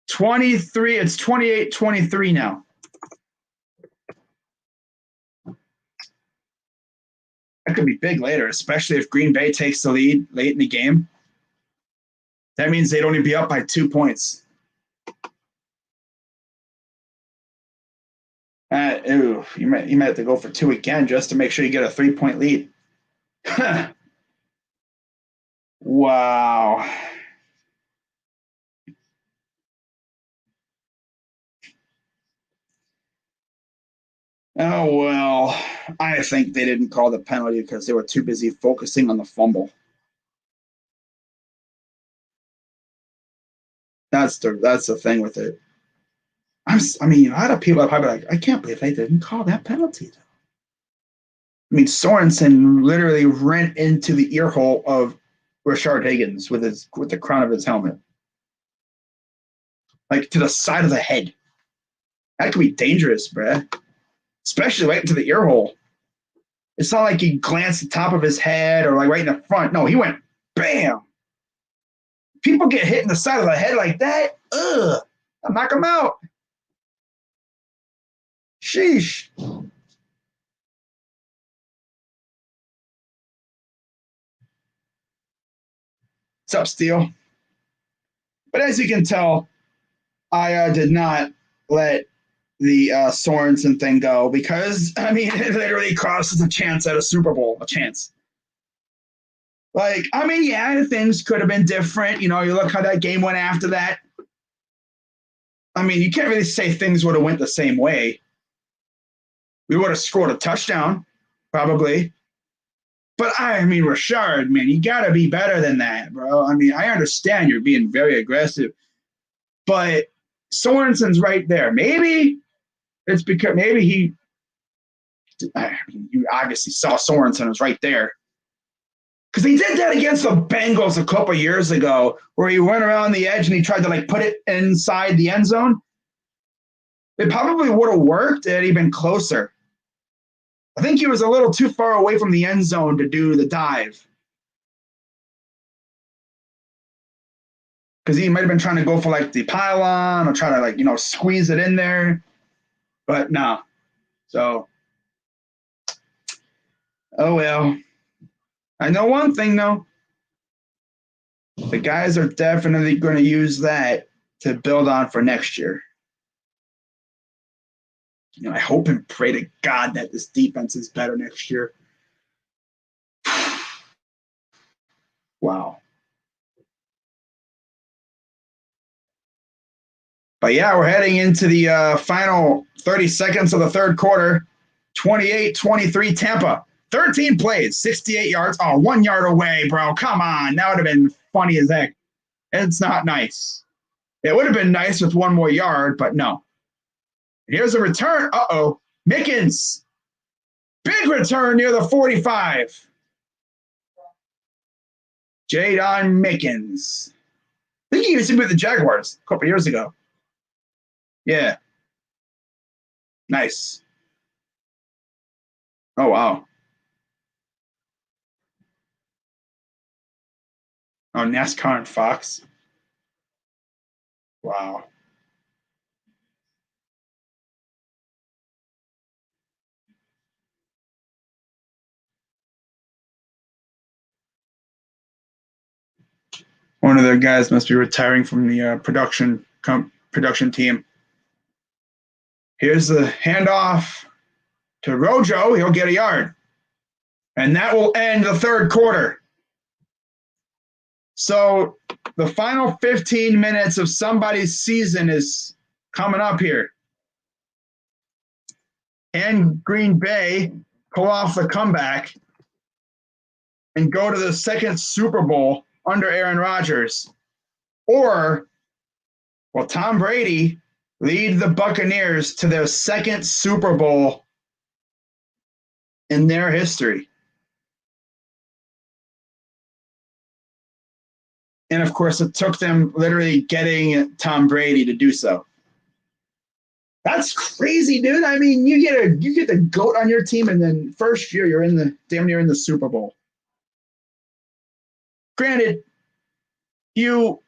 23, it's 28-23 now. That could be big later, especially if Green Bay takes the lead late in the game. That means they'd only be up by 2 points. You might have to go for 2 again just to make sure you get a 3-point lead. Wow. Oh, well, I think they didn't call the penalty because they were too busy focusing on the fumble. That's the thing with it. I mean, a lot of people are probably like, I can't believe they didn't call that penalty. I mean, Sorensen literally ran into the ear hole of Rashard Higgins with the crown of his helmet, like to the side of the head. That could be dangerous, bruh. Especially right into the ear hole. It's not like he glanced the top of his head or like right in the front. No, he went bam. People get hit in the side of the head like that. Ugh. I'll knock them out. Sheesh. What's up, Steele? But as you can tell, I did not let the Sorensen thing go because, I mean, it literally cost us a chance at a Super Bowl. A chance. Like, I mean, yeah, things could have been different. You know, you look how that game went after that. I mean, you can't really say things would have went the same way. We would have scored a touchdown, probably. But I mean, Rashard, man, you got to be better than that, bro. I mean, I understand you're being very aggressive, but Sorensen's right there. Maybe it's because I mean, you obviously saw Sorensen was right there. Because he did that against the Bengals a couple years ago, where he went around the edge and he tried to like put it inside the end zone. It probably would have worked had he been closer. I think he was a little too far away from the end zone to do the dive. Because he might have been trying to go for like the pylon or try to like, squeeze it in there. But no. So, oh well. I know one thing though. The guys are definitely going to use that to build on for next year. I hope and pray to God that this defense is better next year. Wow. But yeah, we're heading into the final 30 seconds of the third quarter. 28-23 Tampa. 13 plays, 68 yards. Oh, 1 yard away, bro. Come on. That would have been funny as heck. It's not nice. It would have been nice with 1 more yard, but no. Here's a return. Uh-oh. Mickens. Big return near the 45. Jadon Mickens. I think he used to be with the Jaguars a couple years ago. Yeah. Nice. Oh, wow. Oh, NASCAR and Fox. Wow. One of their guys must be retiring from the production team. Here's the handoff to Rojo. He'll get a yard. And that will end the third quarter. So the final 15 minutes of somebody's season is coming up here. And Green Bay pull off the comeback and go to the second Super Bowl under Aaron Rodgers. Or will Tom Brady lead the Buccaneers to their second Super Bowl in their history? And of course, it took them literally getting Tom Brady to do so. That's crazy, dude. I mean, you get the GOAT on your team, and then first year you're damn near in the Super Bowl. Granted, you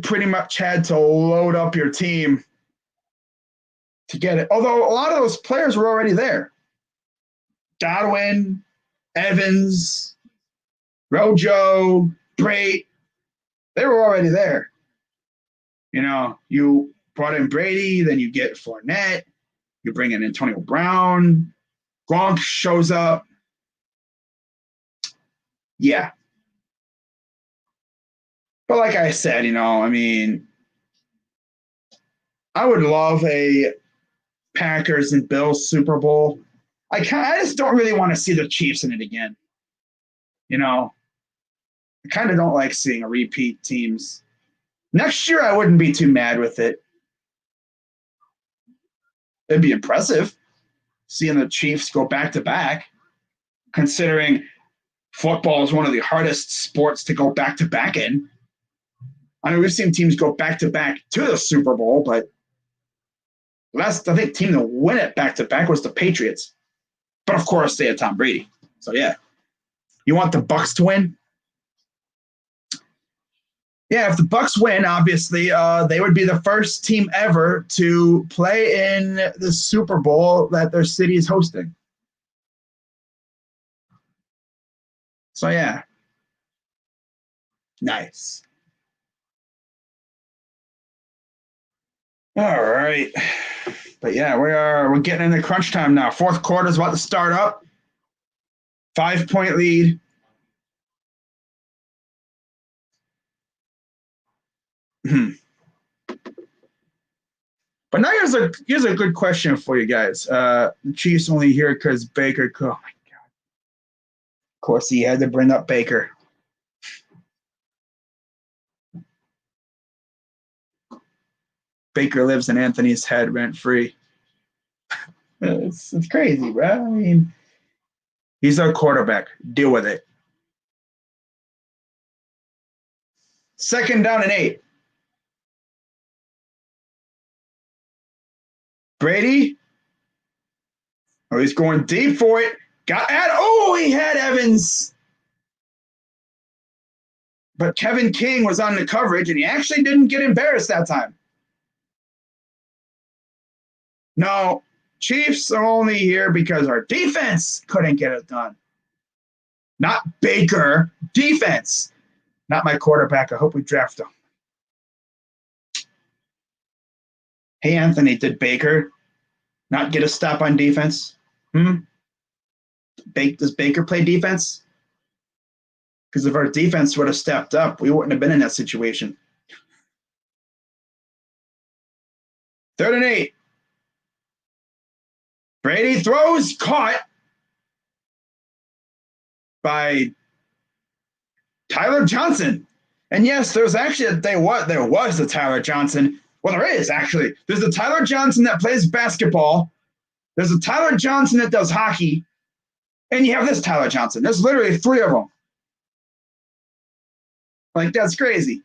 pretty much had to load up your team to get it. Although a lot of those players were already there. Godwin, Evans, Rojo, Brait, they were already there. You brought in Brady, then you get Fournette. You bring in Antonio Brown. Gronk shows up. Yeah. But like I said, I mean, I would love a Packers and Bills Super Bowl. I just don't really want to see the Chiefs in it again. I kind of don't like seeing a repeat teams. Next year, I wouldn't be too mad with it. It'd be impressive seeing the Chiefs go back to back, considering football is one of the hardest sports to go back to back in. I mean, we've seen teams go back to back to the Super Bowl, but last, I think, team to win it back to back was the Patriots. But of course, they had Tom Brady. So yeah, you want the Bucs to win? Yeah, if the Bucs win, obviously, they would be the first team ever to play in the Super Bowl that their city is hosting. So yeah, nice. All right, but yeah, we're getting into crunch time now. Fourth quarter is about to start up. 5-point lead. But now here's a good question for you guys. The Chiefs only here because Baker. Oh my god! Of course, he had to bring up Baker. Baker lives in Anthony's head rent free. It's crazy, bro. I mean, he's our quarterback. Deal with it. 2nd down and 8. Brady. Oh, he's going deep for it. He had Evans. But Kevin King was on the coverage, and he actually didn't get embarrassed that time. No, Chiefs are only here because our defense couldn't get it done. Not Baker. Defense. Not my quarterback. I hope we draft him. Hey, Anthony, did Baker not get a stop on defense? Does Baker play defense? Because if our defense would have stepped up, we wouldn't have been in that situation. 3rd and 8. Brady throws, caught by Tyler Johnson. And yes, there was the Tyler Johnson. Well, there is actually. There's the Tyler Johnson that plays basketball. There's a Tyler Johnson that does hockey. And you have this Tyler Johnson. There's literally 3 of them. Like, that's crazy.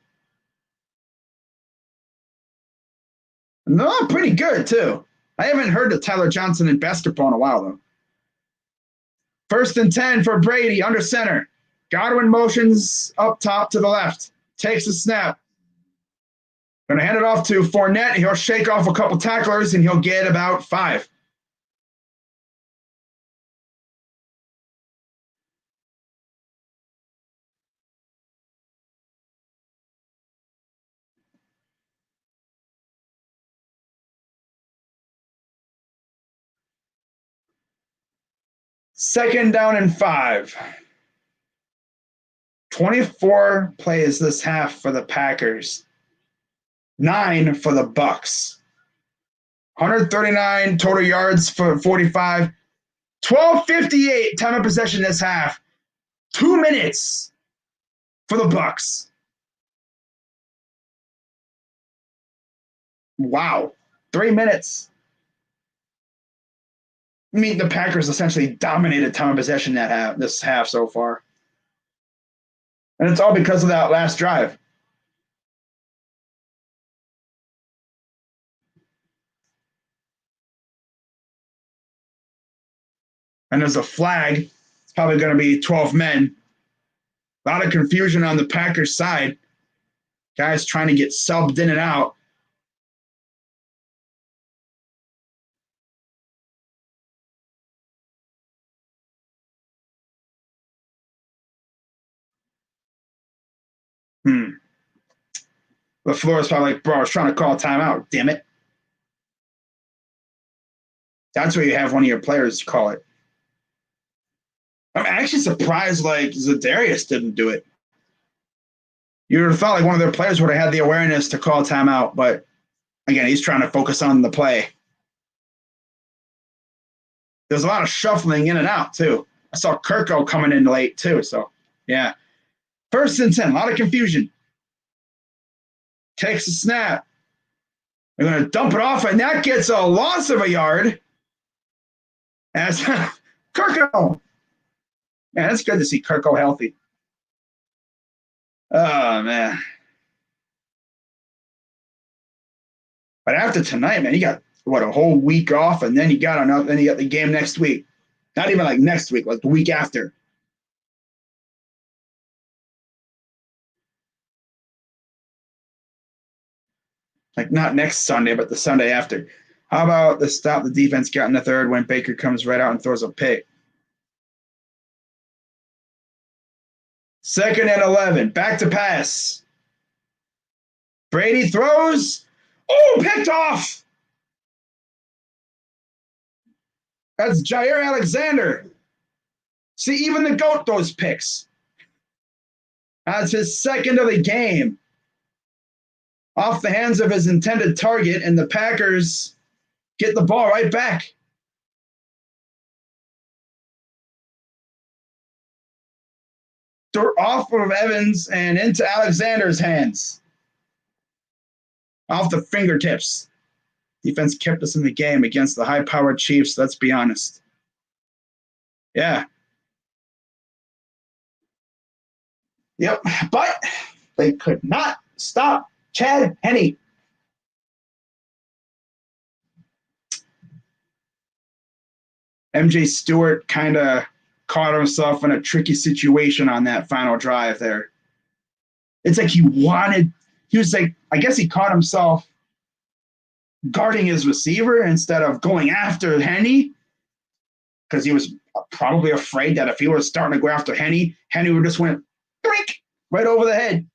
No, pretty good, too. I haven't heard of Tyler Johnson in basketball in a while, though. 1st and 10 for Brady, under center. Godwin motions up top to the left. Takes a snap. Going to hand it off to Fournette. He'll shake off a couple tacklers, and he'll get about 5. Second down and 5. 24 plays this half for the Packers. 9 for the Bucs. 139 total yards for 45. 12:58 time of possession this half. 2 minutes for the Bucs. Wow. 3 minutes. I mean, the Packers essentially dominated time of possession this half so far. And it's all because of that last drive. And there's a flag. It's probably going to be 12 men. A lot of confusion on the Packers side. Guys trying to get subbed in and out. LaFleur's probably like, bro, I was trying to call a timeout. Damn it. That's where you have one of your players call it. I'm actually surprised like Za'Darius didn't do it. You would have thought like one of their players would have had the awareness to call timeout, but again, he's trying to focus on the play. There's a lot of shuffling in and out, too. I saw Kirko coming in late, too. So, yeah. 1st and 10, a lot of confusion. Takes a snap. They're going to dump it off, and that gets a loss of a yard. As Kirko. Man, it's good to see Kirko healthy. Oh, man. But after tonight, man, you got, what, a whole week off, and then you got the game next week. Not even like next week, like the week after. Like not next Sunday, but the Sunday after. How about the stop the defense got in the 3rd when Baker comes right out and throws a pick? 2nd and 11. Back to pass. Brady throws. Oh, picked off. That's Jair Alexander. See, even the GOAT throws picks. That's his 2nd of the game. Off the hands of his intended target, and the Packers get the ball right back. Off of Evans and into Alexander's hands. Off the fingertips. Defense kept us in the game against the high-powered Chiefs, let's be honest. Yeah. Yep, but they could not stop Chad Henne. MJ Stewart kind of caught himself in a tricky situation on that final drive there. It's like he was like, I guess he caught himself guarding his receiver instead of going after Henne, because he was probably afraid that if he was starting to go after Henne would just went right over the head.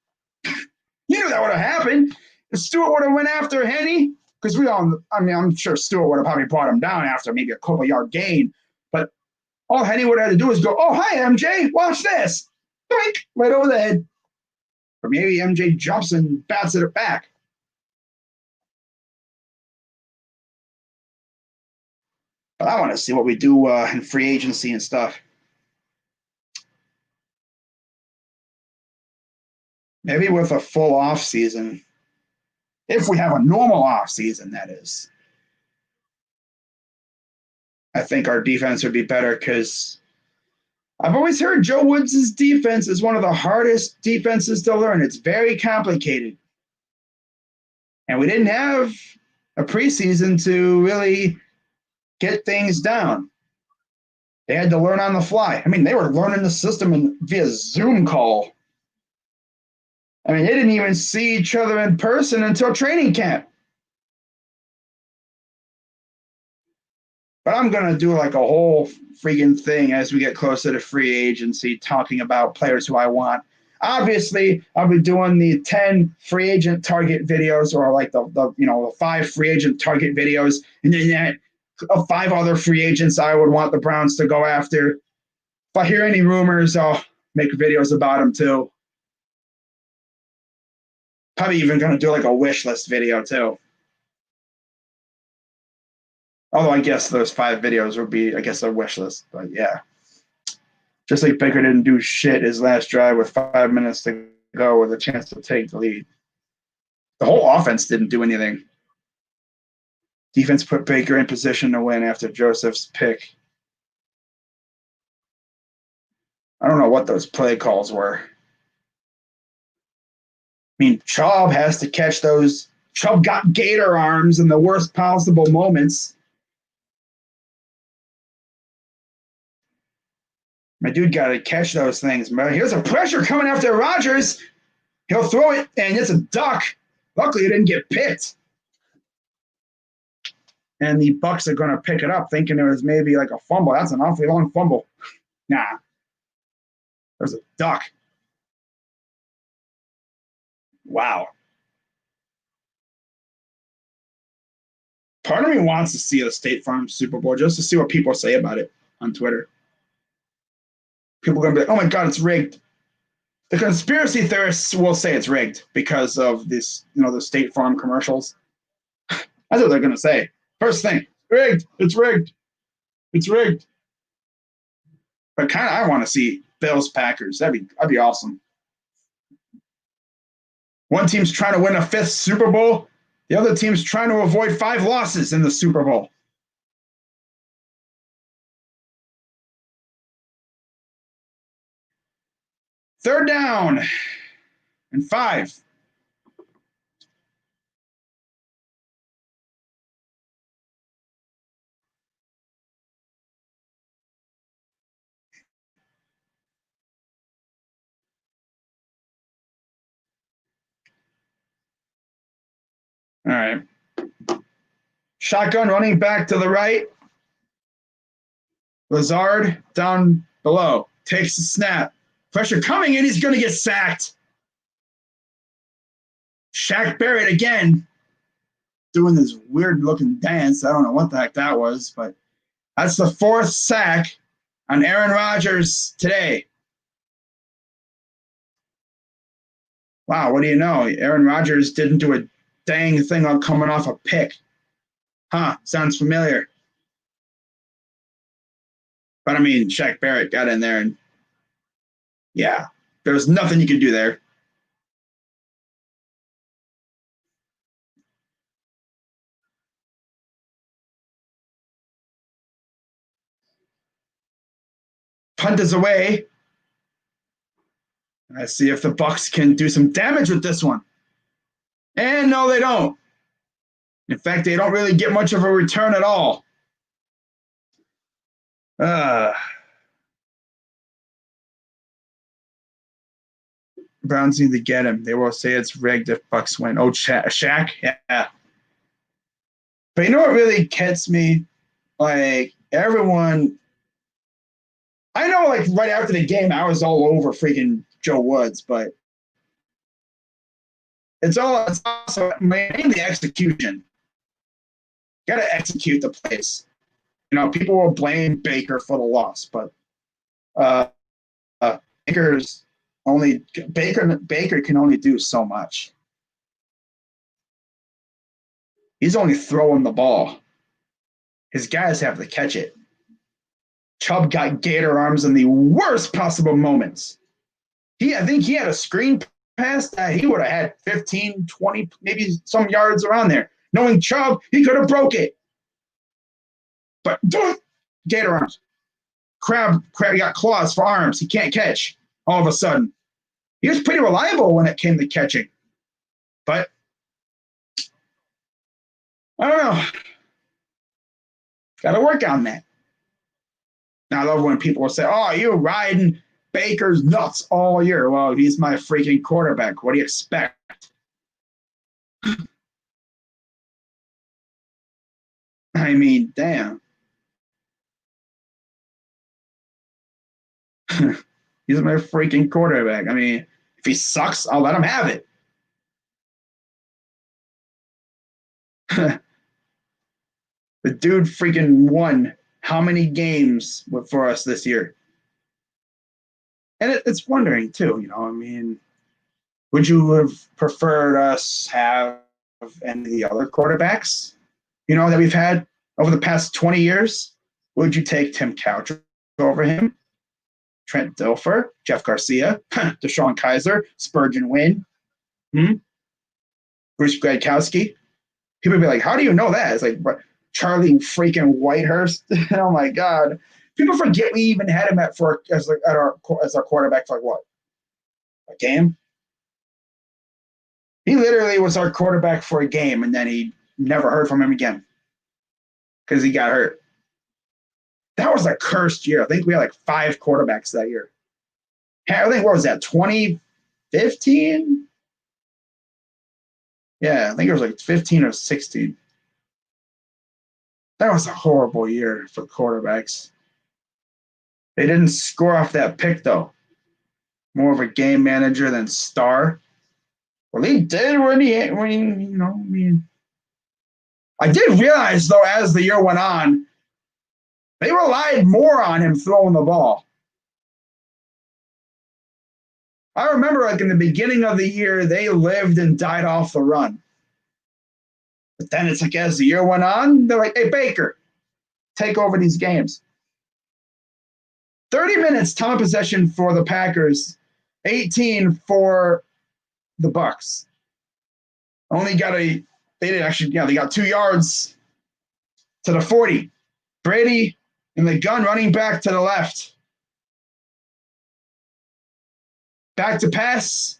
You knew that would have happened. If Stewart would have went after Henne, because I'm sure Stewart would have probably brought him down after maybe a couple yard gain, but all Henne would have had to do is go, oh, hi, MJ, watch this. Right over the head. Or maybe MJ jumps and bats it back. But I want to see what we do in free agency and stuff. Maybe with a full off season. If we have a normal off season, that is. I think our defense would be better because I've always heard Joe Woods' defense is one of the hardest defenses to learn. It's very complicated. And we didn't have a preseason to really get things down. They had to learn on the fly. I mean, they were learning the system via Zoom call. I mean, they didn't even see each other in person until training camp. But I'm going to do like a whole freaking thing as we get closer to free agency, talking about players who I want. Obviously, I'll be doing the 10 free agent target videos, or like the 5 free agent target videos, and then 5 other free agents I would want the Browns to go after. If I hear any rumors, I'll make videos about them too. Probably even going to do like a wish list video too. Although I guess those 5 videos would be, I guess, a wish list. But yeah. Just like Baker didn't do shit his last drive with 5 minutes to go with a chance to take the lead. The whole offense didn't do anything. Defense put Baker in position to win after Joseph's pick. I don't know what those play calls were. I mean, Chubb has to catch those. Chubb got gator arms in the worst possible moments. My dude got to catch those things. Here's a pressure coming after Rodgers. He'll throw it, and it's a duck. Luckily, it didn't get picked. And the Bucs are going to pick it up, thinking it was maybe like a fumble. That's an awfully long fumble. Nah. There's a duck. Wow. Part of me wants to see a State Farm Super Bowl just to see what people say about it on Twitter. People are going to be like, oh my God, it's rigged. The conspiracy theorists will say it's rigged because of this, the State Farm commercials. That's what they're going to say. First thing, rigged. It's rigged. It's rigged. But kind of, I want to see Bills Packers. That'd be awesome. One team's trying to win a 5th Super Bowl. The other team's trying to avoid 5 losses in the Super Bowl. Third down and 5. All right. Shotgun running back to the right. Lazard down below. Takes the snap. Pressure coming in. He's going to get sacked. Shaq Barrett again doing this weird looking dance. I don't know what the heck that was, but that's the 4th sack on Aaron Rodgers today. Wow, what do you know? Aaron Rodgers didn't do a dang thing on coming off a pick. Huh, sounds familiar. But I mean, Shaq Barrett got in there and yeah, there was nothing you could do there. Punt is away. Let's see if the Bucs can do some damage with this one. And no, they don't. In fact, they don't really get much of a return at all. Browns need to get him. They will say it's rigged if Bucs win. Oh, Shaq? Yeah. But you know what really gets me? Like, everyone... I know, like, right after the game, I was all over freaking Joe Woods, but it's also mainly execution. You got to execute the plays. People will blame Baker for the loss, but Baker can only do so much. He's only throwing the ball. His guys have to catch it. Chubb got gator arms in the worst possible moments. I think he had a screen pass that he would have had 15, 20, maybe some yards around there. Knowing Chubb, he could have broke it. But gator arms. Crab got claws for arms. He can't catch all of a sudden. He was pretty reliable when it came to catching. But I don't know. Got to work on that. Now, I love when people will say, oh, you're riding Baker's nuts all year. Well, he's my freaking quarterback. What do you expect? I mean, damn. He's my freaking quarterback. I mean, if he sucks, I'll let him have it. The dude freaking won how many games for us this year? And it's wondering, too, I mean, would you have preferred us have any of the other quarterbacks, that we've had over the past 20 years? Would you take Tim Couch over him? Trent Dilfer, Jeff Garcia, Deshaun Kaiser, Spurgeon Wynn, Bruce Gradkowski. People would be like, how do you know that? It's like, Charlie freaking Whitehurst. Oh, my God. People forget we even had him as our quarterback for what? A game? He literally was our quarterback for a game, and then he never heard from him again because he got hurt. That was a cursed year. I think we had like 5 quarterbacks that year. I think, what was that, 2015? Yeah, I think it was like 15 or 16. That was a horrible year for quarterbacks. They didn't score off that pick, though. More of a game manager than star. Well, he did when I did realize, though, as the year went on, they relied more on him throwing the ball. I remember, like, in the beginning of the year, they lived and died off the run. But then it's like, as the year went on, they're like, hey, Baker, take over these games. 30 minutes time of possession for the Packers, 18 for the Bucs. Only got they got 2 yards to the 40. Brady and the gun running back to the left. Back to pass.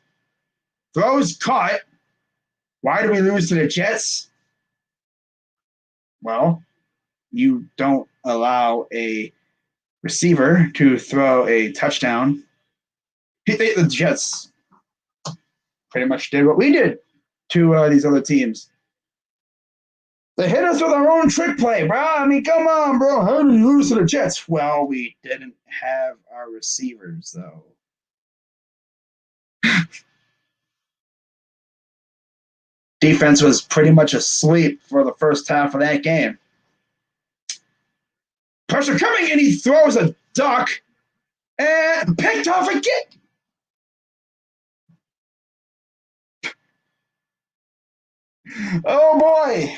Throws caught. Why do we lose to the Jets? Well, you don't allow a receiver to throw a touchdown. The Jets pretty much did what we did to these other teams. They hit us with our own trick play, bro. I mean, come on, bro. How did we lose to the Jets? Well, we didn't have our receivers, though. Defense was pretty much asleep for the first half of that game. Pressure coming, and he throws a duck and picked off again. Oh, boy.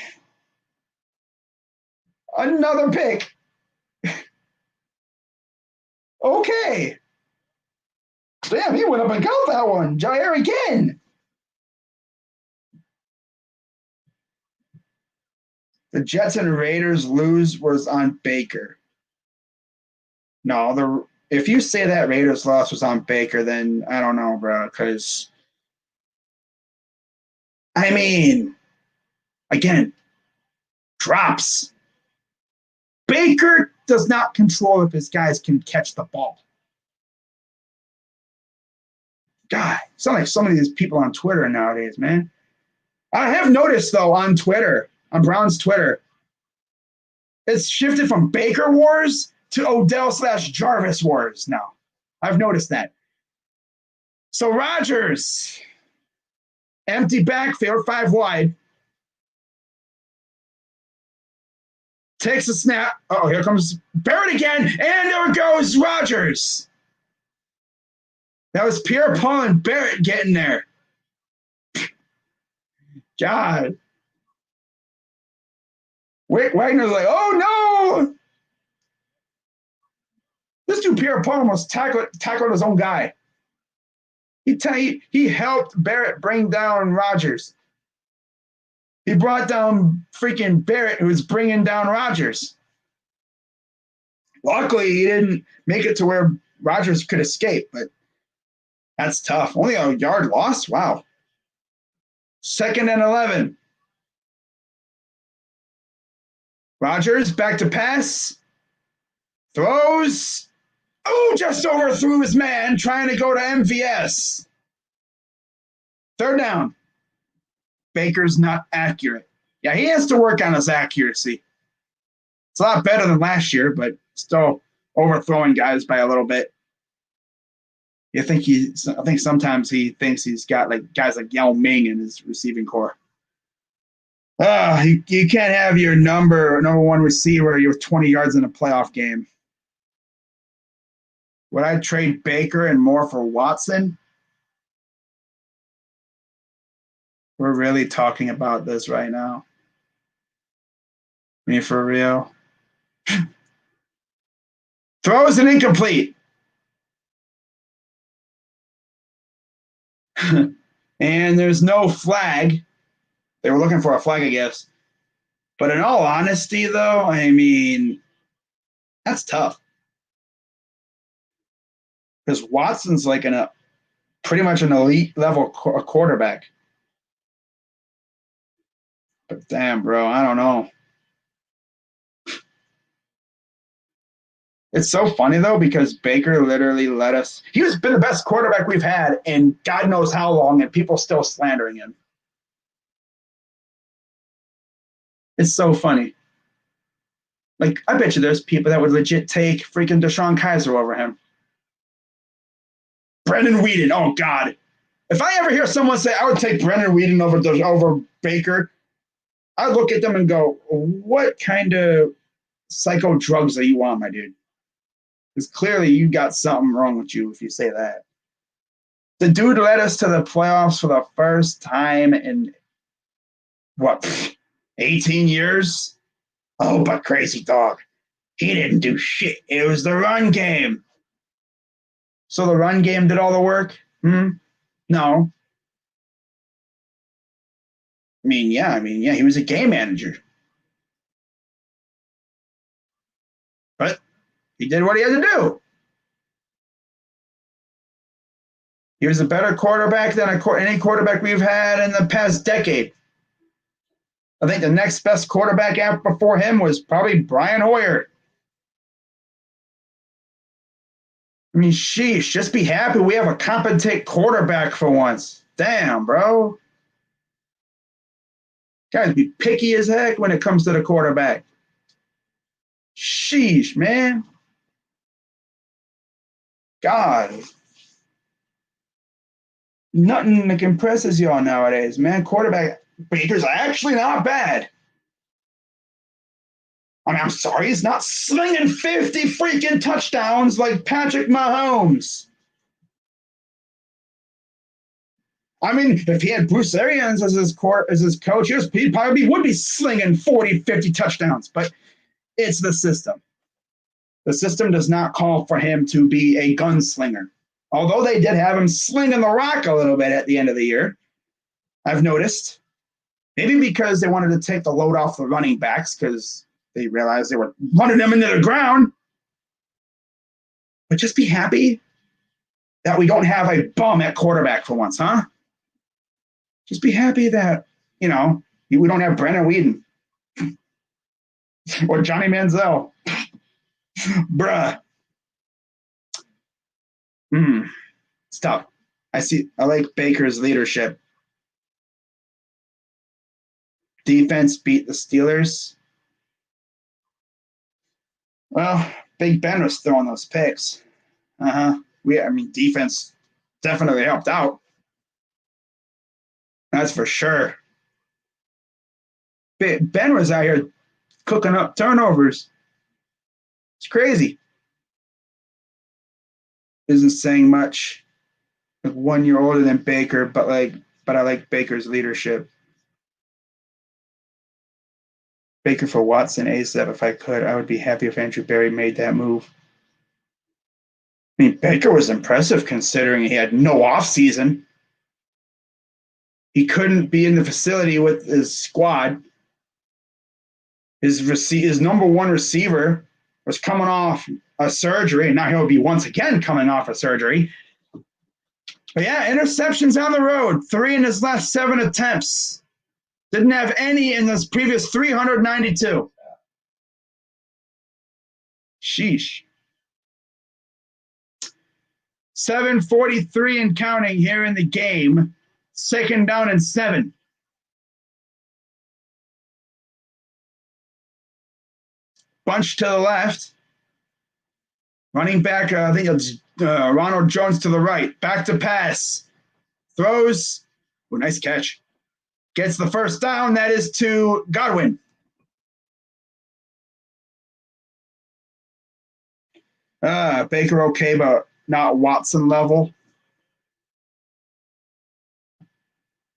Another pick. Okay. Damn, he went up and got that one. Jair again. The Jets and Raiders lose was on Baker. No, if you say that Raiders loss was on Baker, then I don't know, bro. Because, I mean, again, drops. Baker does not control if his guys can catch the ball. God, sound like some of these people on Twitter nowadays, man. I have noticed, though, on Twitter, on Brown's Twitter, it's shifted from Baker Wars to Odell/Jarvis Wars now. I've noticed that. So Rodgers, empty backfield, 5 wide. Takes a snap. Oh, here comes Barrett again. And there goes Rodgers. That was Pierre-Paul and Barrett getting there. God. Wagner's like, oh, no. This dude, Pierre-Paul, almost tackled his own guy. He helped Barrett bring down Rodgers. He brought down freaking Barrett, who was bringing down Rodgers. Luckily, he didn't make it to where Rodgers could escape, but that's tough. Only a yard loss? Wow. 2nd and 11. Rodgers back to pass. Throws. Oh, just overthrew his man trying to go to MVS. 3rd down. Baker's not accurate. Yeah, he has to work on his accuracy. It's a lot better than last year, but still overthrowing guys by a little bit. I think sometimes he thinks he's got like guys like Yao Ming in his receiving core. You can't have your number 1 receiver, you're 20 yards in a playoff game. Would I trade Baker and more for Watson? We're really talking about this right now. I mean, for real. Throws an incomplete. And there's no flag. They were looking for a flag, I guess. But in all honesty, though, I mean, that's tough. Because Watson's like pretty much an elite level quarterback. But damn, bro, I don't know. It's so funny, though, because Baker literally let us – he's been the best quarterback we've had in God knows how long, and people still slandering him. It's so funny. Like, I bet you there's people that would legit take freaking Deshaun Kaiser over him. Brendan Whedon, oh, God. If I ever hear someone say I would take Brendan Whedon over Baker, I look at them and go, what kind of psycho drugs are you on, my dude? Because clearly you got something wrong with you if you say that. The dude led us to the playoffs for the first time in, what, 18 years? Oh, but crazy dog. He didn't do shit. It was the run game. So the run game did all the work? No. I mean, yeah, he was a game manager. But he did what he had to do. He was a better quarterback than any quarterback we've had in the past decade. I think the next best quarterback before him was probably Brian Hoyer. I mean, sheesh, just be happy we have a competent quarterback for once. Damn, bro. Guys be picky as heck when it comes to the quarterback. Sheesh, man. God. Nothing that impresses y'all nowadays, man. Quarterback Baker's actually not bad. I mean, I'm sorry, he's not slinging 50 freaking touchdowns like Patrick Mahomes. I mean, if he had Bruce Arians as his coach, he probably would be slinging 40, 50 touchdowns. But it's the system. The system does not call for him to be a gunslinger. Although they did have him slinging the rock a little bit at the end of the year, I've noticed. Maybe because they wanted to take the load off the running backs because they realized they were running them into the ground. But just be happy that we don't have a bum at quarterback for once, huh? Just be happy that, we don't have Brennan Whedon or Johnny Manziel. Bruh. It's tough. I like Baker's leadership. Defense beat the Steelers. Well, Big Ben was throwing those picks. Defense definitely helped out. That's for sure. Ben was out here cooking up turnovers. It's crazy. Isn't saying much. Like 1 year older than Baker, but I like Baker's leadership. Baker for Watson ASAP. If I could, I would be happy if Andrew Berry made that move. I mean, Baker was impressive considering he had no offseason. He couldn't be in the facility with his squad. His number one receiver was coming off a surgery, and now he'll be once again coming off a surgery. But yeah, interceptions on the road. 3 in his last 7 attempts. Didn't have any in his previous 392. Sheesh. 7:43 and counting here in the game. 2nd down and 7. Bunch to the left. Running back, I think it's Ronald Jones to the right. Back to pass. Throws. Oh, nice catch. Gets the first down. That is to Godwin. Baker okay, but not Watson level.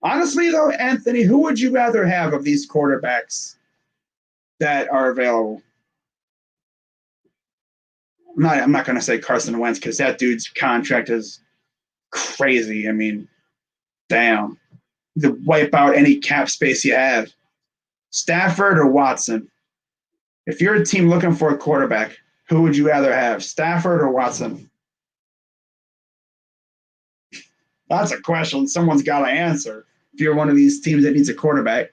Honestly, though, Anthony, who would you rather have of these quarterbacks that are available? I'm not going to say Carson Wentz because that dude's contract is crazy. I mean, damn. To wipe out any cap space you have. Stafford or Watson? If you're a team looking for a quarterback, who would you rather have, Stafford or Watson? That's a question someone's got to answer. If you're one of these teams that needs a quarterback,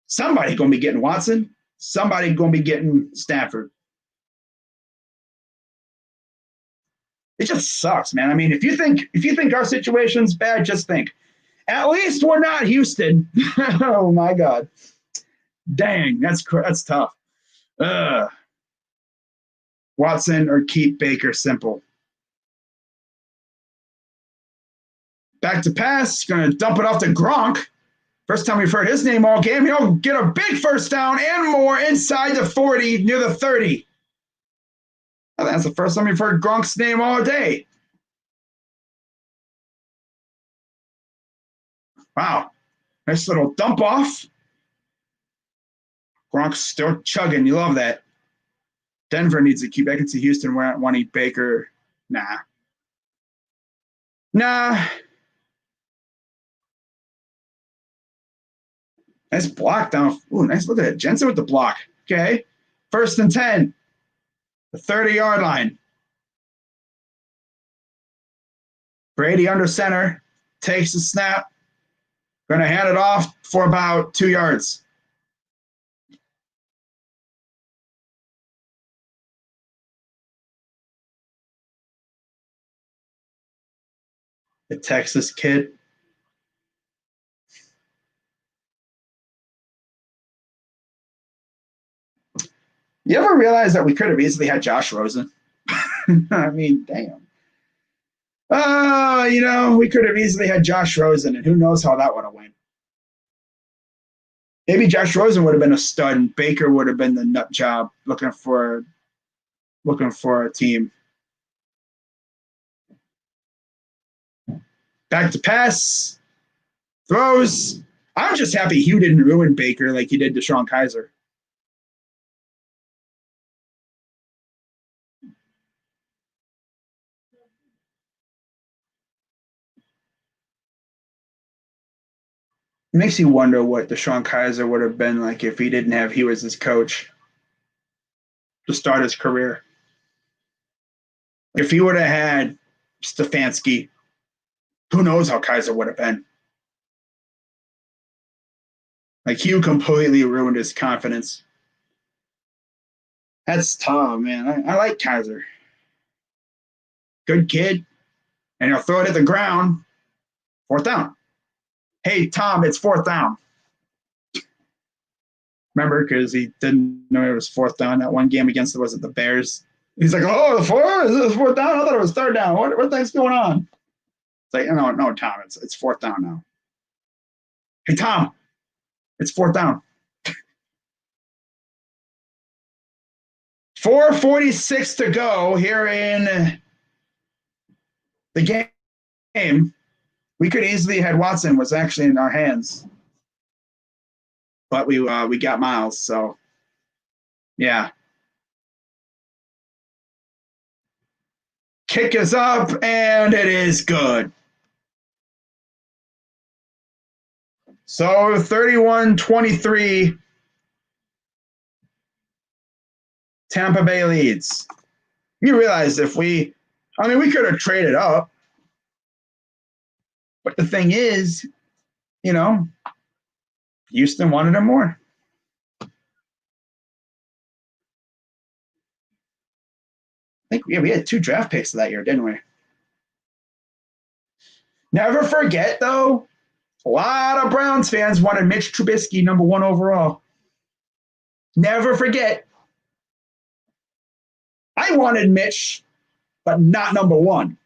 somebody's going to be getting Watson. Somebody's going to be getting Stafford. It just sucks, man. I mean, if you think our situation's bad, just think. At least we're not Houston. Oh my God. Dang, that's tough. Watson or keep Baker, simple. Back to pass, gonna dump it off to Gronk. First time we've heard his name all game. He'll get a big first down and more inside the 40, near the 30. Well, that's the first time we've heard Gronk's name all day. Wow. Nice little dump off. Gronk's still chugging. You love that. Denver needs to keep. I can see Houston wanting Baker. Nah. Nice block down. Ooh, nice. Look at it. Jensen with the block. Okay. 1st and 10. The 30-yard line. Brady under center. Takes the snap. Going to hand it off for about 2 yards. The Texas kid. You ever realize that we could have easily had Josh Rosen? I mean, damn. We could have easily had Josh Rosen, and who knows how that would have went. Maybe Josh Rosen would have been a stud, and Baker would have been the nut job looking for a team. Back to pass. Throws. I'm just happy Hugh didn't ruin Baker like he did DeShone Kizer. It makes you wonder what DeShone Kizer would have been like if he didn't have Hugh as his coach to start his career. If he would have had Stefanski, who knows how Kizer would have been. Like, Hugh completely ruined his confidence. That's tough, man. I like Kizer. Good kid. And he'll throw it at the ground. 4th down. Hey, Tom, it's 4th down. Remember, because he didn't know it was 4th down that one game against, was it the Bears? He's like, oh, the 4? Is this 4th down? I thought it was 3rd down. What the heck's going on? It's like, no, Tom, it's 4th down now. Hey, Tom, it's 4th down. 4:46 to go here in the game. We could easily had Watson was actually in our hands, but we got Miles. So, yeah. Kick is up, and it is good. So 31-23, Tampa Bay leads. You realize we could have traded up. But the thing is, Houston wanted him more. I think we had 2 draft picks that year, didn't we? Never forget, though, a lot of Browns fans wanted Mitch Trubisky number 1 overall. Never forget. I wanted Mitch, but not number 1.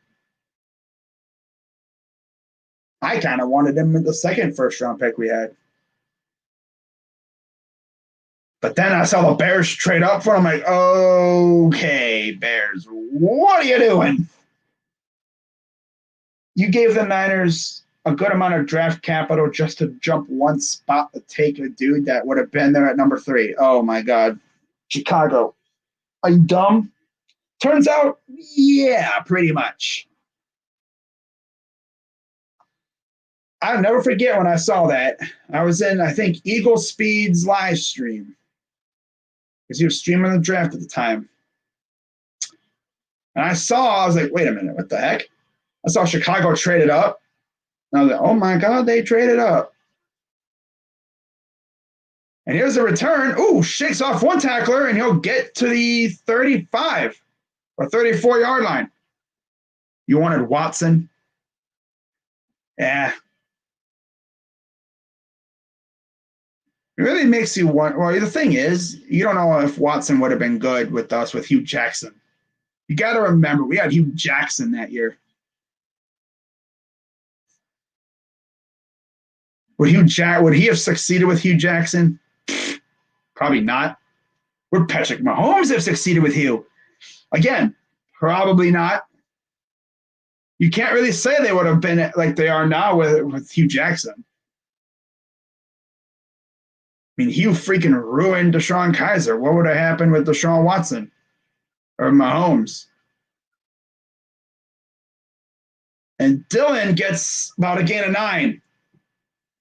I kind of wanted him in the 2nd first-round pick we had. But then I saw the Bears trade up for him. I'm like, okay, Bears, what are you doing? You gave the Niners a good amount of draft capital just to jump 1 spot to take a dude that would have been there at number 3. Oh, my God. Chicago. Are you dumb? Turns out, yeah, pretty much. I'll never forget when I saw that. I was in, I think, Eagle Speed's live stream, because he was streaming the draft at the time. And I was like, wait a minute, what the heck? I saw Chicago traded up. And I was like, oh my God, they traded up. And here's a return. Ooh, shakes off 1 tackler, and he'll get to the 35 or 34-yard line. You wanted Watson? Yeah. It really makes you want. Well, the thing is, you don't know if Watson would have been good with us with Hugh Jackson. You got to remember, we had Hugh Jackson that year. Would he have succeeded with Hugh Jackson? Probably not. Would Patrick Mahomes have succeeded with Hugh? Again, probably not. You can't really say they would have been like they are now with Hugh Jackson. I mean, Hugh freaking ruined Deshaun Kaiser. What would have happened with Deshaun Watson or Mahomes? And Dylan gets about a gain of 9.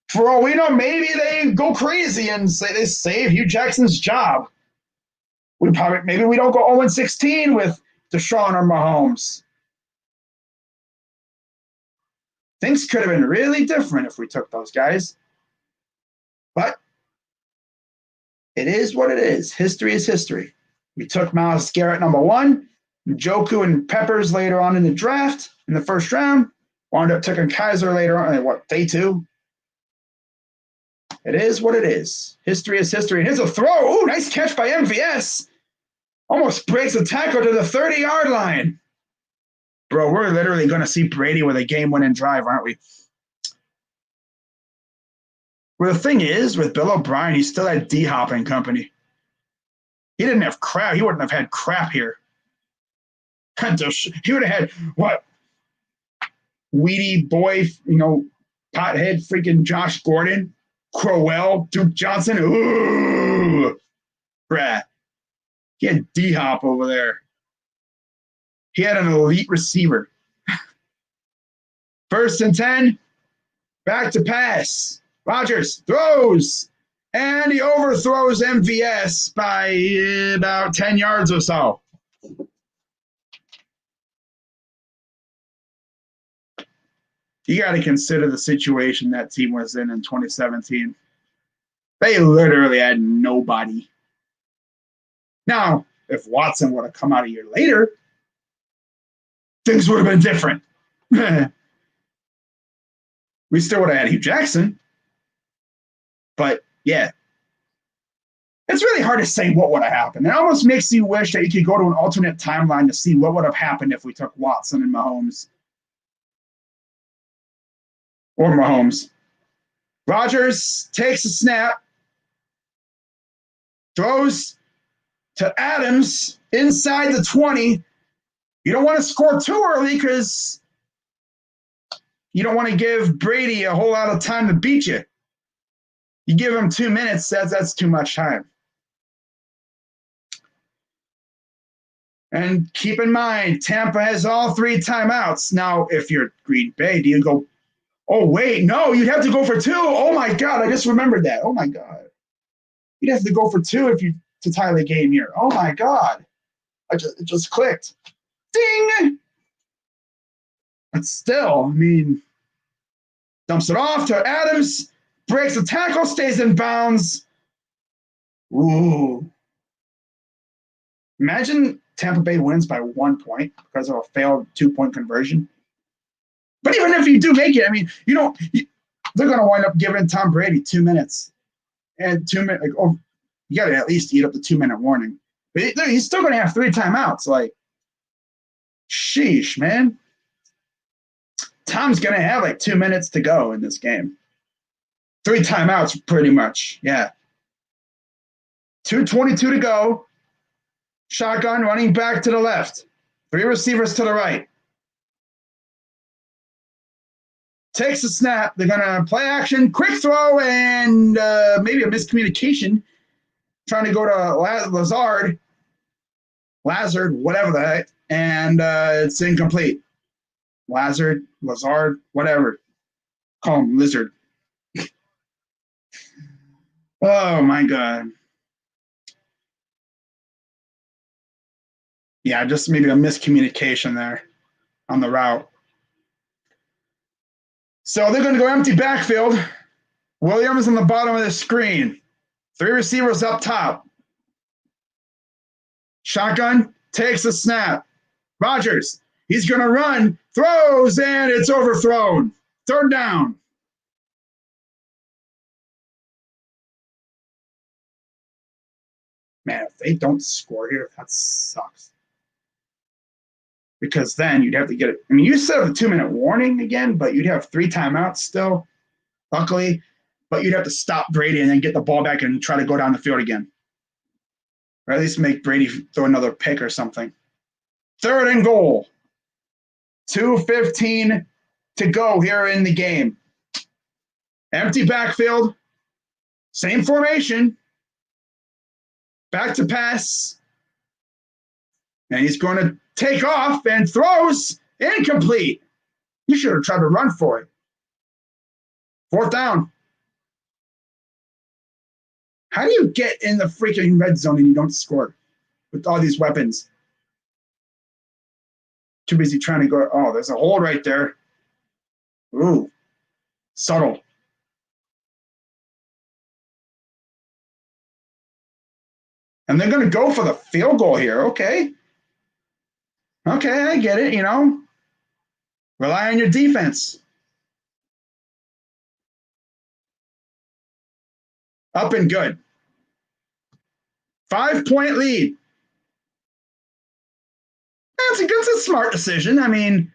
For all we know, maybe they go crazy and say they save Hugh Jackson's job. Maybe we don't go 0-16 with Deshaun or Mahomes. Things could have been really different if we took those guys. But it is what it is. History is history. We took Myles Garrett number 1, Njoku and Peppers later on in the draft in the first round. Wound up taking Kaiser later on, day 2? It is what it is. History is history. And here's a throw. Ooh, nice catch by MVS. Almost breaks the tackle to the 30-yard line. Bro, we're literally going to see Brady with a game-winning drive, aren't we? Well, the thing is, with Bill O'Brien, he still had D-Hop and company. He didn't have crap. He wouldn't have had crap here. He would have had, what? Weedy boy, pothead freaking Josh Gordon, Crowell, Duke Johnson. Ooh, bruh. He had D-Hop over there. He had an elite receiver. 1st and 10. Back to pass. Rodgers throws. And he overthrows MVS by about 10 yards or so. You got to consider the situation that team was in 2017. They literally had nobody. Now, if Watson would have come out a year later, things would have been different. We still would have had Hugh Jackson. But, yeah. It's really hard to say what would have happened. It almost makes you wish that you could go to an alternate timeline to see what would have happened if we took Watson and Mahomes. Or Mahomes. Rodgers takes a snap. Throws to Adams inside the 20. You don't want to score too early because you don't want to give Brady a whole lot of time to beat you. You give him 2 minutes, that's too much time. And keep in mind, Tampa has all 3 timeouts. Now, if you're Green Bay, do you go, oh, wait, no, you'd have to go for 2. Oh, my God, I just remembered that. Oh, my God. You'd have to go for 2 to tie the game here. Oh, my God. It just clicked. Ding! But still, dumps it off to Adams, breaks the tackle, stays in bounds. Ooh. Imagine Tampa Bay wins by 1 point because of a failed 2-point conversion. But even if you do make it, they're going to wind up giving Tom Brady 2 minutes. And 2 minutes, you got to at least eat up the 2-minute warning. But he's still going to have 3 timeouts. Sheesh, man. Tom's going to have 2 minutes to go in this game. 3 timeouts, pretty much. Yeah. 2:22 to go. Shotgun running back to the left. 3 receivers to the right. Takes the snap. They're going to play action. Quick throw and maybe a miscommunication. Trying to go to Lazard, whatever the heck. And it's incomplete. Lazard, whatever. Call him Lizard. Oh, my God. Yeah, just maybe a miscommunication there on the route. So they're going to go empty backfield. Williams on the bottom of the screen. 3 receivers up top. Shotgun takes a snap. Rodgers, he's going to run, throws, and it's overthrown. 3rd down. Man, if they don't score here, that sucks. Because then you'd have to get it. You set up a 2-minute warning again, but you'd have 3 timeouts still. Luckily, but you'd have to stop Brady and then get the ball back and try to go down the field again. Or at least make Brady throw another pick or something. 3rd and goal. 2:15 to go here in the game. Empty backfield. Same formation. Back to pass. And he's going to take off and throws incomplete. You should have tried to run for it. 4th down. How do you get in the freaking red zone and you don't score with all these weapons? Too busy trying to go. Oh, there's a hole right there. Ooh, subtle. And they're going to go for the field goal here. Okay. Okay, I get it, Rely on your defense. Up and good. 5-point lead. That's a smart decision. I mean,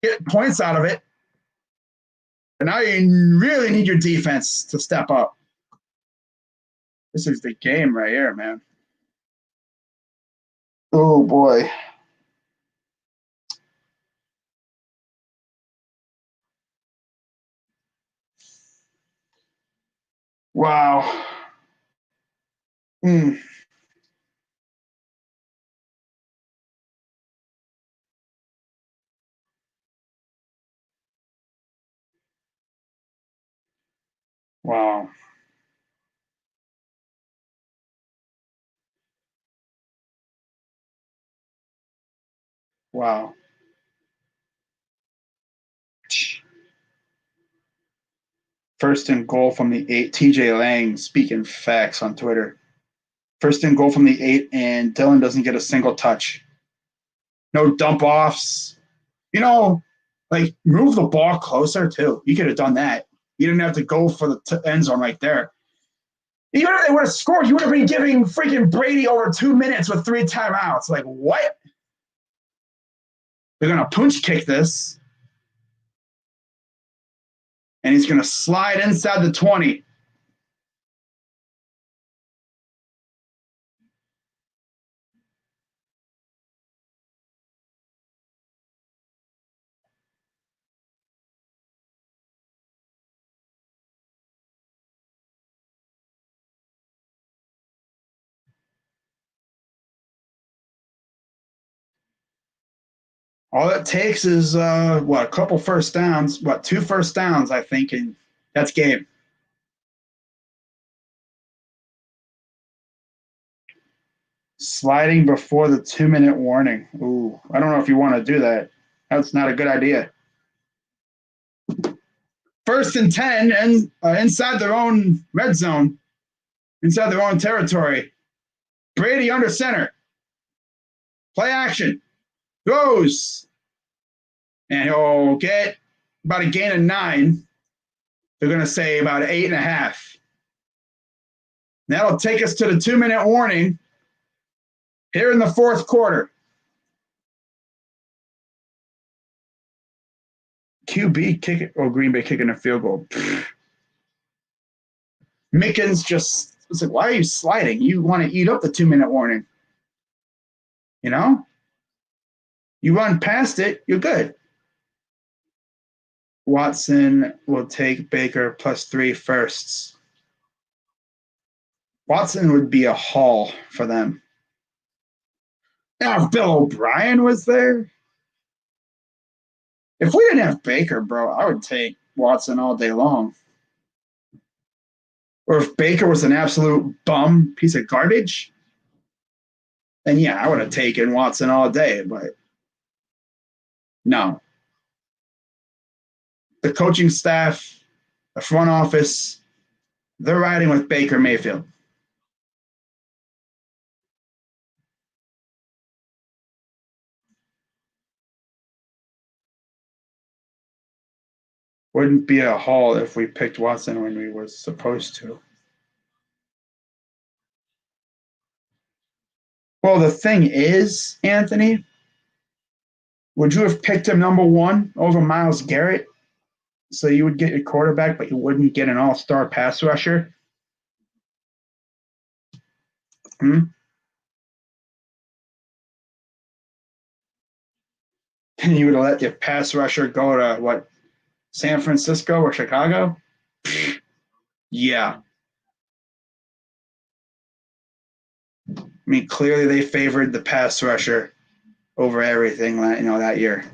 get points out of it. But now you really need your defense to step up. This is the game right here, man. Oh, boy. Wow. Wow. Wow. First and goal from the 8. TJ Lang speaking facts on Twitter. First and goal from the 8, and Dylan doesn't get a single touch. No dump offs. Move the ball closer, too. You could have done that. You didn't have to go for the end zone right there. Even if they would have scored, you would have been giving freaking Brady over 2 minutes with 3 timeouts. Like, what? They're going to punch kick this. And he's going to slide inside the 20. All it takes is, a couple first downs. 2 first downs, I think, and that's game. Sliding before the 2-minute warning. Ooh, I don't know if you want to do that. That's not a good idea. 1st and 10, and inside their own red zone, inside their own territory. Brady under center. Play action. Goes. And he'll get about a gain of 9. They're going to say about 8.5. That'll take us to the 2-minute warning here in the 4th quarter. QB kicking, Green Bay kicking a field goal. Mickens just was like, why are you sliding? You want to eat up the 2-minute warning. You run past it, you're good. Watson will take Baker plus 3 firsts. Watson would be a haul for them. Now, if Bill O'Brien was there, if we didn't have Baker, bro, I would take Watson all day long. Or if Baker was an absolute bum piece of garbage, then yeah, I would have taken Watson all day, but no. The coaching staff, the front office, they're riding with Baker Mayfield. Wouldn't be a haul if we picked Watson when we were supposed to. Well, the thing is, Anthony, would you have picked him number 1 over Myles Garrett? So you would get your quarterback, but you wouldn't get an all-star pass rusher. Hmm? And you would let your pass rusher go to what, San Francisco or Chicago? Yeah. I mean, clearly they favored the pass rusher over everything, that year.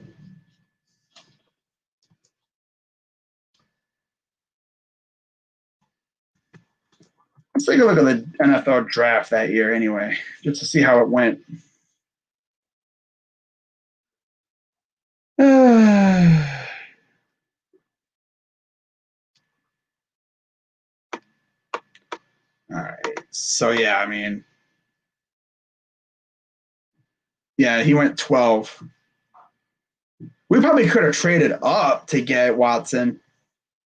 Let's take a look at the NFL draft that year anyway, just to see how it went. All right. So, yeah, I mean, yeah, he went 12. We probably could have traded up to get Watson,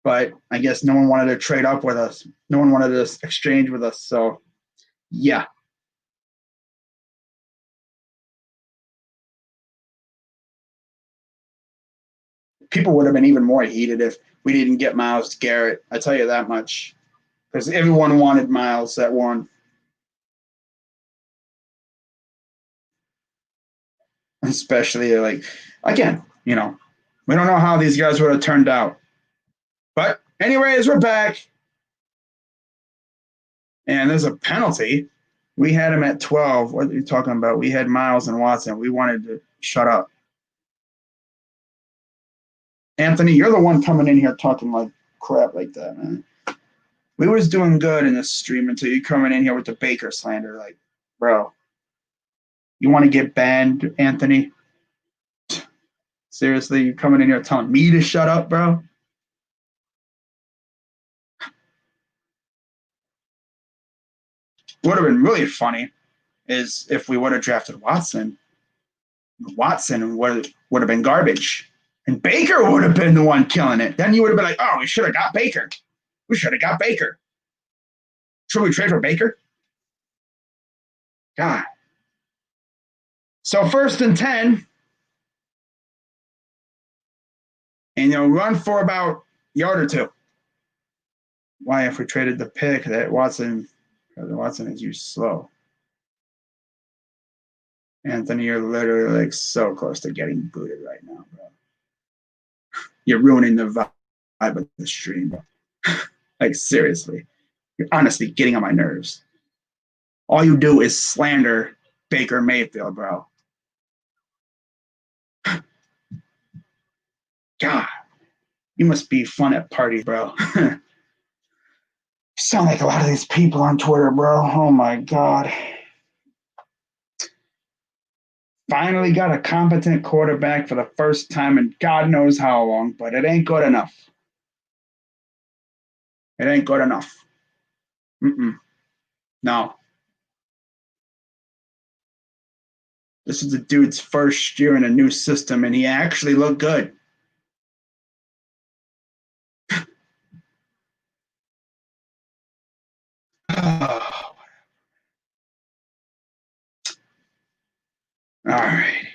but I guess no one wanted to trade up with us. No one wanted to exchange with us. So, yeah. People would have been even more heated if we didn't get Myles Garrett. I tell you that much. Because everyone wanted Myles at one. Especially, like, again, we don't know how these guys would have turned out. But, anyways, we're back. And there's a penalty. We had him at 12. What are you talking about? We had Myles and Watson. We wanted to shut up. Anthony, you're the one coming in here talking like crap like that, man. We was doing good in this stream until you coming in here with the Baker slander. Like, bro, you want to get banned, Anthony? Seriously, you coming in here telling me to shut up, bro? What would have been really funny is if we would have drafted Watson. Watson would have been garbage. And Baker would have been the one killing it. Then you would have been like, oh, we should have got Baker. We should have got Baker. Should we trade for Baker? God. So 1st and 10. And run for about a yard or two. Why, if we traded the pick, that Watson is used slow. Anthony, you're literally like so close to getting booted right now, bro. You're ruining the vibe of the stream, bro. Like, seriously. You're honestly getting on my nerves. All you do is slander Baker Mayfield, bro. God, you must be fun at parties, bro. You sound like a lot of these people on Twitter, bro. Oh, my God. Finally got a competent quarterback for the first time in God knows how long, but it ain't good enough. It ain't good enough. No. This is the dude's first year in a new system, and he actually looked good. All right.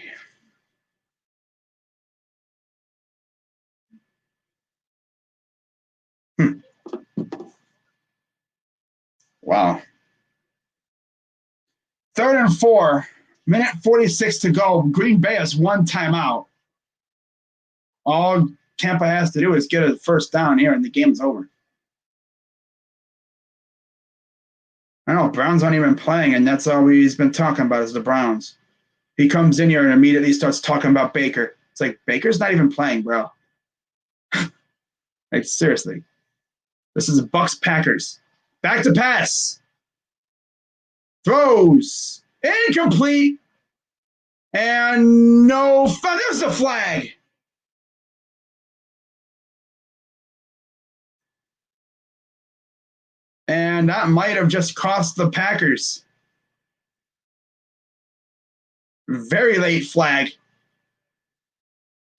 Wow. 3rd and 4, minute 46 to go. Green Bay has one timeout. All Tampa has to do is get a first down here, and the game's over. I know, Browns aren't even playing, and that's all he's been talking about is the Browns. He comes in here and immediately starts talking about Baker. It's like, Baker's not even playing, bro. Like, seriously. This is Bucs-Packers. Back to pass. Throws. Incomplete. And no, there's the flag. And that might have just cost the Packers. Very late flag.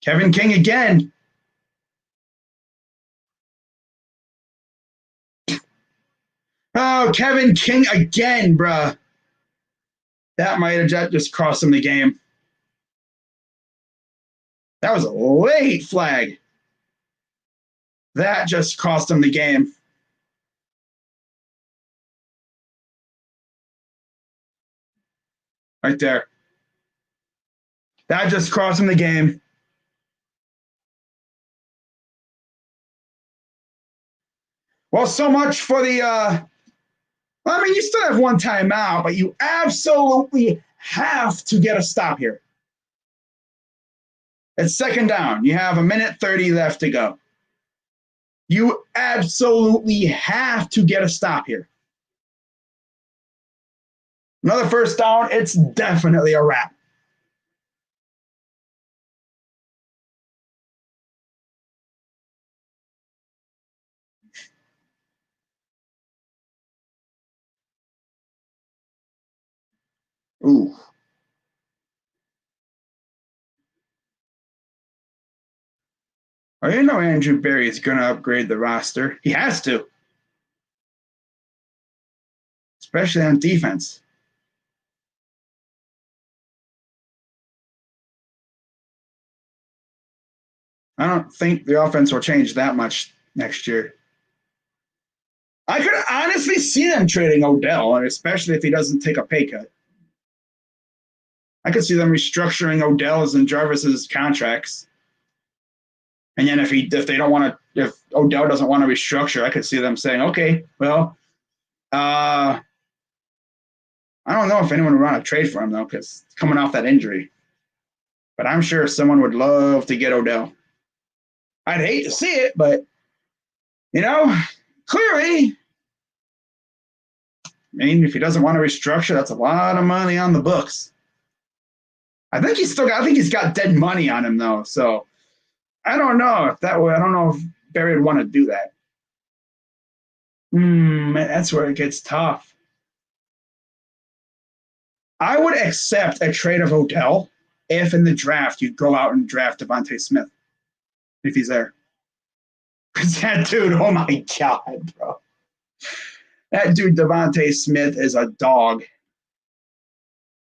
Kevin King again. Oh, Kevin King again, bruh. That might have just cost him the game. That was a late flag. That just cost them the game. Right there. That just cost them the game. Well, so much for the I mean, you still have one timeout, but you absolutely have to get a stop here. It's second down. You have 1:30 left to go. You absolutely have to get a stop here. Another first down, it's definitely a wrap. Ooh. Oh, you know Andrew Berry is going to upgrade the roster. He has to, especially on defense. I don't think the offense will change that much next year. I could honestly see them trading Odell, especially if he doesn't take a pay cut. I could see them restructuring Odell's and Jarvis's contracts. And then if they don't want to, if Odell doesn't want to restructure, I could see them saying, okay, well, I don't know if anyone would want to trade for him though, because coming off that injury. But I'm sure someone would love to get Odell. I'd hate to see it, but clearly, I mean, if he doesn't want to restructure, that's a lot of money on the books. I think he's got dead money on him though, so I don't know if that would. I don't know if Barry would want to do that. That's where it gets tough. I would accept a trade of Odell if in the draft you go out and draft Devontae Smith if he's there. Because that dude, oh my god, bro, that dude Devontae Smith is a dog.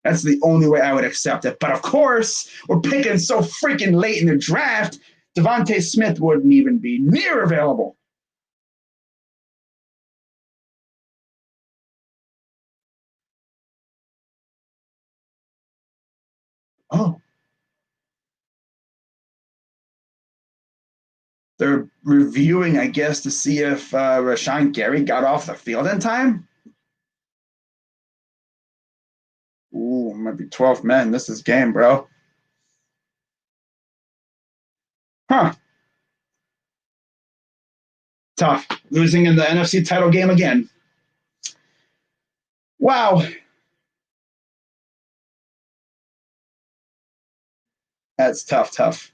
That's the only way I would accept it. But of course, we're picking so freaking late in the draft, Devontae Smith wouldn't even be near available. Oh. They're reviewing, I guess, to see if Rashawn Gary got off the field in time. Ooh, might be 12 men. This is game, bro. Huh. Tough. Losing in the NFC title game again. Wow. That's tough.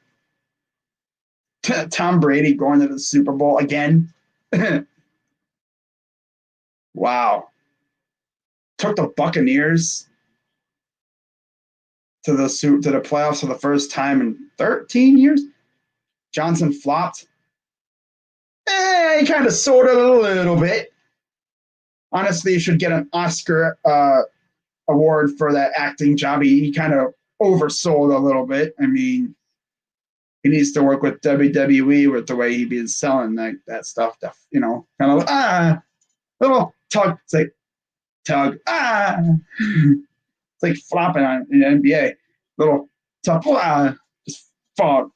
Tom Brady going to the Super Bowl again. Wow. Took the Buccaneers to the playoffs for the first time in 13 years. Johnson flopped. He kind of sorted a little bit. Honestly, he should get an Oscar award for that acting job. He kind of oversold a little bit. I mean, he needs to work with WWE with the way he been selling that stuff. Kind of little tug. It's like tug. It's like flopping on in the NBA. Little tug. Just fall.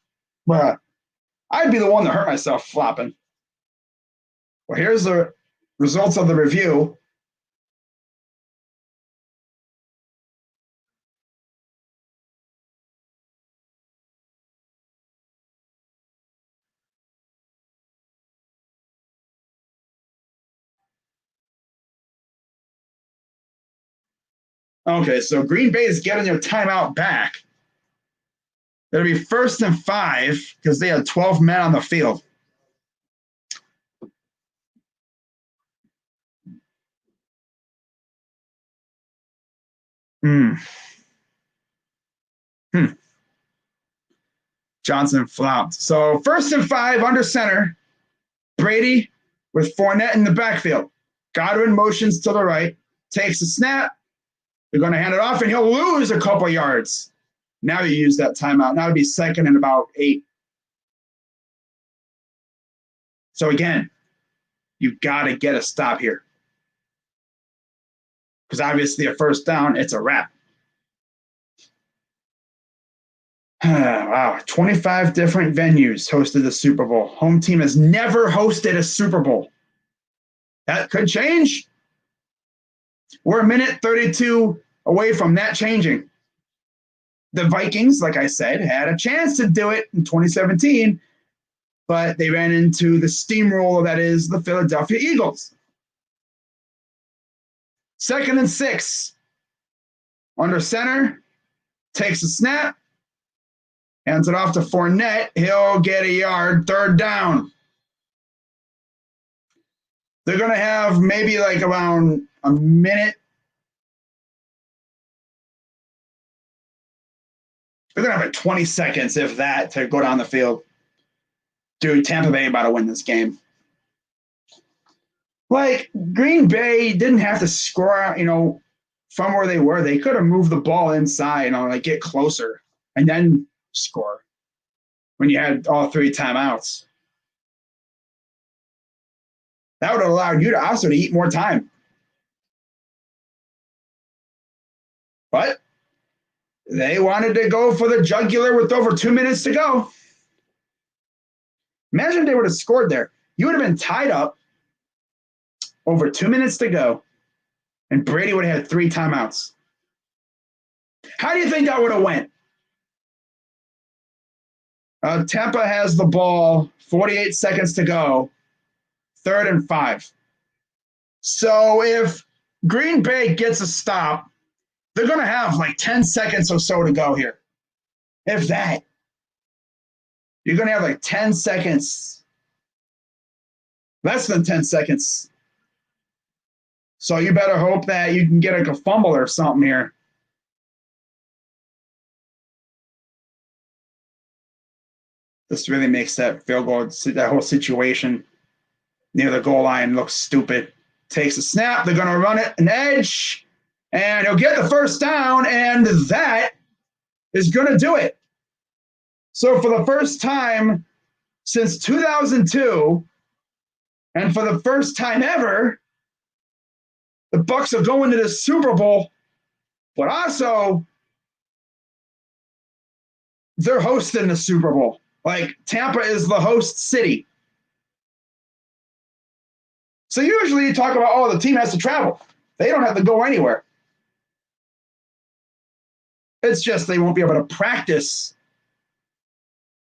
I'd be the one to hurt myself flopping. Well, here's the results of the review. Okay, so Green Bay is getting their timeout back. It'll be 1st and 5 because they had 12 men on the field. Johnson flopped. So 1st and 5 under center. Brady with Fournette in the backfield. Godwin motions to the right, takes a snap. They're going to hand it off, and he'll lose a couple yards. Now you use that timeout. Now it'd be 2nd and about 8. So again, you got to get a stop here. Because obviously a first down, it's a wrap. Wow, 25 different venues hosted the Super Bowl. Home team has never hosted a Super Bowl. That could change. We're a minute 32 away from that changing. The Vikings, like I said, had a chance to do it in 2017, but they ran into the steamroller that is the Philadelphia Eagles. 2nd and 6. Under center, takes a snap, hands it off to Fournette. He'll get a yard, 3rd down. They're going to have maybe like around a minute. They're going to have like 20 seconds, if that, to go down the field. Dude, Tampa Bay about to win this game. Like, Green Bay didn't have to score out, from where they were. They could have moved the ball inside, like get closer and then score when you had all 3 timeouts. That would have allowed you to also to eat more time. But they wanted to go for the jugular with over 2 minutes to go. Imagine if they would have scored there. You would have been tied up, over 2 minutes to go, and Brady would have had 3 timeouts. How do you think that would have went? Tampa has the ball, 48 seconds to go, 3rd and 5. So if Green Bay gets a stop, they're going to have like 10 seconds or so to go here. If that. You're going to have like 10 seconds. Less than 10 seconds. So you better hope that you can get like a fumble or something here. This really makes that field goal, that whole situation near the goal line look stupid. Takes a snap. They're going to run it an edge. And he'll get the 1st down. And that is going to do it. So for the first time since 2002, and for the first time ever, the Bucs are going to the Super Bowl, but also they're hosting the Super Bowl. Like, Tampa is the host city. So usually you talk about, the team has to travel. They don't have to go anywhere. It's just they won't be able to practice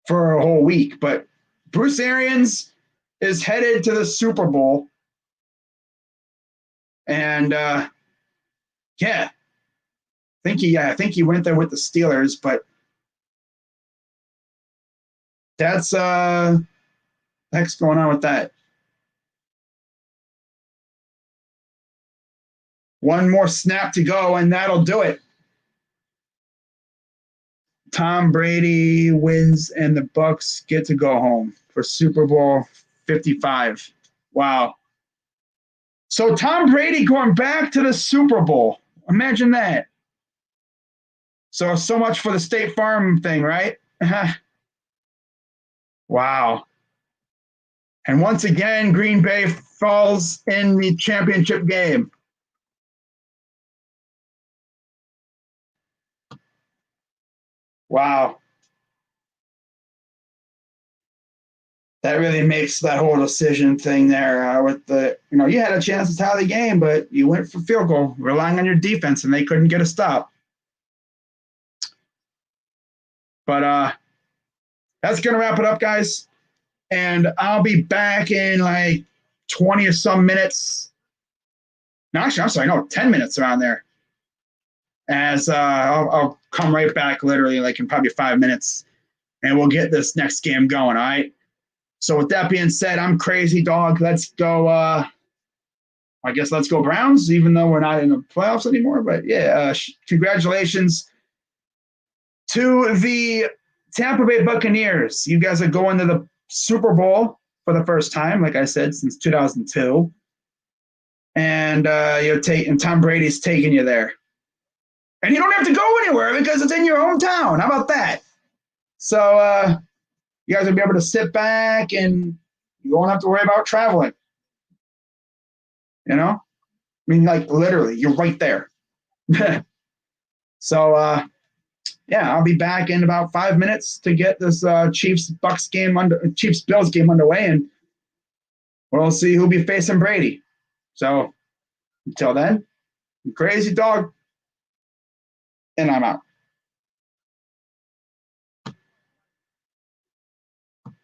for a whole week. But Bruce Arians is headed to the Super Bowl. And, I think he went there with the Steelers, but that's heck's going on with that. One more snap to go, and that'll do it. Tom Brady wins, and the Bucs get to go home for Super Bowl 55. Wow. So Tom Brady going back to the Super Bowl. Imagine that. So much for the State Farm thing, right? Wow. And once again, Green Bay falls in the championship game. Wow. That really makes that whole decision thing there with the, you had a chance to tie the game, but you went for field goal, relying on your defense, and they couldn't get a stop. But that's going to wrap it up, guys. And I'll be back in like 20 or some minutes. No, actually, I'm sorry, 10 minutes around there. As I'll come right back literally like in probably 5 minutes, and we'll get this next game going, all right? So with that being said, I'm Crazy Dog. Let's go. I guess let's go Browns, even though we're not in the playoffs anymore. But yeah, congratulations to the Tampa Bay Buccaneers. You guys are going to the Super Bowl for the first time, like I said, since 2002. And Tom Brady's taking you there. And you don't have to go anywhere because it's in your hometown. How about that? So you guys will be able to sit back and You won't have to worry about traveling. You know? I mean, like, literally, you're right there. So, yeah, I'll be back in about 5 minutes to get this Chiefs Bills game underway, and we'll see who'll be facing Brady. So, until then, crazy dog, and I'm out.